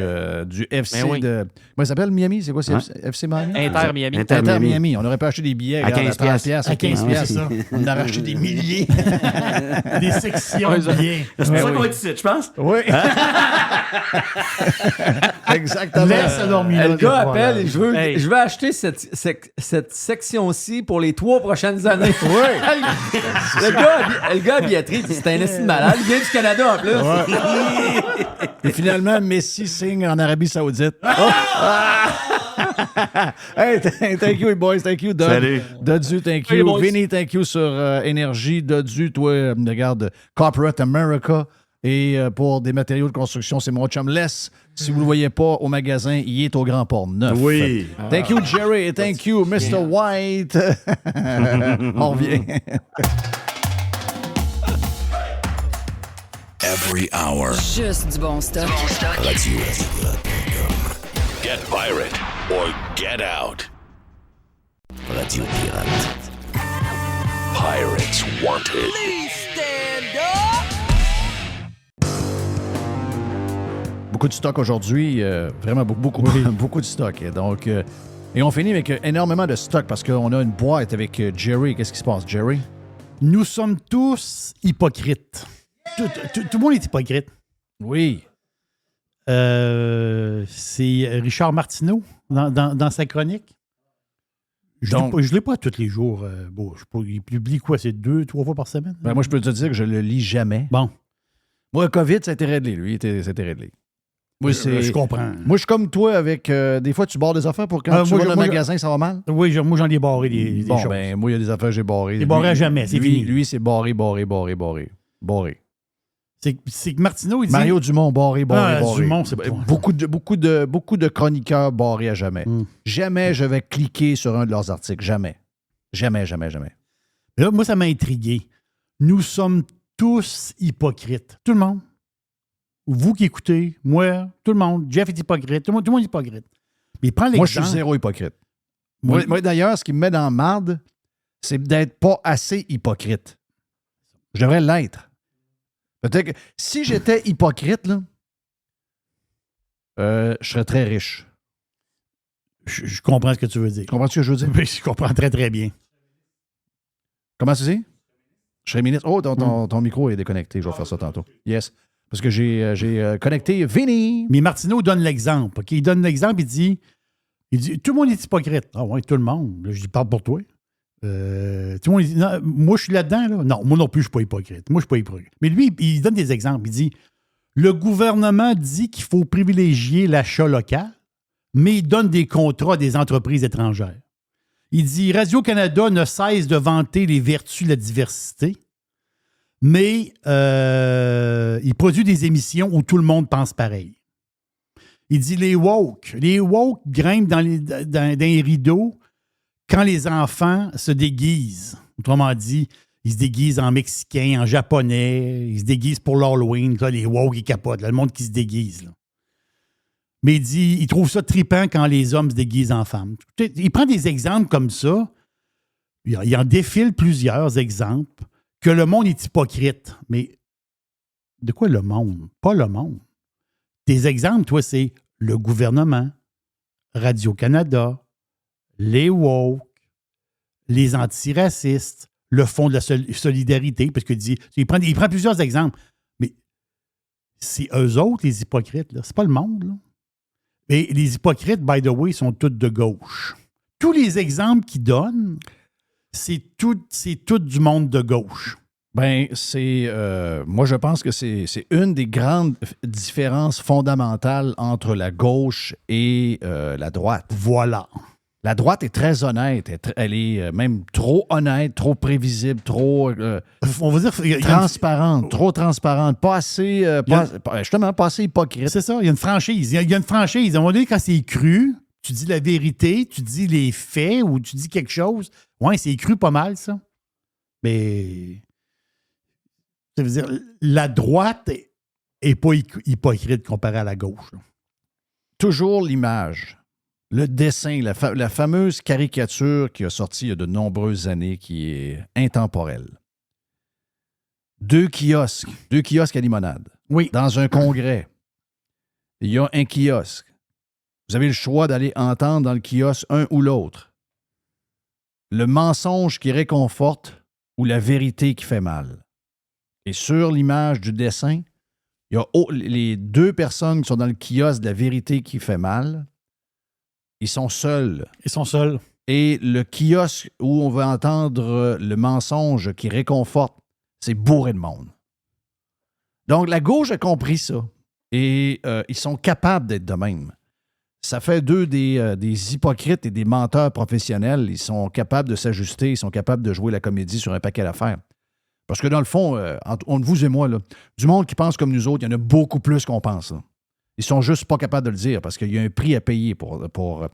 FC Ben oui. de... Comment ça s'appelle, Miami? C'est quoi? C'est FC Miami? Inter Miami. Inter Inter Miami. Miami. On aurait pu acheter des billets À regarde, 15 30 piastres, à 15 Ouais, piastres. c'est ça. On aurait acheté des milliers. Des sections Ouais, ça- bien. C'est pour ça qu'on va être ici, je pense. Oui. Exactement. Laisse dormir. Le gars appelle et Hey. je veux acheter cette section-ci pour les 3 prochaines années. Oui. le gars à billetterie, c'est un esti de malade. Il vient du Canada en plus. Et finalement, Messi signe en Arabie Saoudite. Hey, thank you, boys. Thank you, Doug. Salut. Dodu, thank Hey, you. boys. Vinny, thank you sur Énergie. Dodu, toi, regarde, Corporate America. Et pour des matériaux de construction, c'est mon chum Les. Si vous ne le voyez pas au magasin, il est au Grand Port Neuf. Oui. Thank you, Jerry. Et thank you, Mr. White. On revient. Every hour. Juste du bon stock. Radio-Pirate.com. Get pirate or get out. Radio Pirate. Pirates wanted. Beaucoup de stock aujourd'hui. Vraiment beaucoup de stock. Donc, et on finit avec énormément de stock parce qu'on a une boîte avec Jerry. Qu'est-ce qui se passe, Jerry? Nous sommes tous hypocrites. Tout le monde est hypocrite. Oui. C'est Richard Martineau dans sa chronique. Je ne l'ai pas tous les jours. Il publie quoi? C'est 2-3 fois par semaine? Ben, moi, je peux te dire que je le lis jamais. Bon. Moi, COVID, ça a été réglé. Lui, c'était réglé. Moi, Je comprends. Moi, je suis comme toi avec... des fois, tu barres des affaires pour quand tu vas dans le magasin, ça va mal? Oui, moi, j'en ai barré des Bon, choses. ben, moi, il y a des affaires que j'ai barrées. C'est barré à jamais, c'est fini. Lui, c'est barré. C'est que Martineau, il dit... Mario Dumont, barré. Dumont, c'est pas... Beaucoup de chroniqueurs barrés à jamais. Jamais je vais cliquer sur un de leurs articles. Jamais. Jamais. Là, moi, ça m'a intrigué. Nous sommes tous hypocrites. Tout le monde. Vous qui écoutez, moi, tout le monde. Jeff est hypocrite. Tout le monde est hypocrite. Mais prends l'exemple. Moi, je suis zéro hypocrite. Moi, d'ailleurs, ce qui me met dans la marde, c'est d'être pas assez hypocrite. Je devrais l'être. Peut-être que si j'étais hypocrite, là, je serais très riche. Je comprends ce que tu veux dire. Comprends-tu ce que je veux dire? Oui, je comprends très, très bien. Comment tu dis? Je serais ministre. Oh, ton micro est déconnecté. Je vais faire ça tantôt. Yes. Parce que j'ai connecté Vinny. Mais Martineau donne l'exemple. OK? Il donne l'exemple, il dit tout le monde est hypocrite. Ah oui, tout le monde. Là, je dis, parle pour toi. Tout le monde dit, non, moi, je suis là-dedans. Là. Non, moi non plus, je ne suis pas hypocrite. Moi, je ne suis pas hypocrite. Mais lui, il donne des exemples. Il dit, le gouvernement dit qu'il faut privilégier l'achat local, mais il donne des contrats à des entreprises étrangères. Il dit, Radio-Canada ne cesse de vanter les vertus de la diversité, mais il produit des émissions où tout le monde pense pareil. Il dit les woke grimpent dans les rideaux quand les enfants se déguisent. Autrement dit, ils se déguisent en mexicain, en japonais, ils se déguisent pour l'Halloween. Là, les woke, ils capotent, là, le monde qui se déguise. Là. Mais il dit, il trouve ça trippant quand les hommes se déguisent en femmes. Il prend des exemples comme ça. Il en défile plusieurs exemples que le monde est hypocrite. Mais de quoi le monde? Pas le monde. Tes exemples, toi, c'est le gouvernement, Radio-Canada, les woke, les antiracistes, le Fonds de la solidarité, parce qu'il prend plusieurs exemples. Mais c'est eux autres, les hypocrites. Là. C'est pas le monde. Là. Et les hypocrites, by the way, sont tous de gauche. Tous les exemples qu'ils donnent, c'est tout du monde de gauche. Ben, moi, je pense que c'est une des grandes différences fondamentales entre la gauche et la droite. Voilà. La droite est très honnête. Elle est même trop honnête, trop prévisible, trop on va dire, transparente, trop transparente, pas assez, justement, pas assez hypocrite. C'est ça, il y a une franchise. Il y a une franchise. À un moment donné, quand c'est cru, tu dis la vérité, tu dis les faits ou tu dis quelque chose. Ouais, c'est cru pas mal, ça. Mais ça veut dire, la droite n'est pas hypocrite comparée à la gauche. Là. Toujours l'image. Le dessin, la fameuse caricature qui a sorti il y a de nombreuses années, qui est intemporelle. Deux kiosques à limonade. Oui. Dans un congrès, il y a un kiosque. Vous avez le choix d'aller entendre dans le kiosque un ou l'autre. Le mensonge qui réconforte ou la vérité qui fait mal. Et sur l'image du dessin, il y a les deux personnes qui sont dans le kiosque de la vérité qui fait mal. Ils sont seuls. Ils sont seuls. Et le kiosque où on va entendre le mensonge qui réconforte, c'est bourré de monde. Donc, la gauche a compris ça. Et ils sont capables d'être de même. Ça fait d'eux des hypocrites et des menteurs professionnels. Ils sont capables de s'ajuster. Ils sont capables de jouer la comédie sur un paquet d'affaires. Parce que dans le fond, entre vous et moi, là, du monde qui pense comme nous autres, il y en a beaucoup plus qu'on pense. Là. Ils sont juste pas capables de le dire parce qu'il y a un prix à payer pour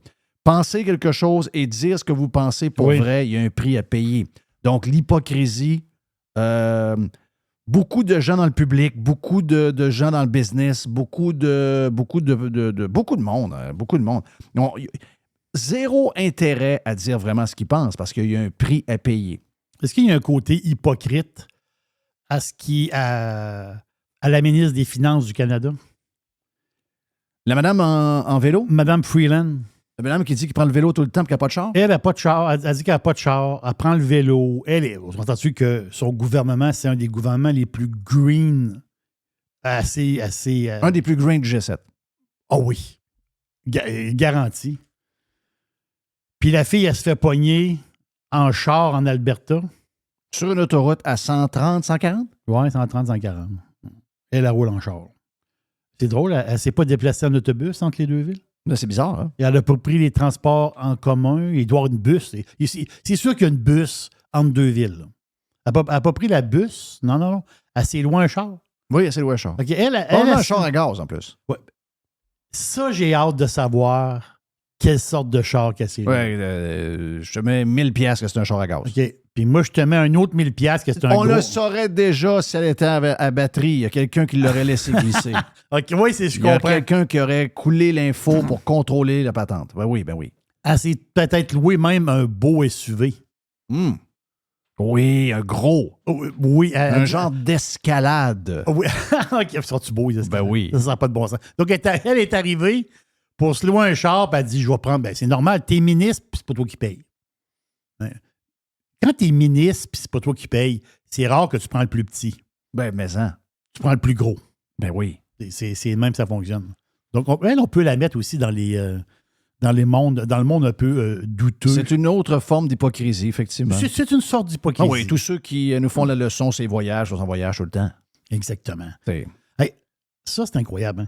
penser quelque chose et dire ce que vous pensez pour vrai. Il y a un prix à payer. Donc, l'hypocrisie, beaucoup de gens dans le public, beaucoup de gens dans le business, beaucoup de monde. Beaucoup de monde. Donc, zéro intérêt à dire vraiment ce qu'ils pensent parce qu'il y a un prix à payer. Est-ce qu'il y a un côté hypocrite à la ministre des Finances du Canada? La madame en vélo? Madame Freeland. La madame qui dit qu'elle prend le vélo tout le temps et qu'elle n'a pas de char? Elle n'a pas de char. Elle dit qu'elle n'a pas de char. Elle prend le vélo. On s'entend-tu que son gouvernement, c'est un des gouvernements les plus green. Assez un des plus green du G7. Oh oui. Garanti. Puis la fille, elle se fait pogner en char en Alberta. Sur une autoroute à 130, 140? Oui, 130, 140. Elle roule en char. C'est drôle, elle ne s'est pas déplacée en autobus entre les deux villes. Là, c'est bizarre, hein? Et elle n'a pas pris les transports en commun. Il doit y avoir une bus. C'est sûr qu'il y a une bus entre deux villes. Là. Elle n'a pas pris la bus. Non. Elle s'est loin un char. Oui, elle s'est loin un char. Okay, elle a un char à gaz, en plus. Ouais. Ça, j'ai hâte de savoir quelle sorte de char qu'elle s'est loin. Oui, je te mets 1000$ que c'est un char à gaz. OK. Puis moi, je te mets un autre 1000$ que c'est un On gros... le saurait déjà si elle était à batterie. Il y a quelqu'un qui l'aurait laissé glisser. OK, oui, je comprends. Il y a quelqu'un qui aurait coulé l'info pour contrôler la patente. Ben oui. Elle s'est peut-être loué même un beau SUV. Oui, un gros. Oui. Un genre d'escalade. Oui. OK, sont-tu beaux, les escalades? Ben oui. Ça n'a pas de bon sens. Donc, elle est arrivée pour se louer un char, puis elle dit, je vais prendre... Ben, c'est normal, t'es ministre, puis c'est pas toi qui paye. Quand t'es ministre, puis c'est pas toi qui paye, c'est rare que tu prends le plus petit. Ben, mais ça. Tu prends le plus gros. Ben oui. C'est même ça fonctionne. Donc, on peut la mettre aussi dans le monde un peu douteux. C'est une autre forme d'hypocrisie, effectivement. C'est une sorte d'hypocrisie. Ah oui, tous ceux qui nous font la leçon, c'est voyage, on voyage tout le temps. Exactement. Hey, ça, c'est incroyable. Hein?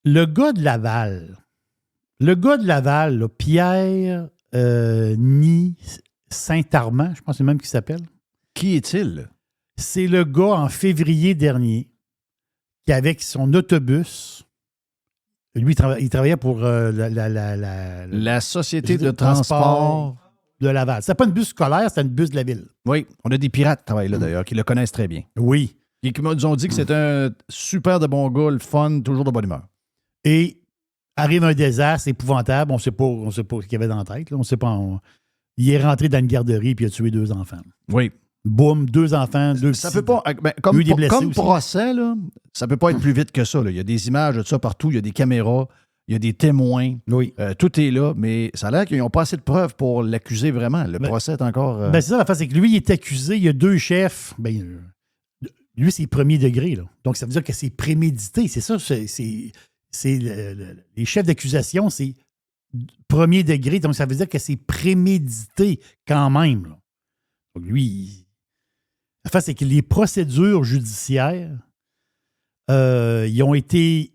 Le gars de Laval, là, Pierre Ni Saint-Armand, je pense que c'est le même qui s'appelle. Qui est-il? C'est le gars en février dernier qui, avec son autobus, lui, il travaillait pour la Société de transport de Laval. C'était pas une bus scolaire, c'était une bus de la ville. Oui, on a des pirates qui travaillent là, d'ailleurs, qui le connaissent très bien. Oui. Et qui nous ont dit que c'est un super de bon gars, le fun, toujours de bonne humeur. Et arrive un désastre épouvantable, on ne sait pas ce qu'il y avait dans la tête. Là. On sait pas. Il est rentré dans une garderie et il a tué 2 enfants. Oui. Boum, 2 enfants, 2 ça peut pas. Ben, comme procès, là, ça peut pas être plus vite que ça. Là. Il y a des images de ça partout, il y a des caméras. Il y a des témoins. Oui. Tout est là, mais ça a l'air qu'ils n'ont pas assez de preuves pour l'accuser vraiment. Le procès est encore... Ben, c'est ça, la face, c'est que lui, il est accusé. Il y a 2 chefs. Ben, lui, c'est premier degré. Là. Donc, ça veut dire que c'est prémédité. C'est ça. Les chefs d'accusation, c'est premier degré. Donc, ça veut dire que c'est prémédité quand même. Là. Donc, lui, la face, c'est que les procédures judiciaires, ils ont été...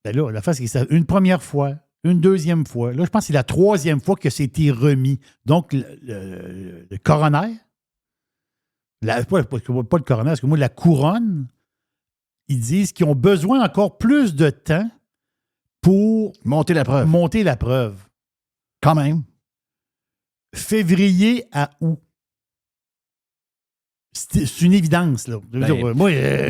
Ben là, la face, c'est que c'est une première fois, une deuxième fois. Là, je pense que c'est la 3e fois que c'était remis. Donc, le coroner... pas le coroner, parce que moi, la couronne, ils disent qu'ils ont besoin encore plus de temps pour monter la preuve. Quand même. Février à août. C'est une évidence, là. Il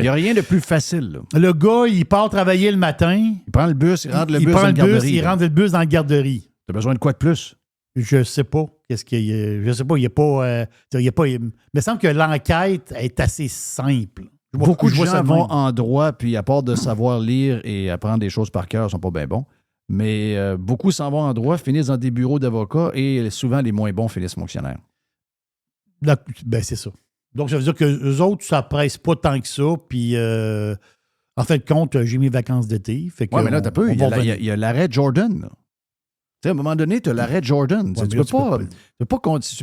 n'y a rien de plus facile, là. Le gars, il part travailler le matin. Il prend le bus, il rentre le bus dans la garderie. Il rentre le bus dans la garderie. T'as besoin de quoi de plus? Je sais pas. Je sais pas. Il n'y a pas. Il me semble que l'enquête est assez simple. Beaucoup de gens vont en droit, puis à part de savoir lire et apprendre des choses par cœur, ils sont pas bien bons. Mais beaucoup s'en vont en droit, finissent dans des bureaux d'avocats et souvent les moins bons finissent fonctionnaires. Ben, c'est ça. Donc, ça veut dire que les autres, ça presse pas tant que ça. Puis, en fait, compte, j'ai mes vacances d'été. Oui, mais là, t'as peu. Il y a l'arrêt Jordan, là. À un moment donné, tu as l'arrêt Jordan. Ouais, tu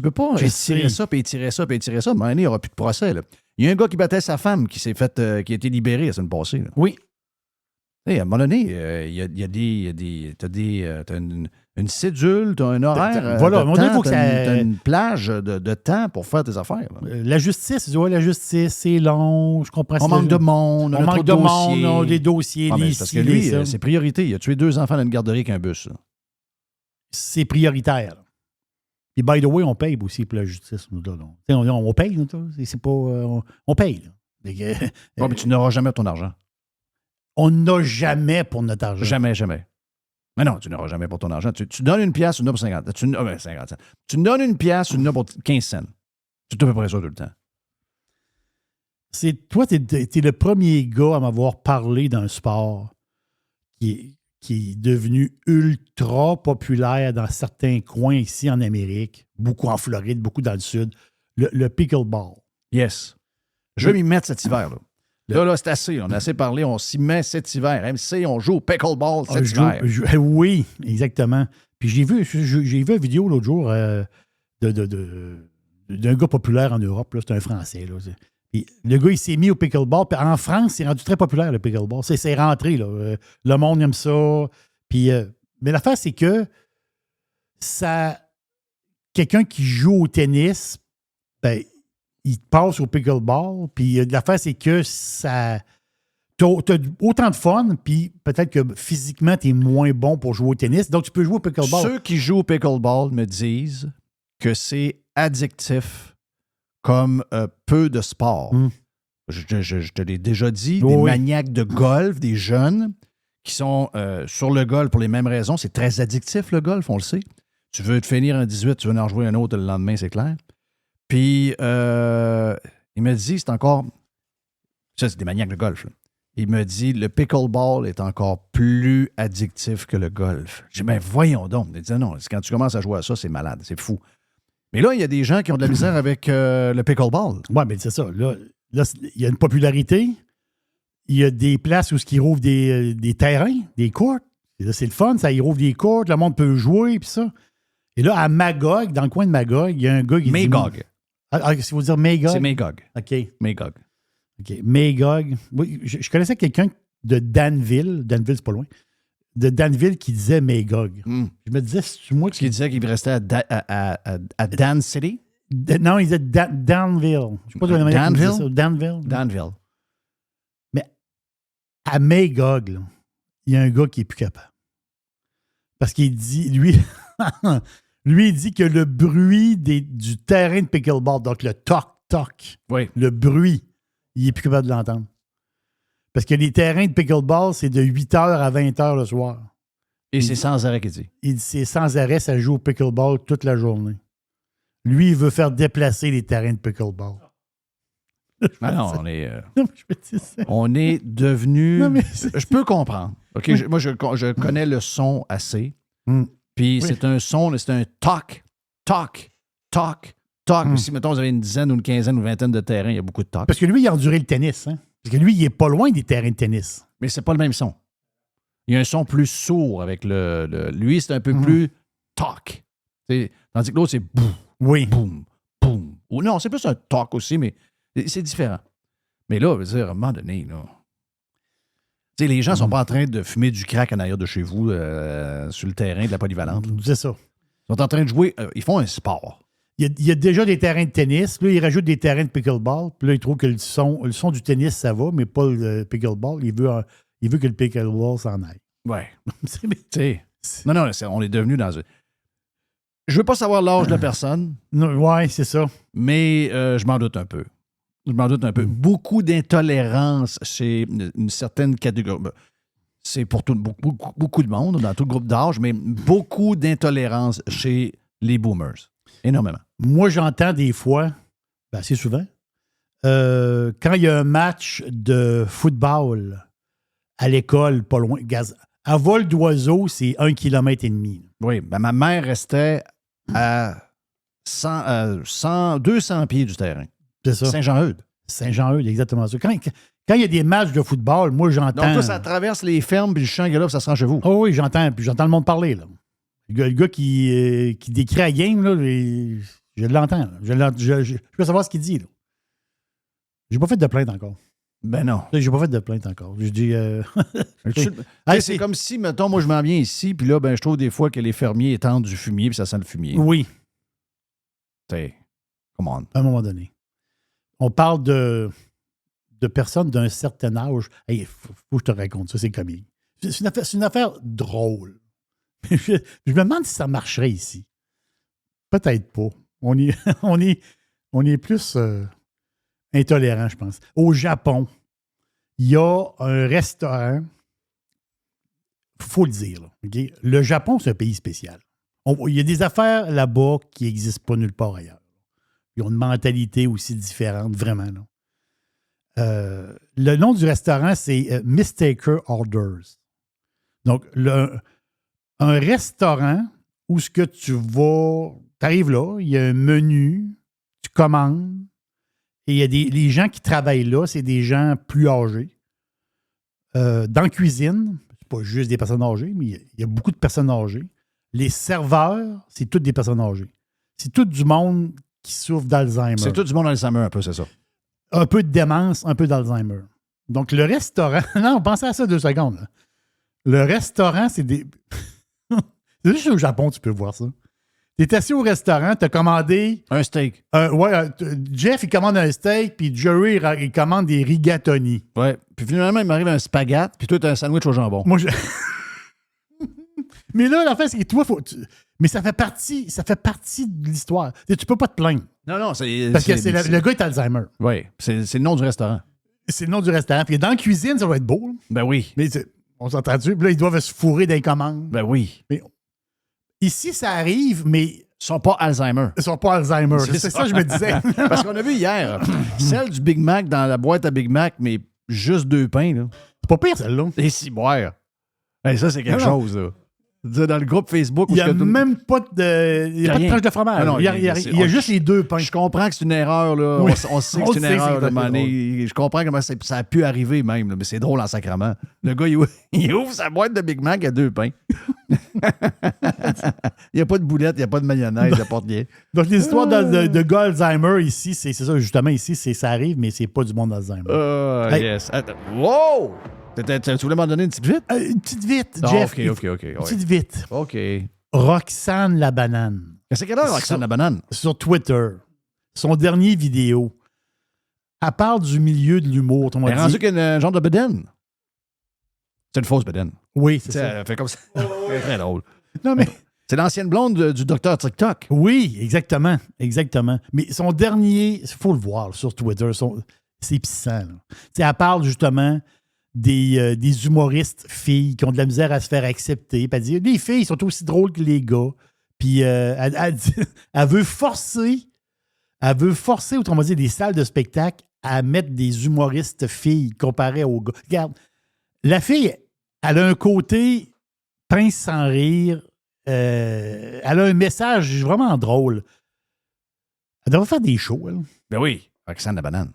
peux pas étirer ça, puis étirer ça, puis étirer ça. À un moment donné, il n'y aura plus de procès. Là. Il y a un gars qui battait sa femme qui s'est fait, qui a été libéré la semaine passée. Là. Oui. À un moment donné, t'as une cédule, tu as un horaire. Voilà, de temps, t'as une plage de temps pour faire tes affaires. La justice, la justice, c'est long, je comprends ça. On manque de monde, on manque de monde, on a des dossiers, parce que lui, c'est priorité. Il a tué 2 enfants dans une garderie avec un bus. Là. C'est prioritaire. Et by the way, on paye aussi pour la justice. On paye, c'est pas. On paye. Mais tu n'auras jamais ton argent. On n'a jamais pour notre argent. Jamais. Mais non, tu n'auras jamais pour ton argent. Tu donnes une pièce, tu n'as pour 50. Tu donnes une pièce, tu n'as pour 15 cents. Tu te fais pas ça tout le temps. Toi, tu es le premier gars à m'avoir parlé d'un sport qui est devenu ultra populaire dans certains coins ici en Amérique, beaucoup en Floride, beaucoup dans le sud, le pickleball. Yes. Je vais m'y mettre cet hiver. Là, c'est assez. On a assez parlé. On s'y met cet hiver. MC, on joue au pickleball cet hiver. Oui, exactement. Puis j'ai vu une vidéo l'autre jour d'un gars populaire en Europe. Là, c'est un Français. Là. Puis le gars, il s'est mis au pickleball. Puis en France, c'est rendu très populaire, le pickleball. C'est rentré. Là. Le monde aime ça. Puis, mais l'affaire, c'est que quelqu'un qui joue au tennis, ben, il passe au pickleball. Puis l'affaire, c'est que t'as autant de fun, puis peut-être que physiquement, tu es moins bon pour jouer au tennis. Donc, tu peux jouer au pickleball. Ceux qui jouent au pickleball me disent que c'est addictif comme peu de sport. Je te l'ai déjà dit, des maniaques de golf, des jeunes qui sont sur le golf pour les mêmes raisons. C'est très addictif, le golf, on le sait. Tu veux te finir un 18, tu veux en jouer un autre le lendemain, c'est clair. Puis, il me dit, c'est encore... Ça, c'est des maniaques de golf. Là. Il me dit, le pickleball est encore plus addictif que le golf. J'ai dit, ben voyons donc. Il dit, non, quand tu commences à jouer à ça, c'est malade, c'est fou. Mais là, il y a des gens qui ont de la misère avec le pickleball. Oui, mais c'est ça. Là, il y a une popularité. Il y a des places où ils rouvrent des terrains, des courts. Et là, c'est le fun, ça, ils rouvrent des courts, le monde peut jouer, puis ça. Et là, à Magog, dans le coin de Magog, il y a un gars qui dit... Magog. Si vous dire Magog? C'est Magog. OK. Magog. OK. Magog. Oui, je connaissais quelqu'un de Danville. Danville, c'est pas loin. De Danville qui disait Magog. Je me disais, c'est moi qui... Qui disait qu'il restait à Dan City? Non, il disait Danville. Je sais pas de la Danville? Ça. Danville. Danville. Mais à Magog, là, il y a un gars qui est plus capable. Parce qu'il dit, lui, il dit que le bruit du terrain de pickleball, donc le toc-toc, le bruit, il est plus capable de l'entendre. Parce que les terrains de pickleball, c'est de 8h à 20h le soir. Et c'est sans arrêt qu'il dit. Il dit c'est sans arrêt, ça joue au pickleball toute la journée. Lui, il veut faire déplacer les terrains de pickleball. Non, on est devenu... Je peux comprendre. OK, moi, je connais le son assez. Mm. Puis Oui. c'est un son, c'est un toc. Mm. Si, mettons, vous avez une dizaine ou une quinzaine ou une vingtaine de terrains, il y a beaucoup de toc. Parce que lui, il a enduré le tennis. Hein? Parce que lui, il est pas loin des terrains de tennis. Mais c'est pas le même son. Il y a un son plus sourd avec lui, c'est un peu plus toc. Tandis que l'autre, c'est boum, Oui. boum, boum. Ou non, c'est plus un toc aussi, mais c'est différent. Mais là, je veux dire, à un moment donné, là. Tu sais, les gens sont pas en train de fumer du crack en arrière de chez vous sur le terrain de la polyvalente. là. C'est ça. Ils sont en train de jouer, ils font un sport. Il y a déjà des terrains de tennis. Puis là, il rajoute des terrains de pickleball. Puis là, il trouve que le son du tennis, ça va, mais pas le pickleball. Il veut que le pickleball s'en aille. Ouais. C'est- Tu sais. Non, on est devenu dans un. Je veux pas savoir l'âge de la personne, Non, ouais, c'est ça. mais je m'en doute un peu. Beaucoup d'intolérance chez une certaine catégorie. C'est pour beaucoup de monde, dans tout le groupe d'âge, mais beaucoup d'intolérance chez les boomers. Énormément. Moi, j'entends des fois, assez souvent, quand il y a un match de football à l'école, pas loin, à vol d'oiseau, c'est 1,5 km. Oui, ben ma mère restait à 200 pieds du terrain. C'est ça. Saint-Jean-Eudes. Saint-Jean-Eudes, exactement ça. Quand il y a des matchs de football, moi, j'entends. Donc, toi, ça traverse les fermes, puis le champ, là, puis ça se rend chez vous. Oh oui, j'entends le monde parler. Là. Le gars qui décrit la game, là, je l'entends. Là. Je peux savoir ce qu'il dit. Là. J'ai pas fait de plainte encore. Ben non. J'ai pas fait de plainte encore. Je dis. C'est comme si, mettons, moi, je m'en viens ici, puis là, ben, je trouve des fois que les fermiers étendent du fumier, puis ça sent le fumier. Oui, T'sais, come on. à un moment donné. On parle de personnes d'un certain âge. Hey, faut que je te raconte ça, c'est comique. C'est une affaire drôle. Je me demande si ça marcherait ici. Peut-être pas. On est plus intolérant, je pense. Au Japon, il y a un restaurant. Il faut le dire. Là, okay? Le Japon, c'est un pays spécial. Il y a des affaires là-bas qui n'existent pas nulle part ailleurs. Ils ont une mentalité aussi différente, vraiment. Là. Le nom du restaurant, c'est Mistaker Orders. Donc, un restaurant où ce que tu vas... Tu arrives là, il y a un menu, tu commandes, et il y a les gens qui travaillent là, c'est des gens plus âgés. Dans la cuisine, c'est pas juste des personnes âgées, mais il y a beaucoup de personnes âgées. Les serveurs, c'est toutes des personnes âgées. C'est tout du monde qui souffre d'Alzheimer. C'est tout du monde Alzheimer, un peu, c'est ça. Un peu de démence, un peu d'Alzheimer. Donc, le restaurant... Non, pensez à ça 2 secondes. Là. Le restaurant, c'est des... c'est juste au Japon, tu peux voir ça. Tu es assis au restaurant, tu as commandé... Un steak. Jeff, il commande un steak, puis Jerry, il commande des rigatoni. Ouais. Puis finalement, il m'arrive un spaghette, puis toi, tu as un sandwich au jambon. Moi, Mais là, l'affaire, c'est que toi, mais ça fait partie de l'histoire. Tu peux pas te plaindre. Non, c'est... Parce que le gars est Alzheimer. Oui, c'est le nom du restaurant. C'est le nom du restaurant. Puis dans la cuisine, ça va être beau. Là. Ben oui. Mais on s'entend-tu? Puis là, ils doivent se fourrer dans les commandes. Ben oui. Mais ici, ça arrive, mais... Ils sont pas Alzheimer. Ils sont pas Alzheimer. C'est ça que je me disais. Parce qu'on a vu hier, celle du Big Mac dans la boîte à Big Mac, mais juste 2 pains, là. C'est pas pire, celle-là. Et si boire. Hey, ça, c'est quelque chose, là. Dans le groupe Facebook... Il n'y a même pas de tranche de fromage. Non, il y a juste les 2 pains. Je comprends que c'est une erreur, là. Oui. On sait que c'est une erreur. Je comprends comment ça a pu arriver, même, là, mais c'est drôle en sacrament. Le gars, il ouvre sa boîte de Big Mac à 2 pains. Il n'y a pas de boulette, il n'y a pas de mayonnaise, il n'y a pas de rien. Donc, les histoires de gars Alzheimer, ici, c'est ça, justement, ici, ça arrive, mais c'est pas du monde Alzheimer. Hey. Yes. Attends. Wow! Tu voulais m'en donner une petite vite? Une petite vite, Jeff. OK. Une petite vite. OK. Roxane la banane. Qu'est-ce qu'elle a, Roxane la banane? Sur Twitter. Son dernier vidéo. Elle parle du milieu de l'humour. Elle est rendue qu'elle a un genre de bedaine. C'est une fausse bedaine. Oui, c'est ça. Elle fait comme ça. C'est très drôle. Non, mais... C'est l'ancienne blonde du docteur TikTok. Oui, exactement. Mais son dernier, il faut le voir sur Twitter, c'est pissant. Elle parle justement des humoristes filles qui ont de la misère à se faire accepter. Puis elle dit, les filles sont aussi drôles que les gars. Puis elle veut forcer, autrement dit, des salles de spectacle à mettre des humoristes filles comparés aux gars. Regarde, la fille, elle a un côté pince sans rire. Elle a un message vraiment drôle. Elle devrait faire des shows, elle. Ben oui, Roxane la banane.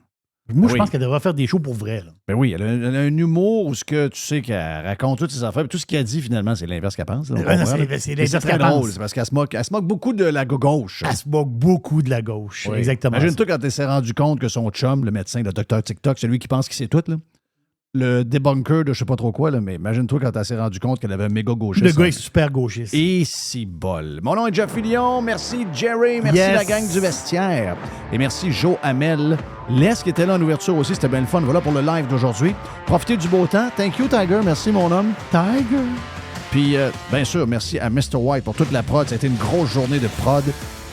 Moi, je Oui. pense qu'elle devrait faire des shows pour vrai. Là. Ben oui, elle a un humour où ce que tu sais qu'elle raconte toutes ses affaires. Puis tout ce qu'elle dit, finalement, c'est l'inverse qu'elle pense. Là, on Non, comprend, c'est là. l'inverse Mais c'est très qu'elle drôle. pense. C'est parce qu'elle se moque beaucoup de la gauche. Elle se moque beaucoup de la gauche. Oui. Exactement. Imagine-toi quand elle s'est rendu compte que son chum, le médecin, le docteur TikTok, celui qui pense qu'il sait tout, là, le débunker de je sais pas trop quoi, là, mais imagine-toi quand elle s'est rendu compte qu'elle avait un méga gauchiste. Le gars est super gauchiste. Et si bol. Mon nom est Jeff Fillion. Merci Jerry. Merci Yes. la gang du vestiaire. Et merci Joe Hamel. Les qui était là en ouverture aussi. C'était bien le fun. Voilà pour le live d'aujourd'hui. Profitez du beau temps. Thank you, Tiger. Merci, mon homme. Tiger. Puis, bien sûr, merci à Mr. White pour toute la prod. Ça a été une grosse journée de prod.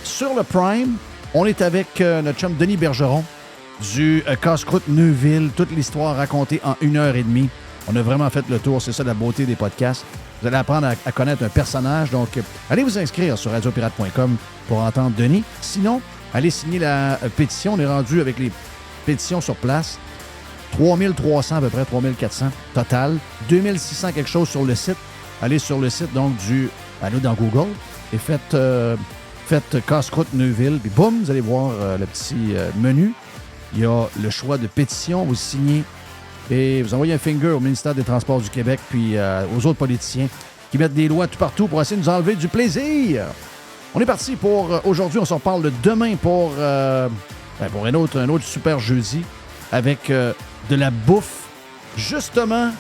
Sur le Prime, on est avec notre chum Denis Bergeron du Casse-Croûte Neuville. Toute l'histoire racontée en 1h30. On a vraiment fait le tour. C'est ça la beauté des podcasts. Vous allez apprendre à connaître un personnage. Donc, allez vous inscrire sur radiopirate.com pour entendre Denis. Sinon, allez signer la pétition. On est rendu avec les pétitions sur place. 3300 à peu près, 3400 total. 2600 quelque chose sur le site. Allez sur le site donc allez dans Google et faites Casse-Croûte Neuville. Puis boum, vous allez voir le petit menu. Il y a le choix de pétition. Vous signez et vous envoyez un finger au ministère des Transports du Québec puis aux autres politiciens qui mettent des lois tout partout pour essayer de nous enlever du plaisir. On est parti pour aujourd'hui. On s'en parle demain pour un autre super jeudi avec de la bouffe, justement,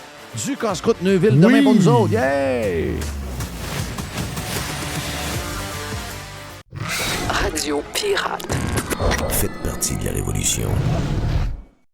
du Casse-Croûte Neuville. Demain Oui. pour nous autres. Yay! Radio Pirate. Faites partie de la révolution.